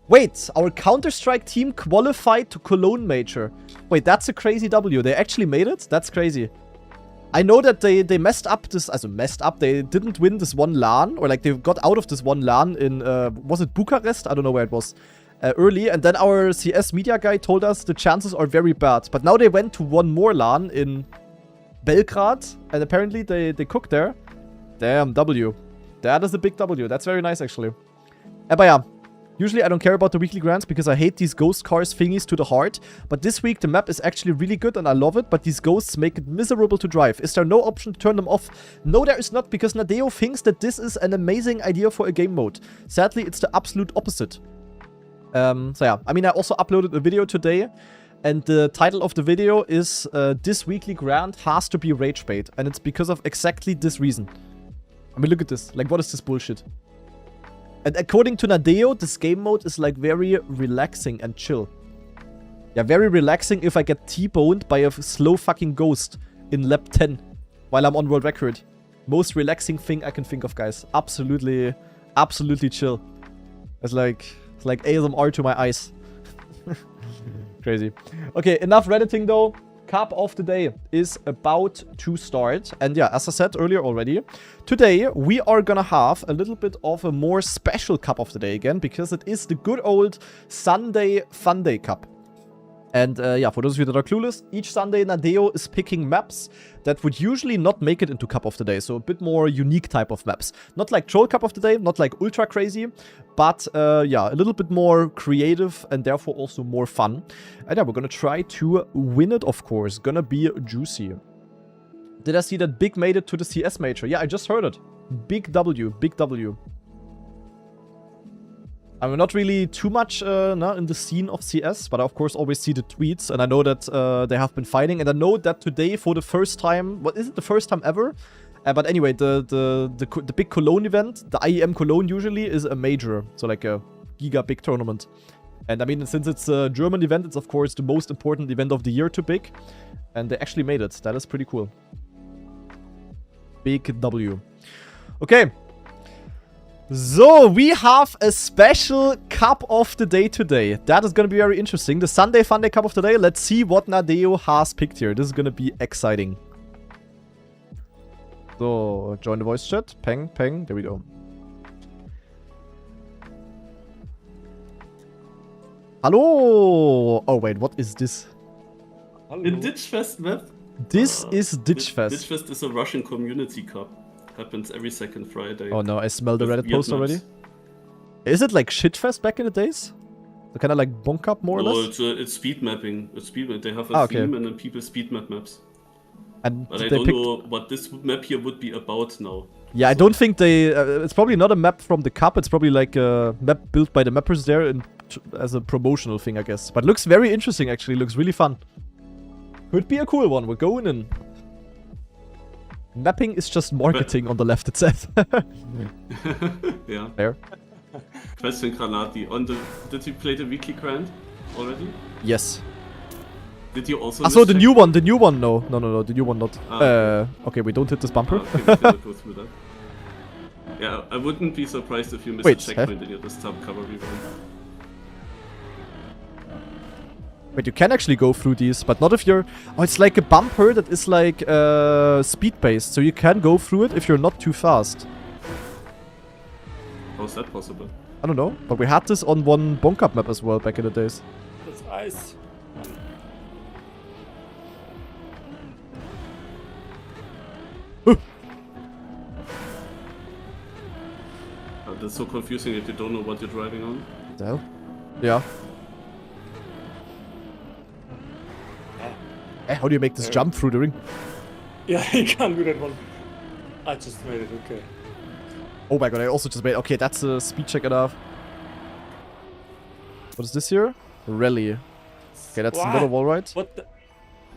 Wait, our Counter-Strike team qualified to Cologne Major. Wait, that's a crazy W. They actually made it? That's crazy. I know that they messed up this... Also, messed up. They didn't win this one LAN. Or, like, they got out of this one LAN in... was it Bucharest? I don't know where it was. Early. And then our CS media guy told us the chances are very bad. But now they went to one more LAN in Belgrade. And apparently they cooked there. Damn, W. That is a big W. That's very nice, actually. But yeah. Usually I don't care about the weekly grants because I hate these ghost cars thingies to the heart. But this week the map is actually really good and I love it. But these ghosts make it miserable to drive. Is there no option to turn them off? No, there is not, because Nadeo thinks that this is an amazing idea for a game mode. Sadly, it's the absolute opposite. So yeah, I mean, I also uploaded a video today. And the title of the video is This Weekly Grant Has to Be Rage Bait. And it's because of exactly this reason. I mean, look at this. Like, what is this bullshit? And according to Nadeo, this game mode is like very relaxing and chill. Yeah, very relaxing if I get T-boned by a slow fucking ghost in lap 10 while I'm on world record. Most relaxing thing I can think of, guys. Absolutely, absolutely chill. It's like ASMR to my eyes. Crazy. Okay, enough Redditing though. Cup of the day is about to start. And yeah, as I said earlier already, today we are gonna have a little bit of a more special cup of the day again, because it is the good old Sunday Fun Day Cup. And yeah, for those of you that are clueless, each Sunday Nadeo is picking maps that would usually not make it into Cup of the Day. So a bit more unique type of maps. Not like Troll Cup of the Day, not like ultra crazy, but yeah, a little bit more creative and therefore also more fun. And yeah, we're gonna try to win it, of course. Gonna be juicy. Did I see that Big made it to the CS Major? Yeah, I just heard it. Big W, Big W. I'm not really too much in the scene of CS, but I of course always see the tweets, and I know that they have been fighting, and I know that today for the first time, what is it, the first time ever? But anyway, the big Cologne event, the IEM Cologne usually is a major, so like a giga big tournament. And I mean, since it's a German event, it's of course the most important event of the year to big, and they actually made it. That is pretty cool. Big W. Okay. So, we have a special Cup of the Day today. That is going to be very interesting. The Sunday Fun Day Cup of the Day. Let's see what Nadeo has picked here. This is going to be exciting. So, join the voice chat. Peng, peng. There we go. Hello! Oh, wait. What is this? Hello. In Ditchfest map? This is Ditchfest. Ditchfest is a Russian community cup. Happens every second Friday. Oh no, I smell the Reddit post already. Is it like Shitfest back in the days? So kind of like Bonk Up more or less? No, it's speed mapping. It's speed. They have a theme and then people speed map maps. And but I don't know what this map here would be about now. Yeah, I don't think they... it's probably not a map from the cup. It's probably like a map built by the mappers there as a promotional thing, I guess. But looks very interesting, actually. Looks really fun. Could be a cool one. We're going in. Mapping is just marketing on the left, it says. Yeah. There. Question Granati. Did you play the weekly grind already? Yes. Did you also... So the new one, no, the new one not. Okay, we don't hit this bumper. Okay, we cannot go through that. Yeah, I wouldn't be surprised if you missed a checkpoint in your desktop cover rerun. Wait, you can actually go through these, but not if you're... Oh, it's like a bumper that is like speed-based, so you can go through it if you're not too fast. How is that possible? I don't know, but we had this on one Bonk Up map as well back in the days. That's ice. That's so confusing if you don't know what you're driving on. The hell? Yeah. How do you make this jump through the ring? Yeah, you can't do that one. I just made it, okay. Oh my god, I also just made... Okay, that's a speed check enough. What is this here? Rally. Okay, that's What? another wall ride. What the?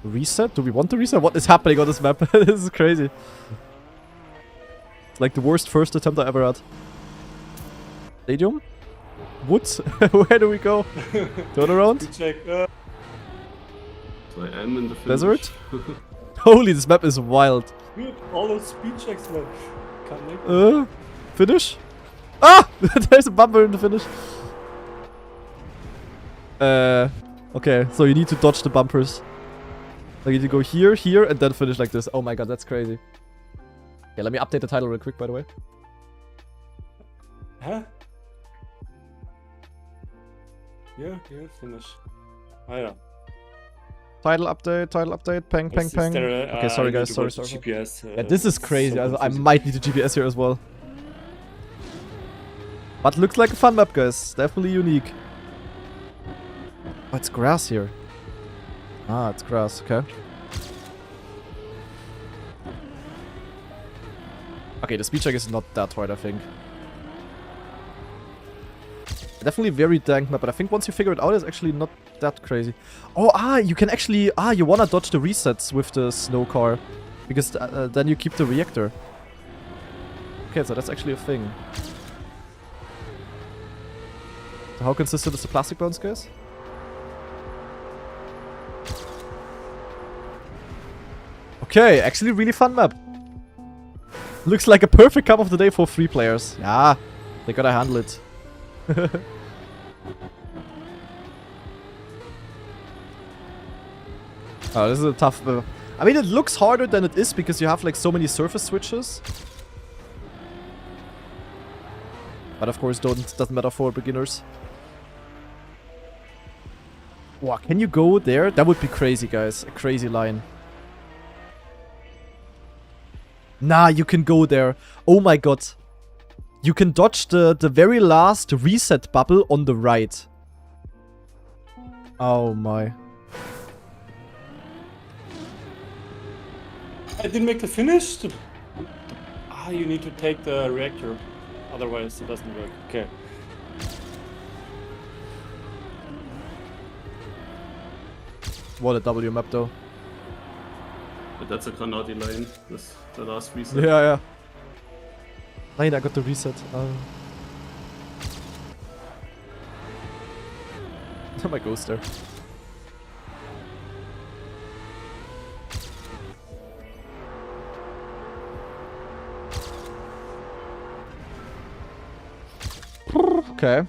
Reset? Do we want to reset? What is happening on this map? This is crazy. It's like the worst first attempt I ever had. Stadium? Woods? Where do we go? Turn around? Check. So I am in the finish. Desert? Holy, this map is wild. Dude, all those speed checks, man. Can't make it. Finish? Ah! There's a bumper in the finish. Okay, so you need to dodge the bumpers. Like you need to go here, here, and then finish like this. Oh my god, that's crazy. Yeah, let me update the title real quick, by the way. Huh? Yeah, finish. Oh yeah. Title update, pang, pang, Is pang. there, Okay, sorry I guys, need to sorry, go to sorry. GPS, Yeah, this is so crazy. I confusing. might need a GPS here as well. But looks like a fun map, guys. Definitely unique. Oh, it's grass here. Ah, it's grass, okay. Okay, the speed check is not that hard, I think. Definitely very dank map, but I think once you figure it out, it's actually not that crazy. Oh, you can actually... you wanna dodge the resets with the snow car. Because then you keep the reactor. Okay, so that's actually a thing. So how consistent is the plastic bounce, guys? Okay, actually really fun map. Looks like a perfect cup of the day for 3 players. Yeah, they gotta handle it. Oh, this is a tough... I mean, it looks harder than it is because you have like so many surface switches. But of course, doesn't matter for beginners. Wow, can you go there? That would be crazy, guys. A crazy line. Nah, you can go there. Oh my god. You can dodge the very last reset bubble on the right. Oh my. I didn't make the finish? You need to take the reactor. Otherwise it doesn't work. Okay. What a W map though. But that's a Granati line. That's the last reset. Yeah. Nein, I got the reset. My ghost there. Okay.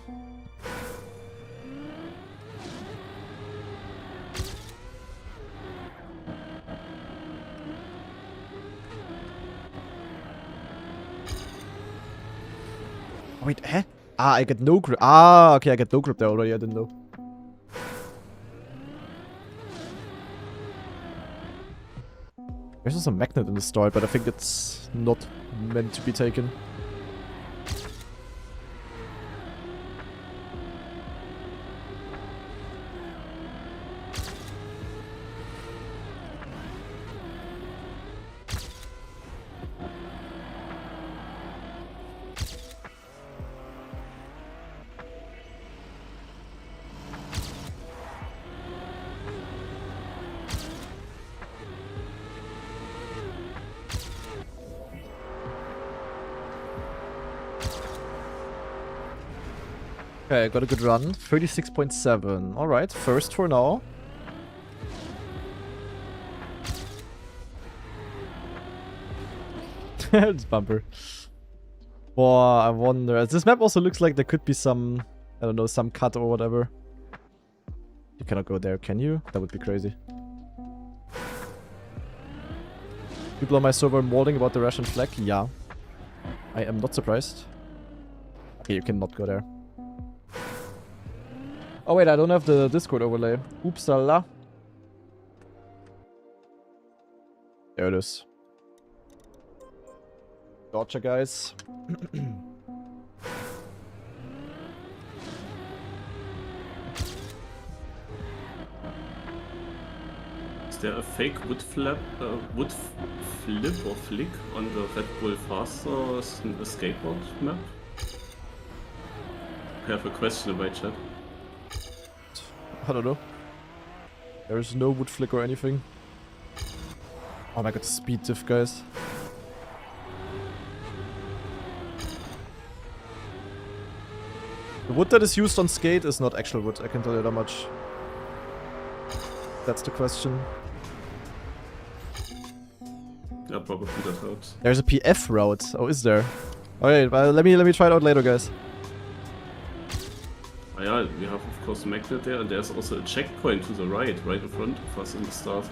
Wait, eh? I get no grip. Okay, I get no grip there already. I didn't know. There's also a magnet in the start, but I think it's not meant to be taken. Okay, got a good run. 36.7. Alright, first for now. It's bumper. Boah, I wonder. This map also looks like there could be some, I don't know, some cut or whatever. You cannot go there, can you? That would be crazy. People on my server molding about the Russian flag? Yeah. I am not surprised. Okay, you cannot go there. Oh wait, I don't have the Discord overlay. Oopsala. There it is. Gotcha, guys. Is there a fake wood flip or flick on the Red Bull Faster skateboard map? I have a question in my chat. I don't know. There is no wood flick or anything. Oh my god, speed diff, guys. The wood that is used on skate is not actual wood, I can tell you that much. That's the question. Yeah, probably that helps. There's a PF route. Oh, is there? Okay, well, let me try it out later, guys. Oh, yeah, we have of course a magnet there, and there's also a checkpoint to the right in front of us in the start.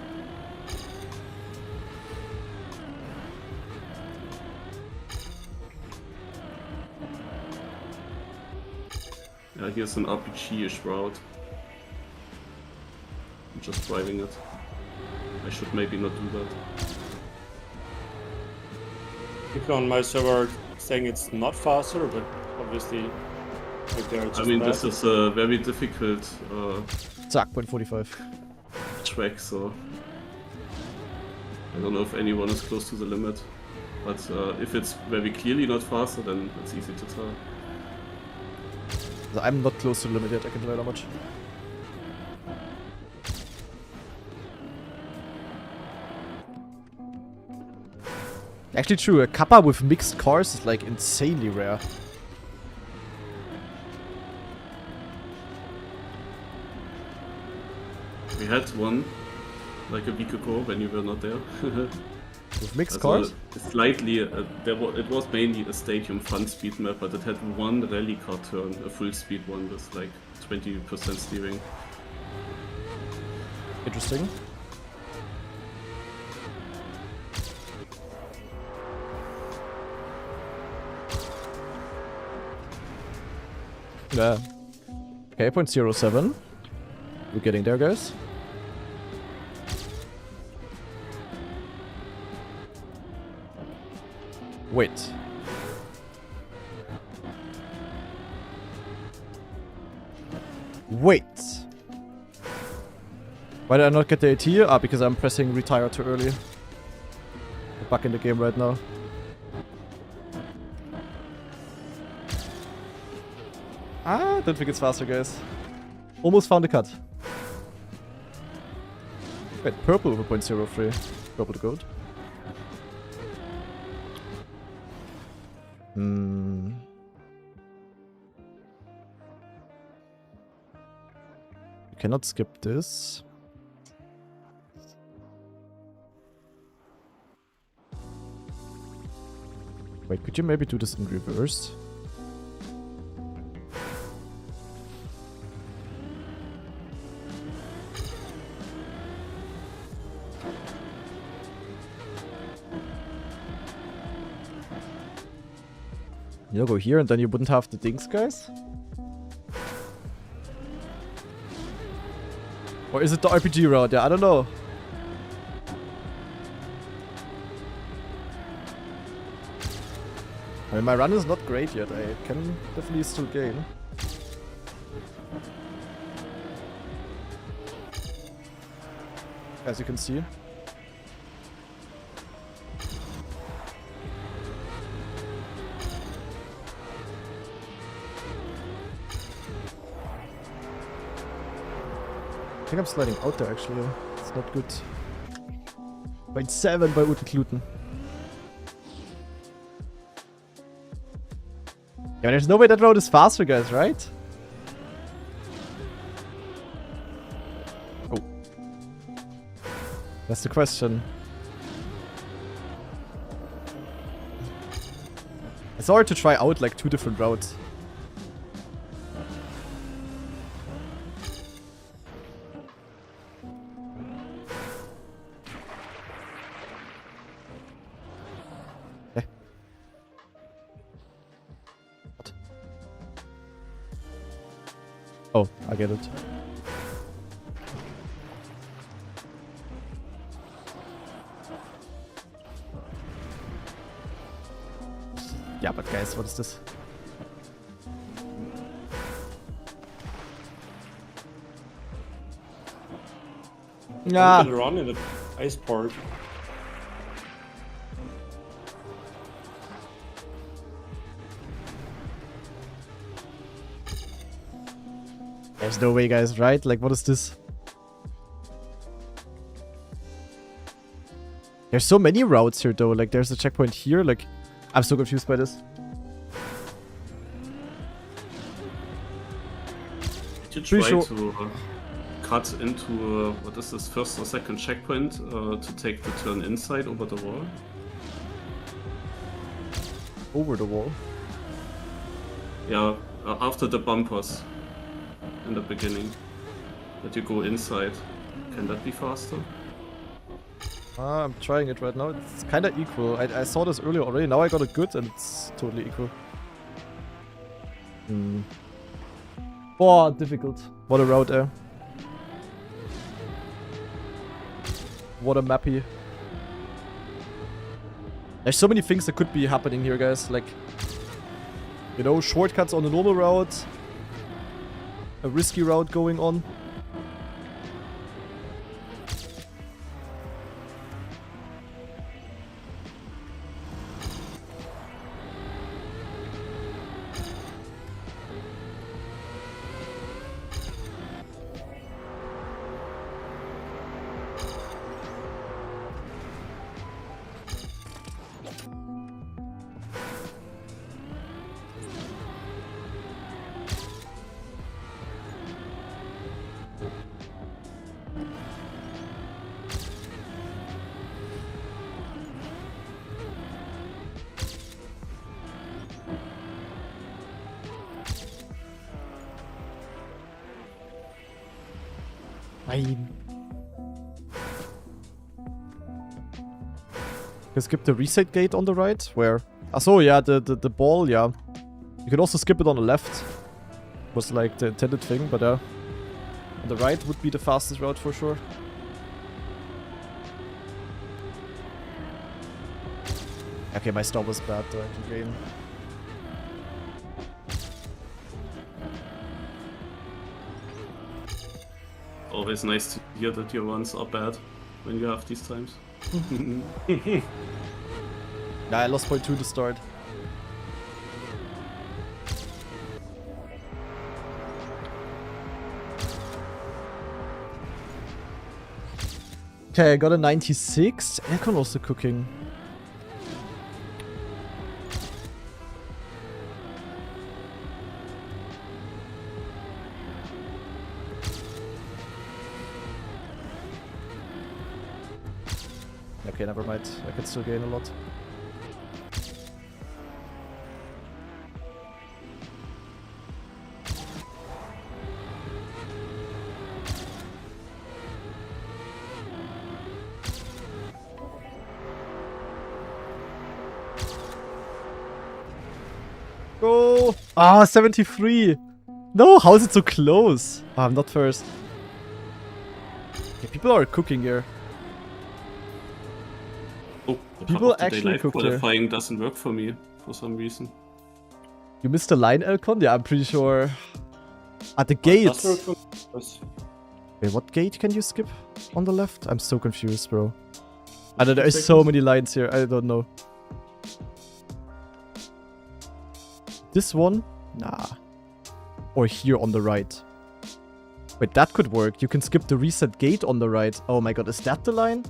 Yeah, here's an RPG-ish route. I'm just driving it. I should maybe not do that. People on my server are saying it's not faster, but obviously, like they're just I mean, bad. this is a very difficult Zack, 0.45. track, so I don't know if anyone is close to the limit. But if it's very clearly not faster, then it's easy to tell. So I'm not close to the limit yet, I can tell you that much. Actually true, a kappa with mixed cars is like insanely rare. We had one like a week ago when you were not there. With mixed Also, cars? slightly, it was mainly a stadium fun speed map, but it had one rally car turn, a full speed one with like 20% steering. Interesting. Yeah. Okay, 0.07. We're getting there, guys. Wait. Wait. Why did I not get the AT? Ah, because I'm pressing retire too early. I'm back in the game right now. Ah, don't think it's faster, guys. Almost found a cut. Wait, purple over 0.03. Purple to gold. Hmm. You cannot skip this. Wait, could you maybe do this in reverse? You go here and then you wouldn't have the dings, guys? Or is it the RPG route? Yeah, I don't know. I mean, my run is not great yet. I can definitely still gain. As you can see. I think I'm sliding out there actually. It's not good. 0.7 by Utekluten. Yeah, there's no way that road is faster, guys, right? Oh. That's the question. It's hard to try out like 2 different routes. Oh, I get it. Yeah, but guys, what is this? You Yeah. can run in the ice part. There's no way, guys, right? Like, what is this? There's so many routes here, though. Like, there's a checkpoint here. Like, I'm so confused by this. Did you Pretty try sure- to cut into, what is this, first or second checkpoint to take the turn inside over the wall? Over the wall. Yeah, after the bumpers in the beginning. That you go inside. Can that be faster? I'm trying it right now. It's kind of equal. I saw this earlier already. Now I got it good and it's totally equal. Hmm. Oh, difficult. What a route there. What a mappy. There's so many things that could be happening here, guys. Like, you know, shortcuts on the normal route. A risky route going on. Nein. You skip the reset gate on the right? Where? So yeah, the ball, yeah. You can also skip it on the left. Was like the intended thing, but on the right would be the fastest route for sure. Okay, my stop was bad though in the game. Always nice to hear that your runs are bad when you have these times. Yeah, I lost point 2 to start. Okay, I got a 96. Aircon also cooking. Okay, never mind. I can still gain a lot. Go! Ah, 73! No, how is it so close? Ah, I'm not first. Okay, people are cooking here. Oh, the People Cup of the Day actually live cook there. qualifying doesn't work for me for some reason. You missed the line, Elcon? Yeah, I'm pretty sure. At the Does gates. work for us. Wait, what gate can you skip on the left? I'm so confused, bro. I don't know, there's so many lines here. I don't know. This one? Nah. Or here on the right. Wait, that could work. You can skip the reset gate on the right. Oh my god, is that the line?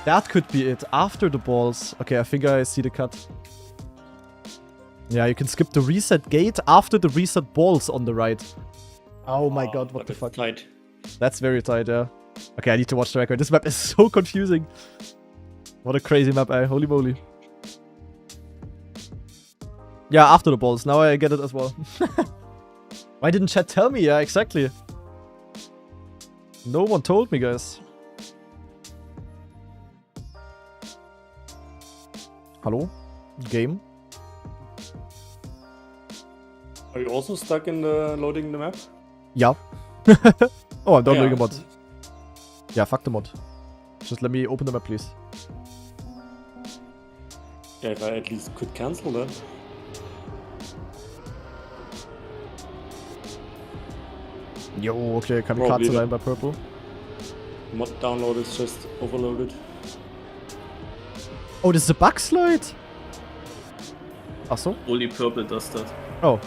That could be it. After the balls. Okay, I think I see the cut. Yeah, you can skip the reset gate after the reset balls on the right. Oh my god, what the fuck? Tight. That's very tight, yeah. Okay, I need to watch the record. This map is so confusing. What a crazy map, holy moly. Yeah, after the balls. Now I get it as well. Why didn't chat tell me? Yeah, exactly. No one told me, guys. Hello? Game? Are you also stuck in the loading the map? Yeah. Oh, I'm downloading yeah. a mod. Yeah, fuck the mod. Just let me open the map, please. Yeah, if I at least could cancel that. Yo, okay, Probably Kamikaze the- line by purple. Mod download is just overloaded. Oh, this is a bug slide? Ach so? Only purple does that. Oh.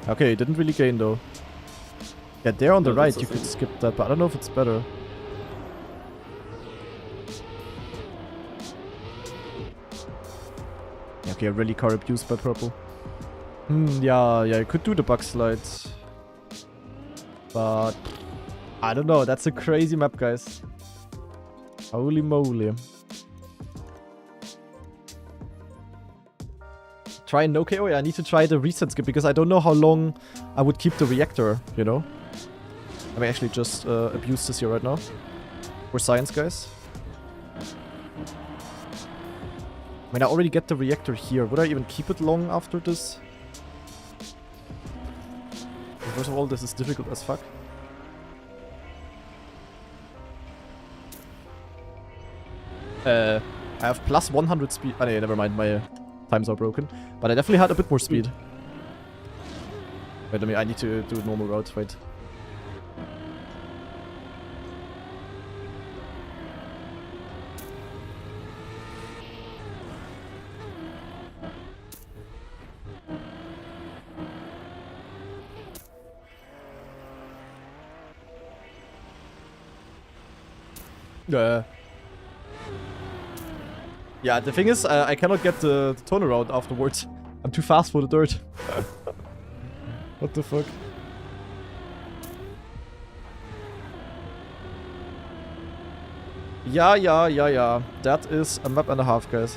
Okay, didn't really gain though. Yeah, there on the No, right, that's the you could thing. skip that, but I don't know if it's better. Yeah, okay, really car abuse by purple. Yeah, you could do the bug slide. But I don't know, that's a crazy map, guys. Holy moly. Try no KO? Yeah, I need to try the reset skip because I don't know how long I would keep the reactor, you know? I may actually just abuse this here right now. For science, guys. I mean, I already get the reactor here. Would I even keep it long after this? First of all, this is difficult as fuck. I have plus 100 speed. Oh, no, never mind, my times are broken. But I definitely had a bit more speed. Wait, I need to do a normal route, wait. Yeah, the thing is, I cannot get the turnaround afterwards. I'm too fast for the dirt. What the fuck? Yeah. That is a map and a half, guys.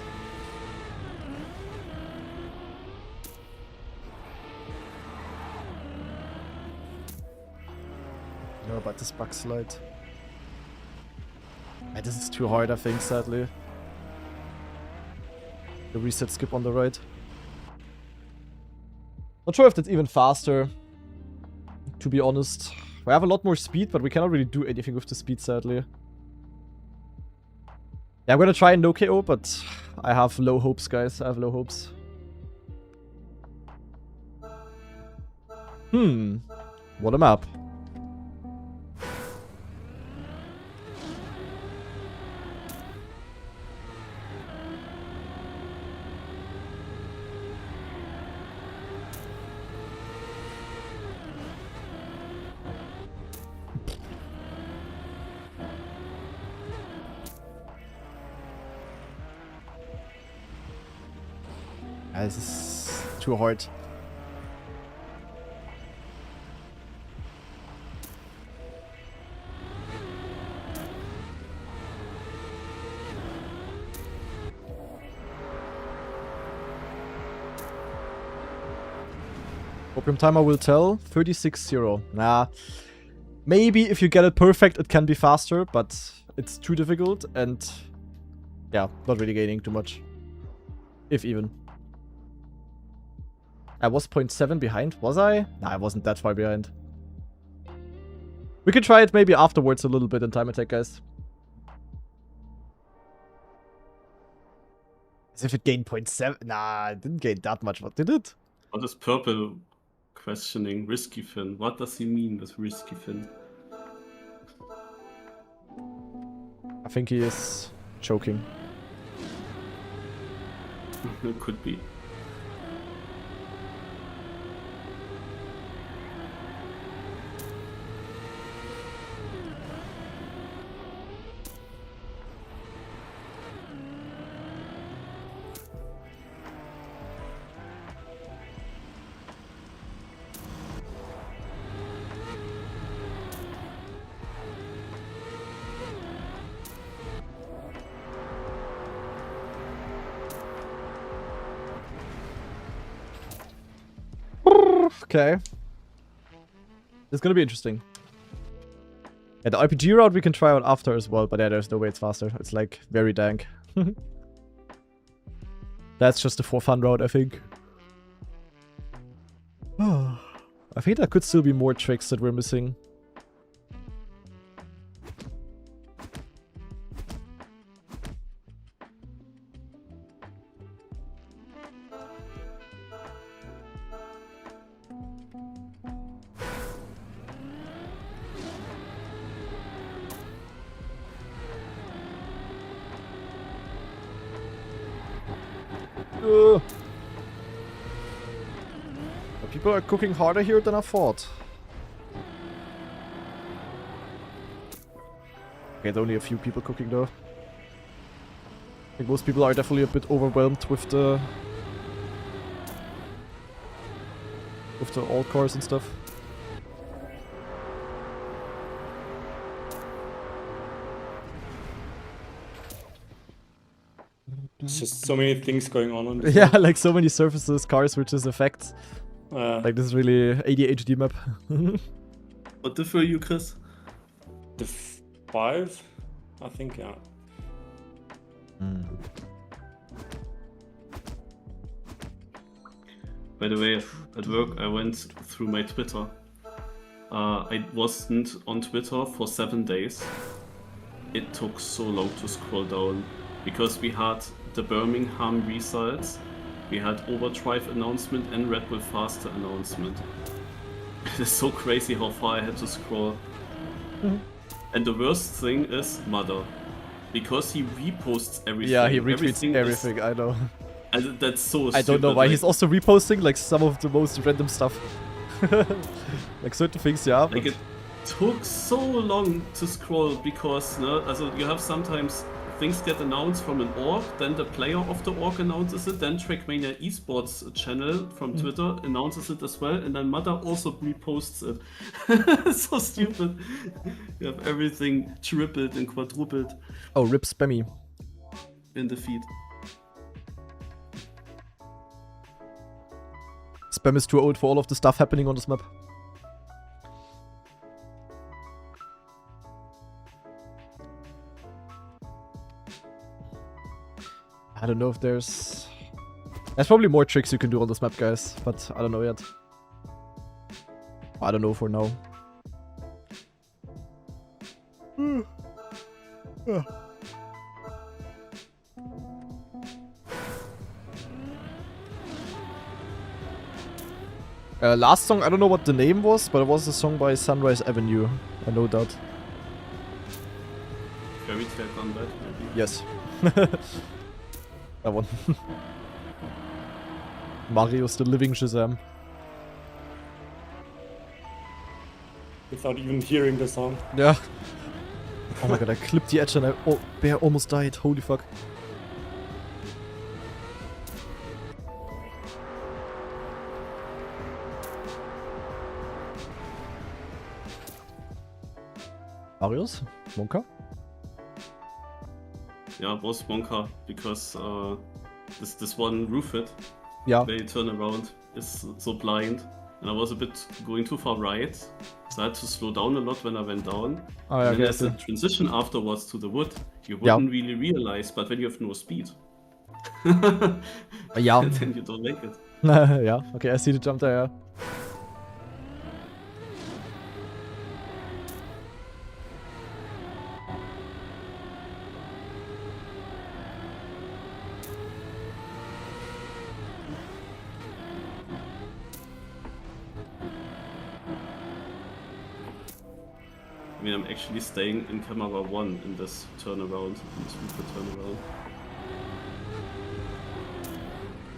No, about this bug slide. This is too hard, I think, sadly. The reset skip on the right. Not sure if that's even faster, to be honest. We have a lot more speed, but we cannot really do anything with the speed, sadly. Yeah, I'm gonna try no KO, but I have low hopes, guys. I have low hopes. What a map. This is too hard. Opium timer will tell 36-0. Nah. Maybe if you get it perfect, it can be faster, but it's too difficult and yeah, not really gaining too much. If even. I was 0.7 behind, was I? Nah, I wasn't that far behind. We could try it maybe afterwards a little bit in time attack, guys. As if it gained 0.7. Nah, it didn't gain that much. What did it? What is purple questioning? Risky Fin. What does he mean with Risky Fin? I think he is choking. It could be. Okay. It's gonna be interesting. Yeah, the RPG route we can try out after as well, but yeah, there's no way it's faster. It's like very dank. That's just the for fun route, I think. I think there could still be more tricks that we're missing. People are cooking harder here than I thought. Okay, there are only a few people cooking though. I think most people are definitely a bit overwhelmed with the alt cars and stuff. There's just so many things going on this Yeah, map. like so many surfaces, car switches, effects. Like this is really ADHD map. What the for you, Chris? The 5, I think, yeah. By the way, at work I went through my Twitter. I wasn't on Twitter for 7 days. It took so long to scroll down because we had the Birmingham results, we had Overdrive announcement and Red Bull Faster announcement. It is so crazy how far I had to scroll. And the worst thing is Mother, because he reposts everything. Yeah, he retweets everything, I know. And that's so stupid. I don't know why like, he's also reposting like some of the most random stuff. Like certain things, yeah. Like it took so long to scroll because also you have sometimes things get announced from an org, then the player of the org announces it, then Trackmania esports channel from Twitter announces it as well, and then Mother also reposts it. It's so stupid. You have everything tripled and quadrupled Oh, rip spammy. in the feed. Spam is too old for all of the stuff happening on this map. I don't know if there's probably more tricks you can do on this map, guys, but I don't know yet. I don't know for now. Last song, I don't know what the name was, but it was a song by Sunrise Avenue. I know that. Fairy Tale Combat, maybe. Yes. That one. Mario's the living Shazam. Without even hearing the song. Yeah. Oh my god, I clipped the edge and Bear almost died. Holy fuck. Marius? Monka? Yeah, it was Wonka because this one roof hit, Yeah. where you turn around, is so blind, and I was a bit going too far right, so I had to slow down a lot when I went down. Oh, yeah, And then okay, I there's a see. transition afterwards to the wood. You Yeah. wouldn't really realize, but when you have no speed, Yeah. then you don't make it. Yeah, okay, I see the jump there, yeah. I mean, I'm actually staying in camera 1 in this turnaround, in this roof turnaround.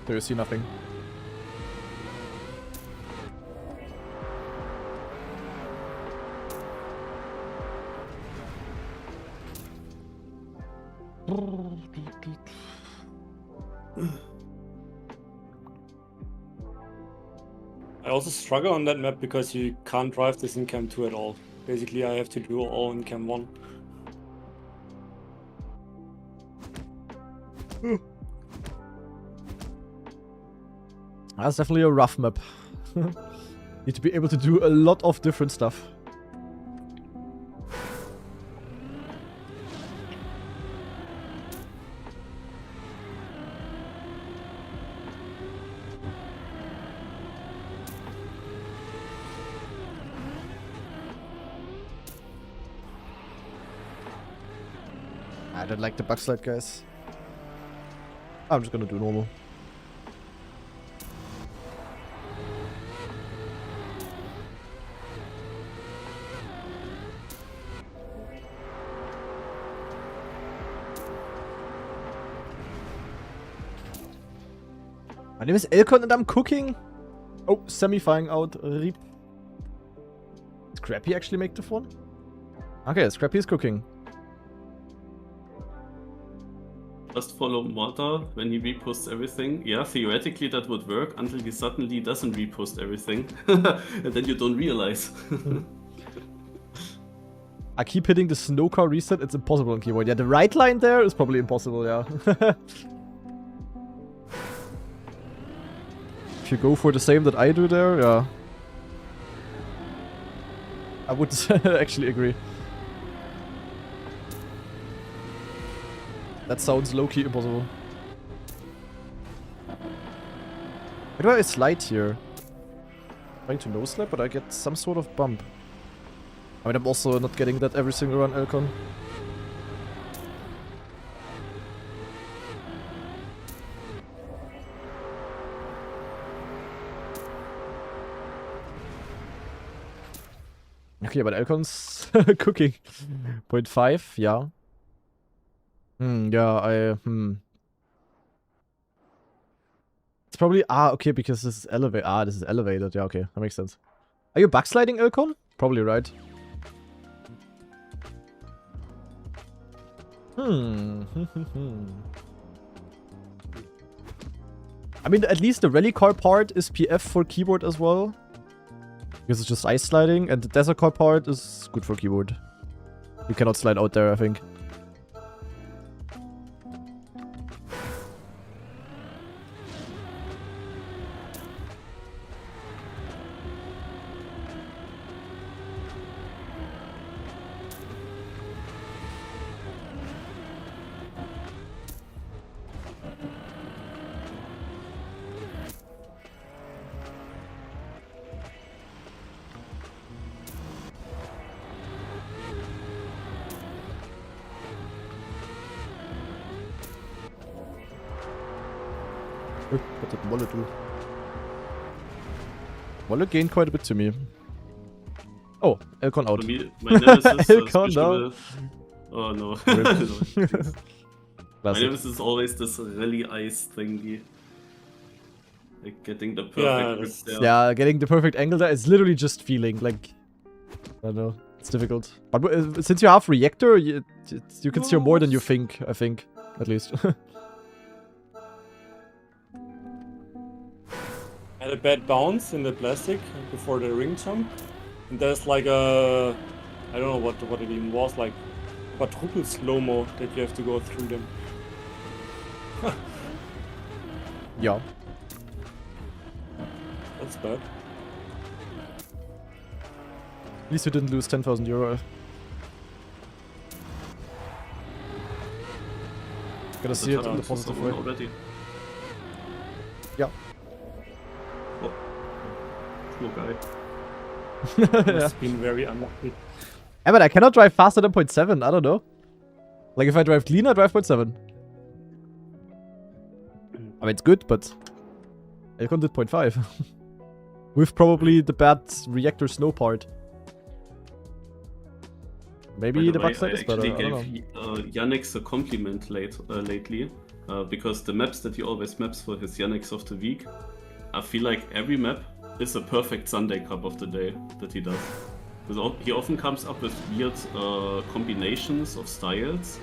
There you see nothing. I also struggle on that map because you can't drive this in Cam 2 at all. Basically, I have to do all in Cam 1. That's definitely a rough map. Need to be able to do a lot of different stuff. I don't like the backslide, guys. I'm just gonna do normal. My name is Elkon and I'm cooking. Oh, semi-fying out. Rip. Scrappy actually make the phone? Okay, Scrappy is cooking. Just follow Mortar when he reposts everything. Yeah, theoretically that would work until he suddenly doesn't repost everything. And then you don't realize. I keep hitting the snow car reset. It's impossible on keyboard. Yeah, the right line there is probably impossible, yeah. If you go for the same that I do there, yeah. I would actually agree. That sounds low-key impossible. Why do I slide here? I'm trying to no-slap, but I get some sort of bump. I mean, I'm also not getting that every single run, Elkon. Okay, but Elkon's cooking. 0.5, yeah. Yeah, It's probably, okay, because this is elevated. This is elevated. Yeah, okay, that makes sense. Are you backsliding, Elkon? Probably right. I mean, at least the rally car part is PF for keyboard as well. Because it's just ice sliding, and the desert car part is good for keyboard. You cannot slide out there, I think. What did Wolle do? Wolle gained quite a bit to me. Oh, Elkon out. For me, my nemesis Elkon down. Oh no. My nemesis is always this rally ice thingy. Like getting the perfect grip there. Yeah, getting the perfect angle there is literally just feeling. Like, I don't know. It's difficult. But since you have reactor, you can steer more than you think, I think. At least. Had a bad bounce in the plastic before the ring jump. And there's like a... I don't know what it even was, like quadruple slow-mo that you have to go through them. Yeah. That's bad. At least you didn't lose 10,000 euro. Gotta see it in the positive way. Already. Yeah. Oh. Poor guy. It's been very unlucky. Yeah, but I cannot drive faster than 0.7, I don't know. Like if I drive clean, I drive 0.7. I mean, it's good, but Elkon did 0.5. With probably the bad reactor snow part. Maybe the backside is better, I don't know. I gave Yannick's a compliment lately, because the maps that he always maps for his Yannick's of the week, I feel like every map is a perfect Sunday cup of the day that he does. Because he often comes up with weird combinations of styles,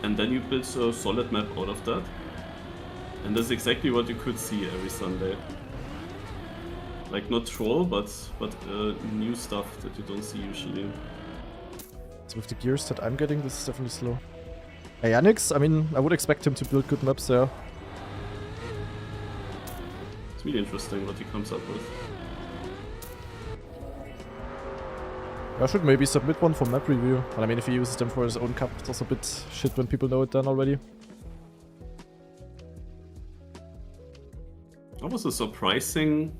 and then you build a solid map out of that. And that's exactly what you could see every Sunday. Like not troll, but new stuff that you don't see usually. So with the gears that I'm getting, this is definitely slow. Hey, Yannick's, I mean, I would expect him to build good maps there. It's really interesting what he comes up with. I should maybe submit one for map review. But I mean, if he uses them for his own cup, it's also a bit shit when people know it then already. That was a surprising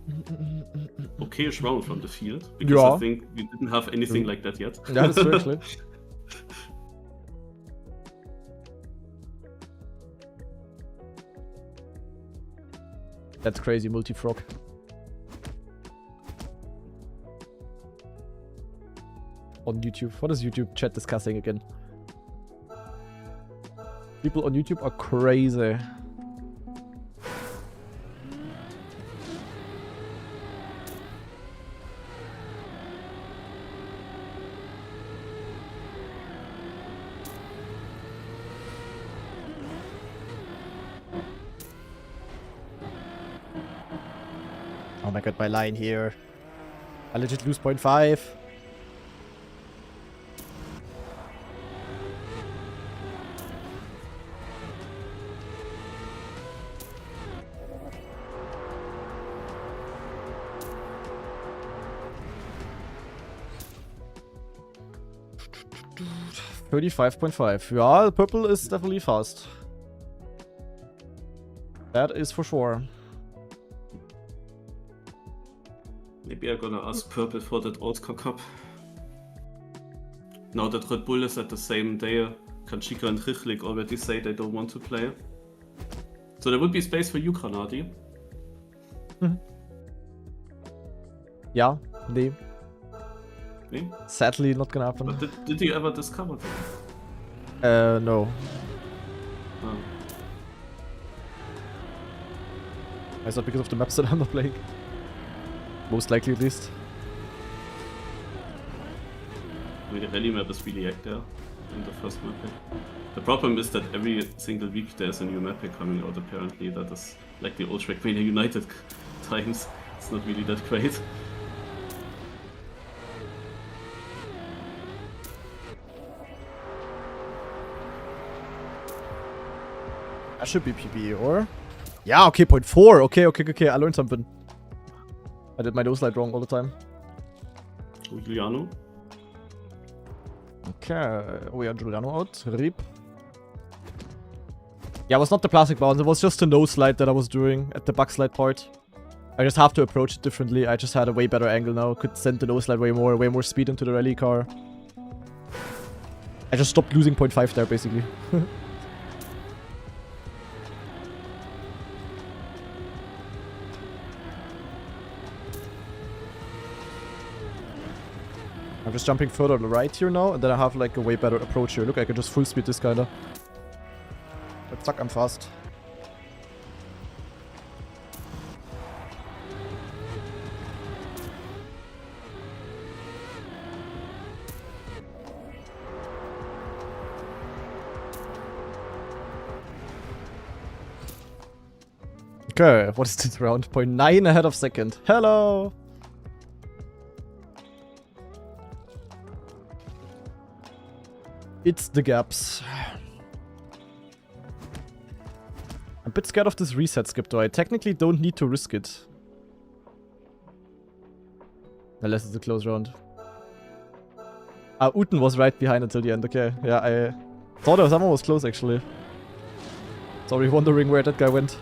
okayish round from the field, because I think we didn't have anything like that yet. Yeah, that's true actually. That's crazy, multi-frog. On YouTube. What is YouTube chat discussing again? People on YouTube are crazy. Oh my god, my line here. I legit lose 0.5. $35.5. Yeah, purple is definitely fast. That is for sure. Maybe I'm gonna ask purple for that Oscar Cup. Now that Red Bull is at the same day, can Chica and Richlik already say they don't want to play? So there would be space for you, Granadi. Yeah, nee. Nee? Sadly not gonna happen. But did you ever discover that? No. Oh. It's not because of the maps that I'm not playing. Most likely, at least. I mean, the rally map is really out there in the first map pack. The problem is that every single week there's a new map pack coming out, apparently. That is like the old Trackmania United times. It's not really that great. That should be PB, or? Yeah, okay, 0.4. Okay, I learned something. I did my nose slide wrong all the time. Giuliano? Okay, we are Giuliano out. Rip. Yeah, it was not the plastic bounce, it was just the nose slide that I was doing at the back slide part. I just have to approach it differently. I just had a way better angle now. Could send the nose slide way more speed into the rally car. I just stopped losing 0.5 there, basically. I'm just jumping further to the right here now, and then I have like a way better approach here. Look, I can just full speed this kinda. But fuck, I'm fast. Okay, what is this round? 0.9 ahead of second. Hello! It's the gaps. I'm a bit scared of this reset skip though. I technically don't need to risk it. Unless it's a close round. Ah, Uten was right behind until the end. Okay, yeah, I thought someone was close actually. Sorry, wondering where that guy went.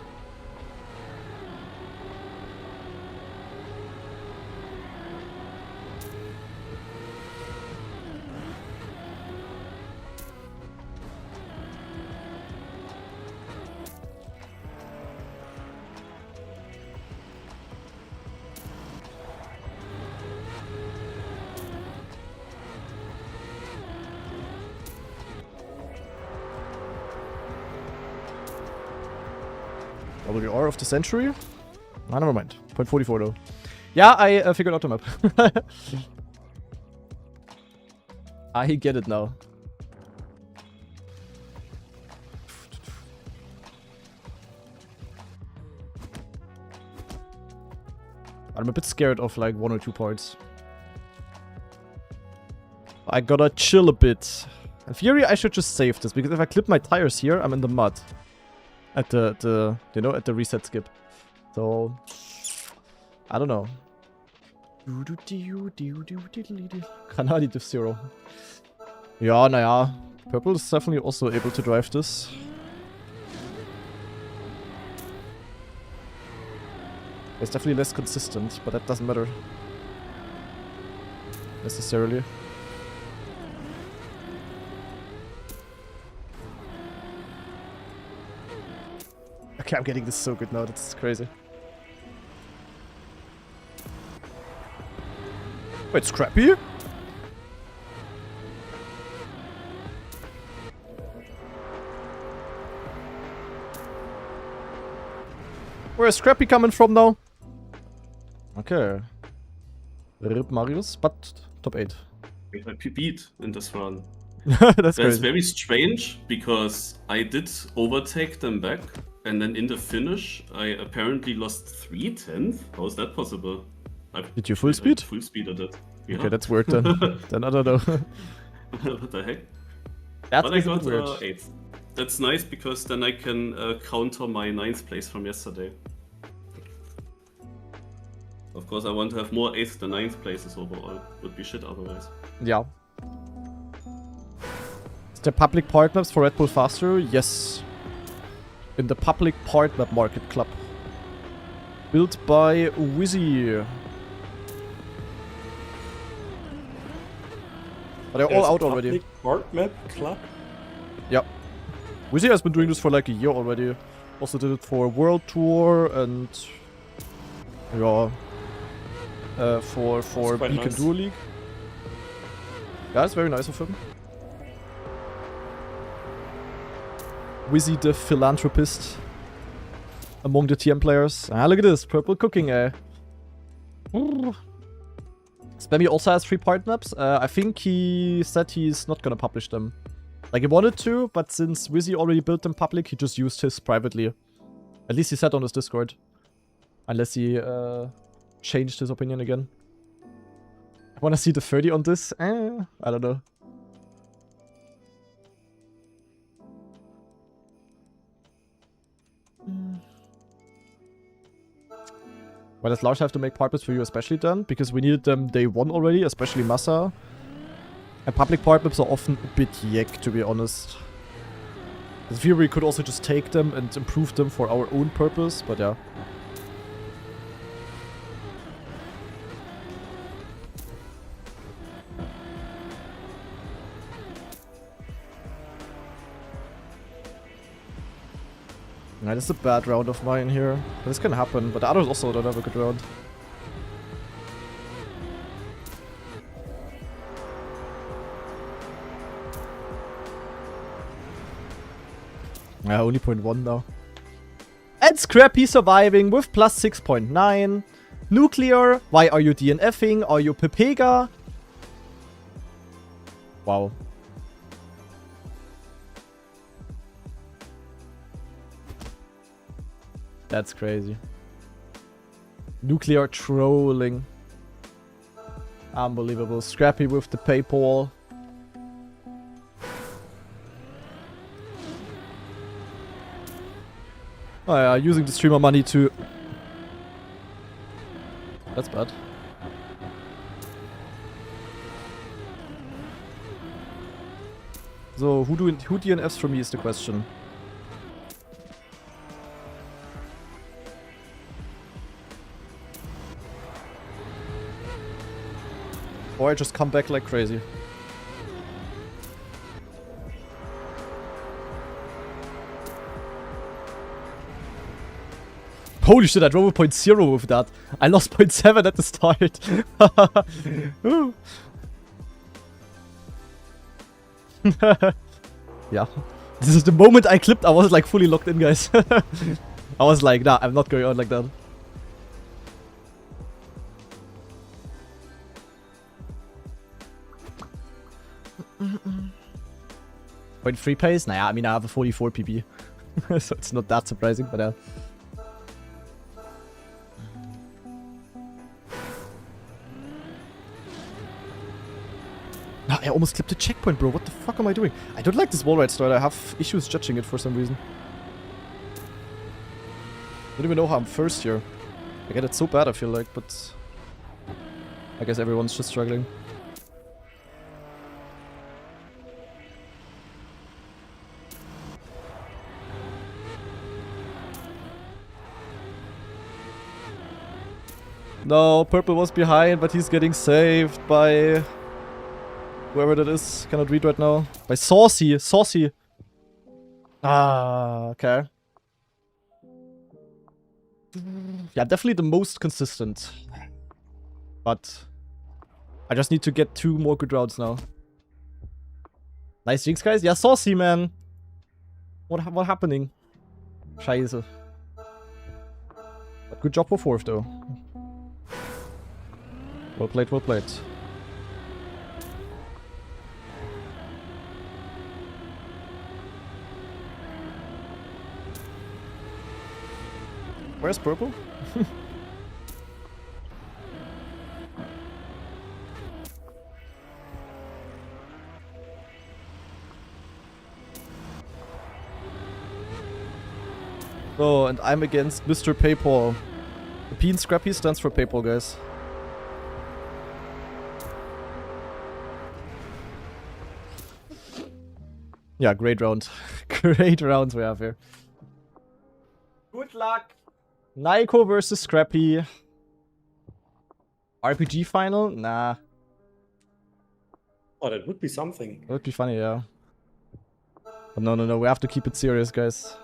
WR of the century? Ah, never mind. 0.44 though. Yeah, I figured out the map. I get it now. I'm a bit scared of like 1 or 2 points. I gotta chill a bit. In theory, I should just save this, because if I clip my tires here, I'm in the mud. At the you know, at the reset skip. So I don't know. Kanadi diff 0. Ja, naja. Purple is definitely also able to drive this. It's definitely less consistent, but that doesn't matter. Necessarily. Okay, I'm getting this so good now, that's crazy. Wait, Scrappy? Where's Scrappy coming from now? Okay. RIP Marius, but top 8. I PB'd in this run. That's That's crazy. very strange because I did overtake them back, and then in the finish, I apparently lost 3/10. How is that possible? Did you full speed? Full speed at it. Yeah. Okay, that's weird then. Then I don't know. What the heck? That's But I got weird. 8th. That's nice because then I can counter my 9th place from yesterday. Of course, I want to have more 8th than 9th places overall. Would be shit otherwise. Yeah. Is there public part maps for Red Bull Faster? Yes. In the public part map market club. Built by Wizzy. But they're all out already. Public Part map club? Yep. Wizzy has been doing this for like a year already. Also did it for World Tour and... Yeah. For quite Beacon nice. Duo League. Yeah, it's very nice of him. Wizzy the philanthropist among the TM players. Ah, look at this. Purple cooking, eh? Spammy also has 3 part maps. I think he said he's not gonna publish them. Like, he wanted to, but since Wizzy already built them public, he just used his privately. At least he said on his Discord. Unless he changed his opinion again. I wanna see the 30 on this. I don't know. Why does Large have to make part maps for you especially then? Because we needed them day 1 already, especially Massa. And public part maps are often a bit yak, to be honest. In theory, we could also just take them and improve them for our own purpose, but yeah. Yeah, this is a bad round of mine here. This can happen, but the others also don't have a good round. Yeah, only 0.1 now. And Scrappy surviving with plus 6.9. Nuclear, why are you DNFing? Are you Pepega? Wow. That's crazy. Nuclear trolling. Unbelievable. Scrappy with the PayPal. Oh yeah, using the streamer money to... That's bad. So, who DNFs for me is the question. Or I just come back like crazy. Holy shit, I drove a 0.0 with that. I lost 0.7 at the start. Yeah. This is the moment I clipped, I was like fully locked in, guys. I was like, nah, I'm not going out like that. Point 3 pace? Naja, I mean, I have a 44 PB. So it's not that surprising, but yeah. No, I almost clipped a checkpoint, bro. What the fuck am I doing? I don't like this wall ride style. I have issues judging it for some reason. I don't even know how I'm first here. I get it so bad, I feel like, but... I guess everyone's just struggling. No, Purple was behind, but he's getting saved by... whoever that is. Cannot read right now. By Saucy. Saucy. Ah, okay. Yeah, definitely the most consistent. But... I just need to get 2 more good rounds now. Nice jinx, guys. Yeah, saucy, man. What happening? Scheiße. But good job for 4th, though. Well played, well played. Where's purple? Oh, and I'm against Mr. PayPal. The P in Scrappy stands for PayPal, guys. Yeah, great round. Great rounds we have here. Good luck! Naiko versus Scrappy. RPG final? Nah. Oh, that would be something. That would be funny, yeah. But no, we have to keep it serious, guys.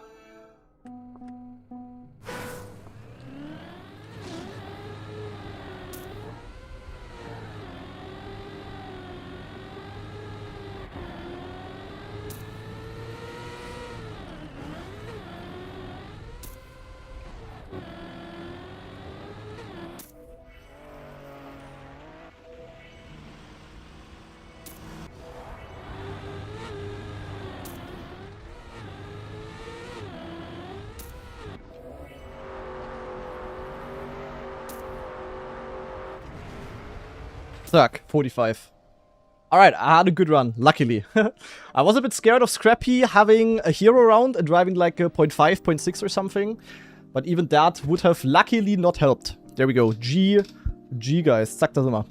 Suck, 45. Alright, I had a good run, luckily. I was a bit scared of Scrappy having a hero round and driving like a 0.5, 0.6 or something. But even that would have luckily not helped. There we go. G, guys. Zack das immer.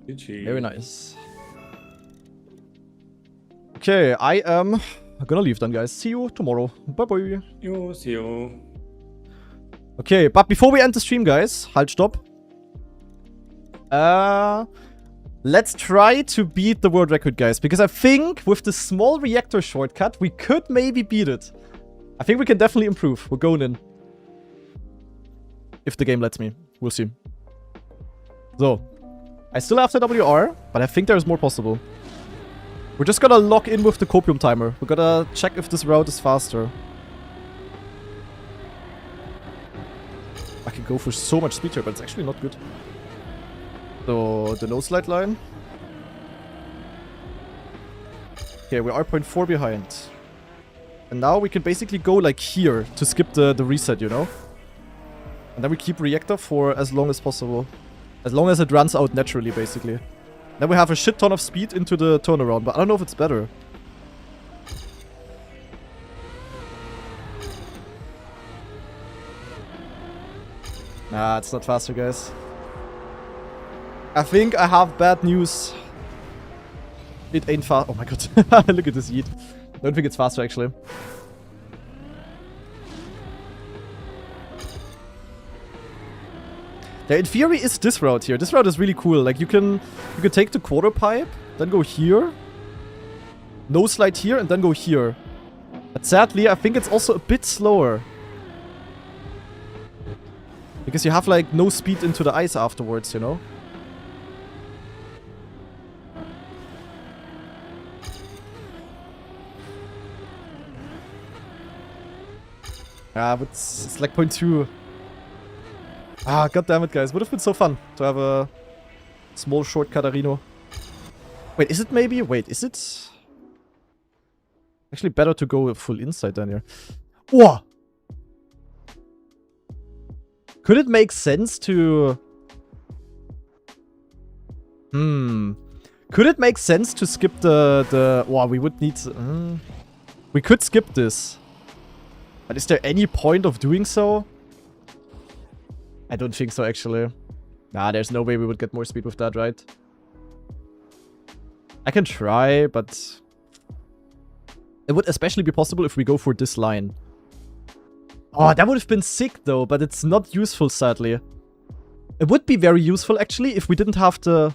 GG. Very nice. Okay, I am gonna leave then, guys. See you tomorrow. Bye-bye. You, see you. Okay, but before we end the stream, guys, halt, stop. Let's try to beat the world record, guys, because I think with the small reactor shortcut, we could maybe beat it. I think we can definitely improve. We're going in. If the game lets me. We'll see. So, I still have the WR, but I think there's more possible. We're just gonna lock in with the copium timer. We're gonna check if this route is faster. I can go for so much speed here, but it's actually not good. So, the no slide line. Okay, we are 0.4 behind. And now we can basically go like here to skip the reset, you know? And then we keep reactor for as long as possible. As long as it runs out naturally, basically. Then we have a shit ton of speed into the turnaround, but I don't know if it's better. Nah, it's not faster, guys. I think I have bad news. It ain't fast. Oh my god. Look at this yeet. Don't think it's faster, actually. Yeah, in theory, is this route here. This route is really cool. Like, you can take the quarter pipe, then go here. No slide here, and then go here. But sadly, I think it's also a bit slower. Because you have, like, no speed into the ice afterwards, you know? Yeah, but it's like 0.2. Ah, goddammit, guys. Would have been so fun to have a small shortcut Arino. Wait, is it maybe? Wait, is it? Actually better to go full inside than here. Whoa! Could it make sense to... Could it make sense to skip the... Wow, we would need... We could skip this. But is there any point of doing so? I don't think so, actually. Nah, there's no way we would get more speed with that, right? I can try, but... It would especially be possible if we go for this line. Oh, that would have been sick, though, but it's not useful, sadly. It would be very useful, actually, if we didn't have to...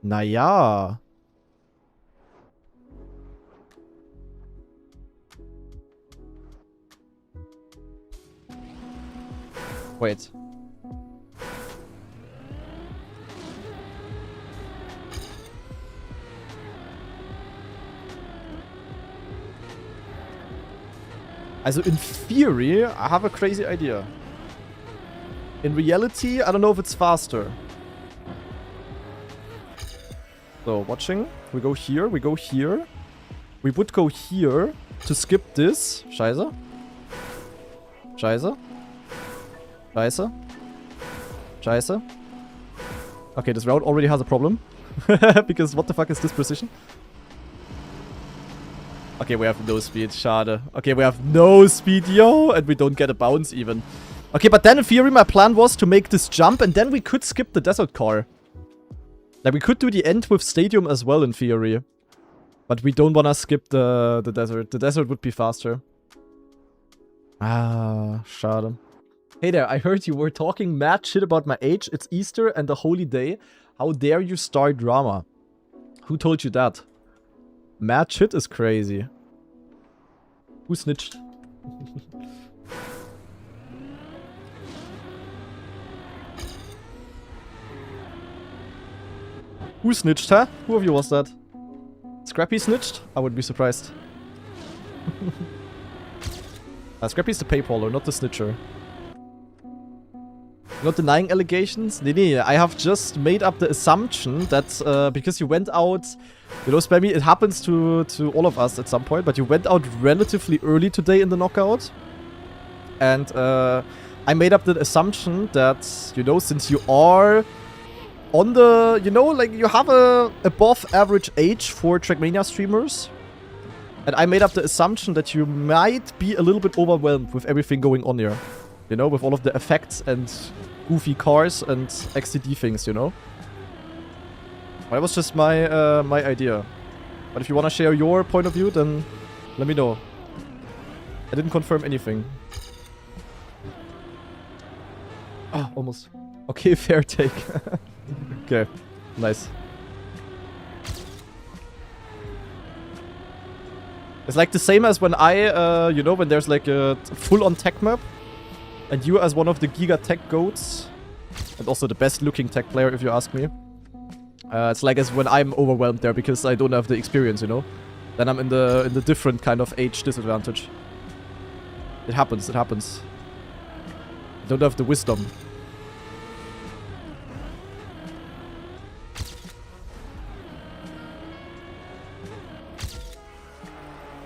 Naja... Wait. Also in theory, I have a crazy idea. In reality, I don't know if it's faster. So, watching. We go here, we go here. We would go here to skip this. Scheiße. Scheiße. Scheiße. Scheiße. Okay, this route already has a problem. Because what the fuck is this precision? Okay, we have no speed. Schade. Okay, we have no speed, yo. And we don't get a bounce even. Okay, but then in theory my plan was to make this jump and then we could skip the desert car. Like we could do the end with stadium as well in theory. But we don't want to skip the desert. The desert would be faster. Ah, schade. Hey there, I heard you were talking mad shit about my age. It's Easter and a holy day. How dare you start drama? Who told you that? Mad shit is crazy. Who snitched? Who snitched, huh? Who of you was that? Scrappy snitched? I wouldn't be surprised. Scrappy's the paypaller, not the snitcher. Not denying allegations? Nee, I have just made up the assumption that because you went out... You know, Spammy, it happens to all of us at some point, but you went out relatively early today in the knockout. And I made up the assumption that, you know, since you are on the, you know, like you have a above average age for Trackmania streamers. And I made up the assumption that you might be a little bit overwhelmed with everything going on here. You know, with all of the effects and goofy cars and XCD things, you know. That was just my my idea. But if you want to share your point of view, then let me know. I didn't confirm anything. Ah, almost. Okay, fair take. Okay, nice. It's like the same as when I, you know, when there's like a full-on tech map. And you as one of the Giga Tech goats. And also the best looking tech player, if you ask me. It's like as when I'm overwhelmed there because I don't have the experience, you know. Then I'm in the different kind of age disadvantage. It happens, it happens. I don't have the wisdom.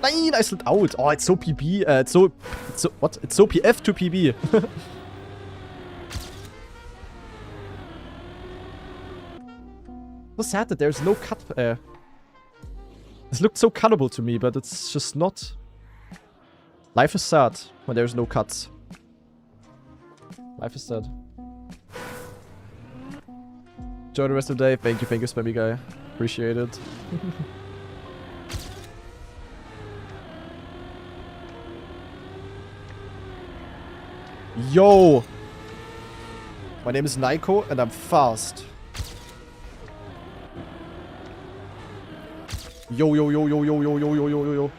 Nein, I slid out. Oh, it's so PB. It's so what? It's so PF to PB. So sad that there's no cut. This looked so cuttable to me, but it's just not. Life is sad when there's no cuts. Life is sad. Enjoy the rest of the day. Thank you, Spammy guy. Appreciate it. Yo! My name is Naiko and I'm fast. Yo, yo, yo, yo, yo, yo, yo, yo, yo, yo, yo.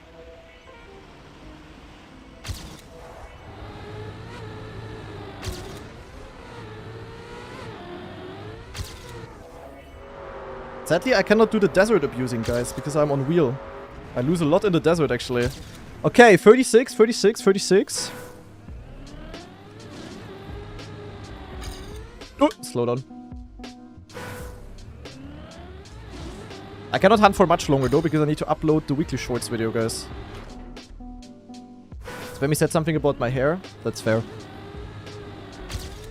Sadly, I cannot do the desert abusing, guys, because I'm on wheel. I lose a lot in the desert, actually. Okay, 36, 36, 36. Oh, slow down. I cannot hunt for much longer though, because I need to upload the weekly shorts video, guys. Spammy said something about my hair. That's fair.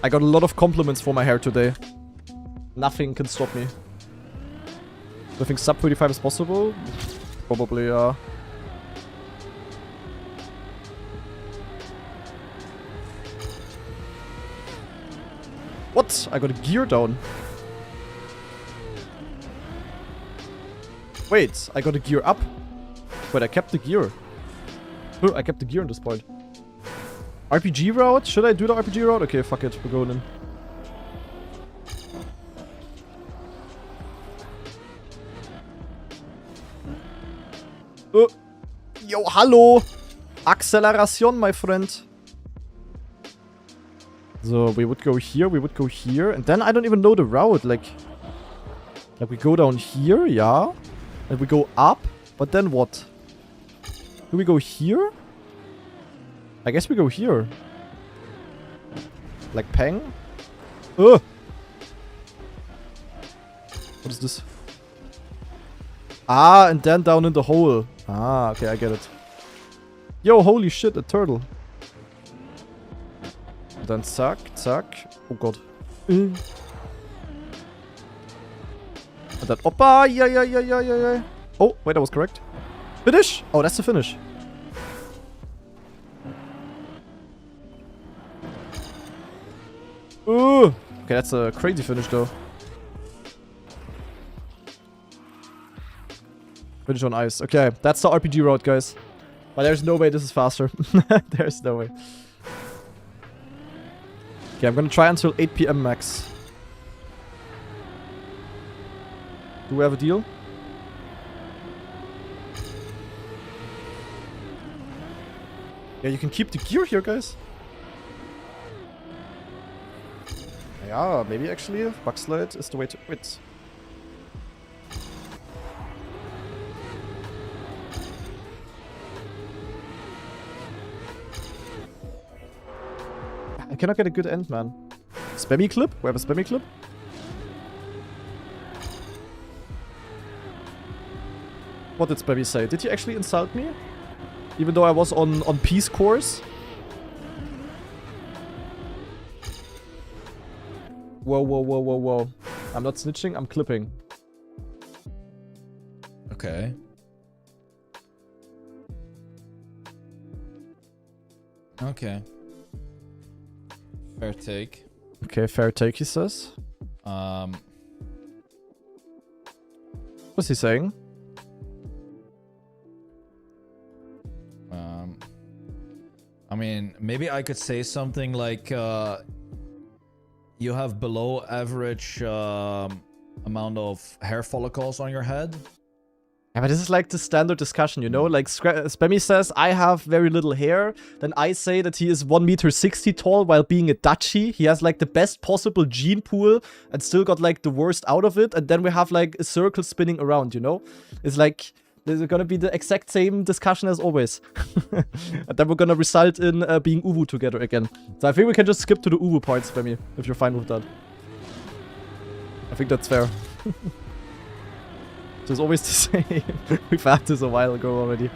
I got a lot of compliments for my hair today. Nothing can stop me. Do I think sub 35 is possible? Probably, yeah. What? I got a gear down. Wait, I got a gear up. But I kept the gear. Oh, I kept the gear in this point. RPG route? Should I do the RPG route? Okay, fuck it. We're going in. Oh. Yo, hallo! Acceleration, my friend. So, we would go here, we would go here. And then I don't even know the route. Like we go down here, yeah. And we go up. But then what? Do we go here? I guess we go here. Like Peng? Ugh! What is this? Ah, and then down in the hole. Ah, okay, I get it. Yo, holy shit, a turtle. And then zack, zack. Oh god. And then oppa, yeah. Oh, wait, that was correct. Finish! Oh, that's the finish. Ooh! Okay, that's a crazy finish though. Finish on ice. Okay, that's the RPG route, guys. But there's no way this is faster. There's no way. Okay, I'm gonna try until 8 PM max. Do we have a deal? Yeah, you can keep the gear here, guys. Yeah, maybe actually Backslide is the way to quit. I cannot get a good end, man. Spammy clip? We have a spammy clip? What did Spammy say? Did he actually insult me? Even though I was on peace course? Whoa. I'm not snitching, I'm clipping. Okay. Okay. Fair take. Okay, fair take, he says. What's he saying? I mean, maybe I could say something like, you have below average amount of hair follicles on your head. Yeah, but this is like the standard discussion, you know? Like, Spammy says, I have very little hair. Then I say that he is 1.60 meters tall while being a Dutchie. He has, like, the best possible gene pool and still got, like, the worst out of it. And then we have, like, a circle spinning around, you know? It's like, there's gonna be the exact same discussion as always. And then we're gonna result in being Uwu together again. So I think we can just skip to the Uwu part, Spammy, if you're fine with that. I think that's fair. It's always the same. We've had this a while ago already.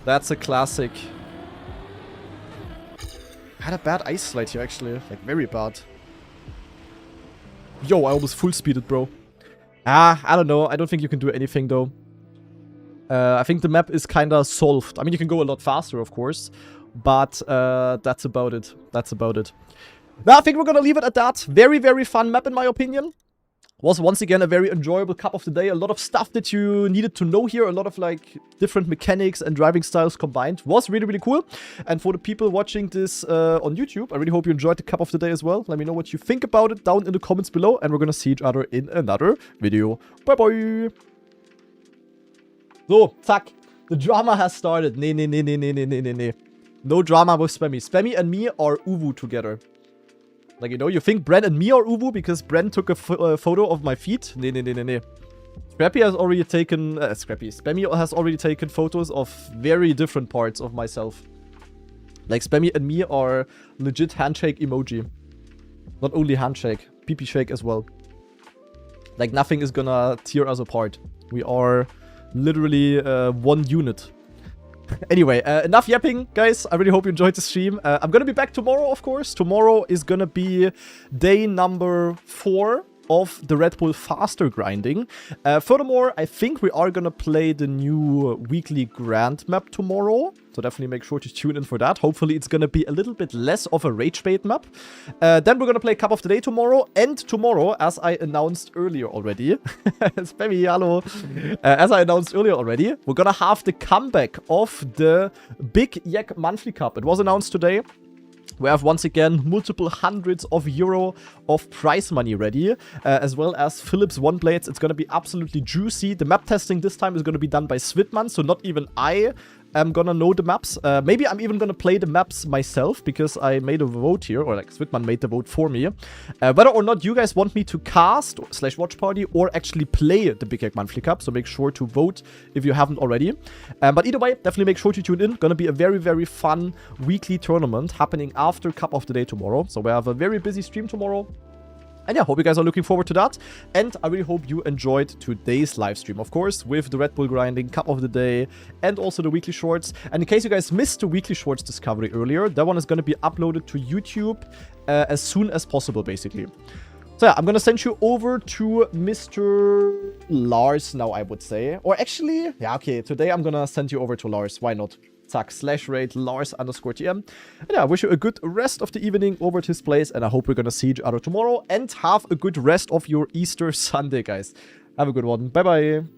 That's a classic. I had a bad ice slide here actually. Like very bad. Yo, I almost full speeded, bro. I don't know. I don't think you can do anything though. I think the map is kinda solved. I mean, you can go a lot faster, of course. But that's about it. That's about it. Now, I think we're gonna leave it at that. Very, very fun map in my opinion. Was once again a very enjoyable cup of the day. A lot of stuff that you needed to know here. A lot of like different mechanics and driving styles combined. Was really, really cool. And for the people watching this on YouTube, I really hope you enjoyed the cup of the day as well. Let me know what you think about it down in the comments below. And we're gonna see each other in another video. Bye bye. So, zack. The drama has started. Nee. No drama with Spammy. Spammy and me are Uwu together. Like, you know, you think Bren and me are Uwu because Bren took a photo of my feet? Nee. Scrappy has already taken... Spammy has already taken photos of very different parts of myself. Like, Spammy and me are legit handshake emoji. Not only handshake, pee-pee shake as well. Like, nothing is gonna tear us apart. We are literally one unit. Anyway, enough yapping, guys. I really hope you enjoyed the stream. I'm gonna be back tomorrow, of course. Tomorrow is gonna be day number 4 of the Red Bull faster grinding. Furthermore, I think we are gonna play the new weekly grand map tomorrow. So definitely make sure to tune in for that. Hopefully it's gonna be a little bit less of a rage bait map. Then we're gonna play Cup of the Day tomorrow. And tomorrow, as I announced earlier already. Spammy, hello. As I announced earlier already, we're gonna have the comeback of the Big Yak Monthly Cup. It was announced today. We have once again multiple hundreds of euro of prize money ready, as well as Philips One Blades. It's going to be absolutely juicy. The map testing this time is going to be done by Svitman, so not even I I'm gonna know the maps. Maybe I'm even gonna play the maps myself because I made a vote here, or like Switman made the vote for me. Whether or not you guys want me to cast / watch party or actually play the Big Egg Monthly Cup, so make sure to vote if you haven't already. But either way, definitely make sure to tune in. Gonna be a very, very fun weekly tournament happening after Cup of the Day tomorrow. So we have a very busy stream tomorrow. And yeah, hope you guys are looking forward to that. And I really hope you enjoyed today's live stream, of course, with the Red Bull grinding, Cup of the Day, and also the weekly shorts. And in case you guys missed the weekly shorts discovery earlier, that one is going to be uploaded to YouTube as soon as possible, basically. So yeah, I'm going to send you over to Mr. Lars now, I would say. Or actually, yeah, okay, today I'm going to send you over to Lars. Why not? Zack, /raid Lars_TM. And yeah, I wish you a good rest of the evening over at his place, and I hope we're gonna see each other tomorrow, and have a good rest of your Easter Sunday, guys. Have a good one. Bye bye.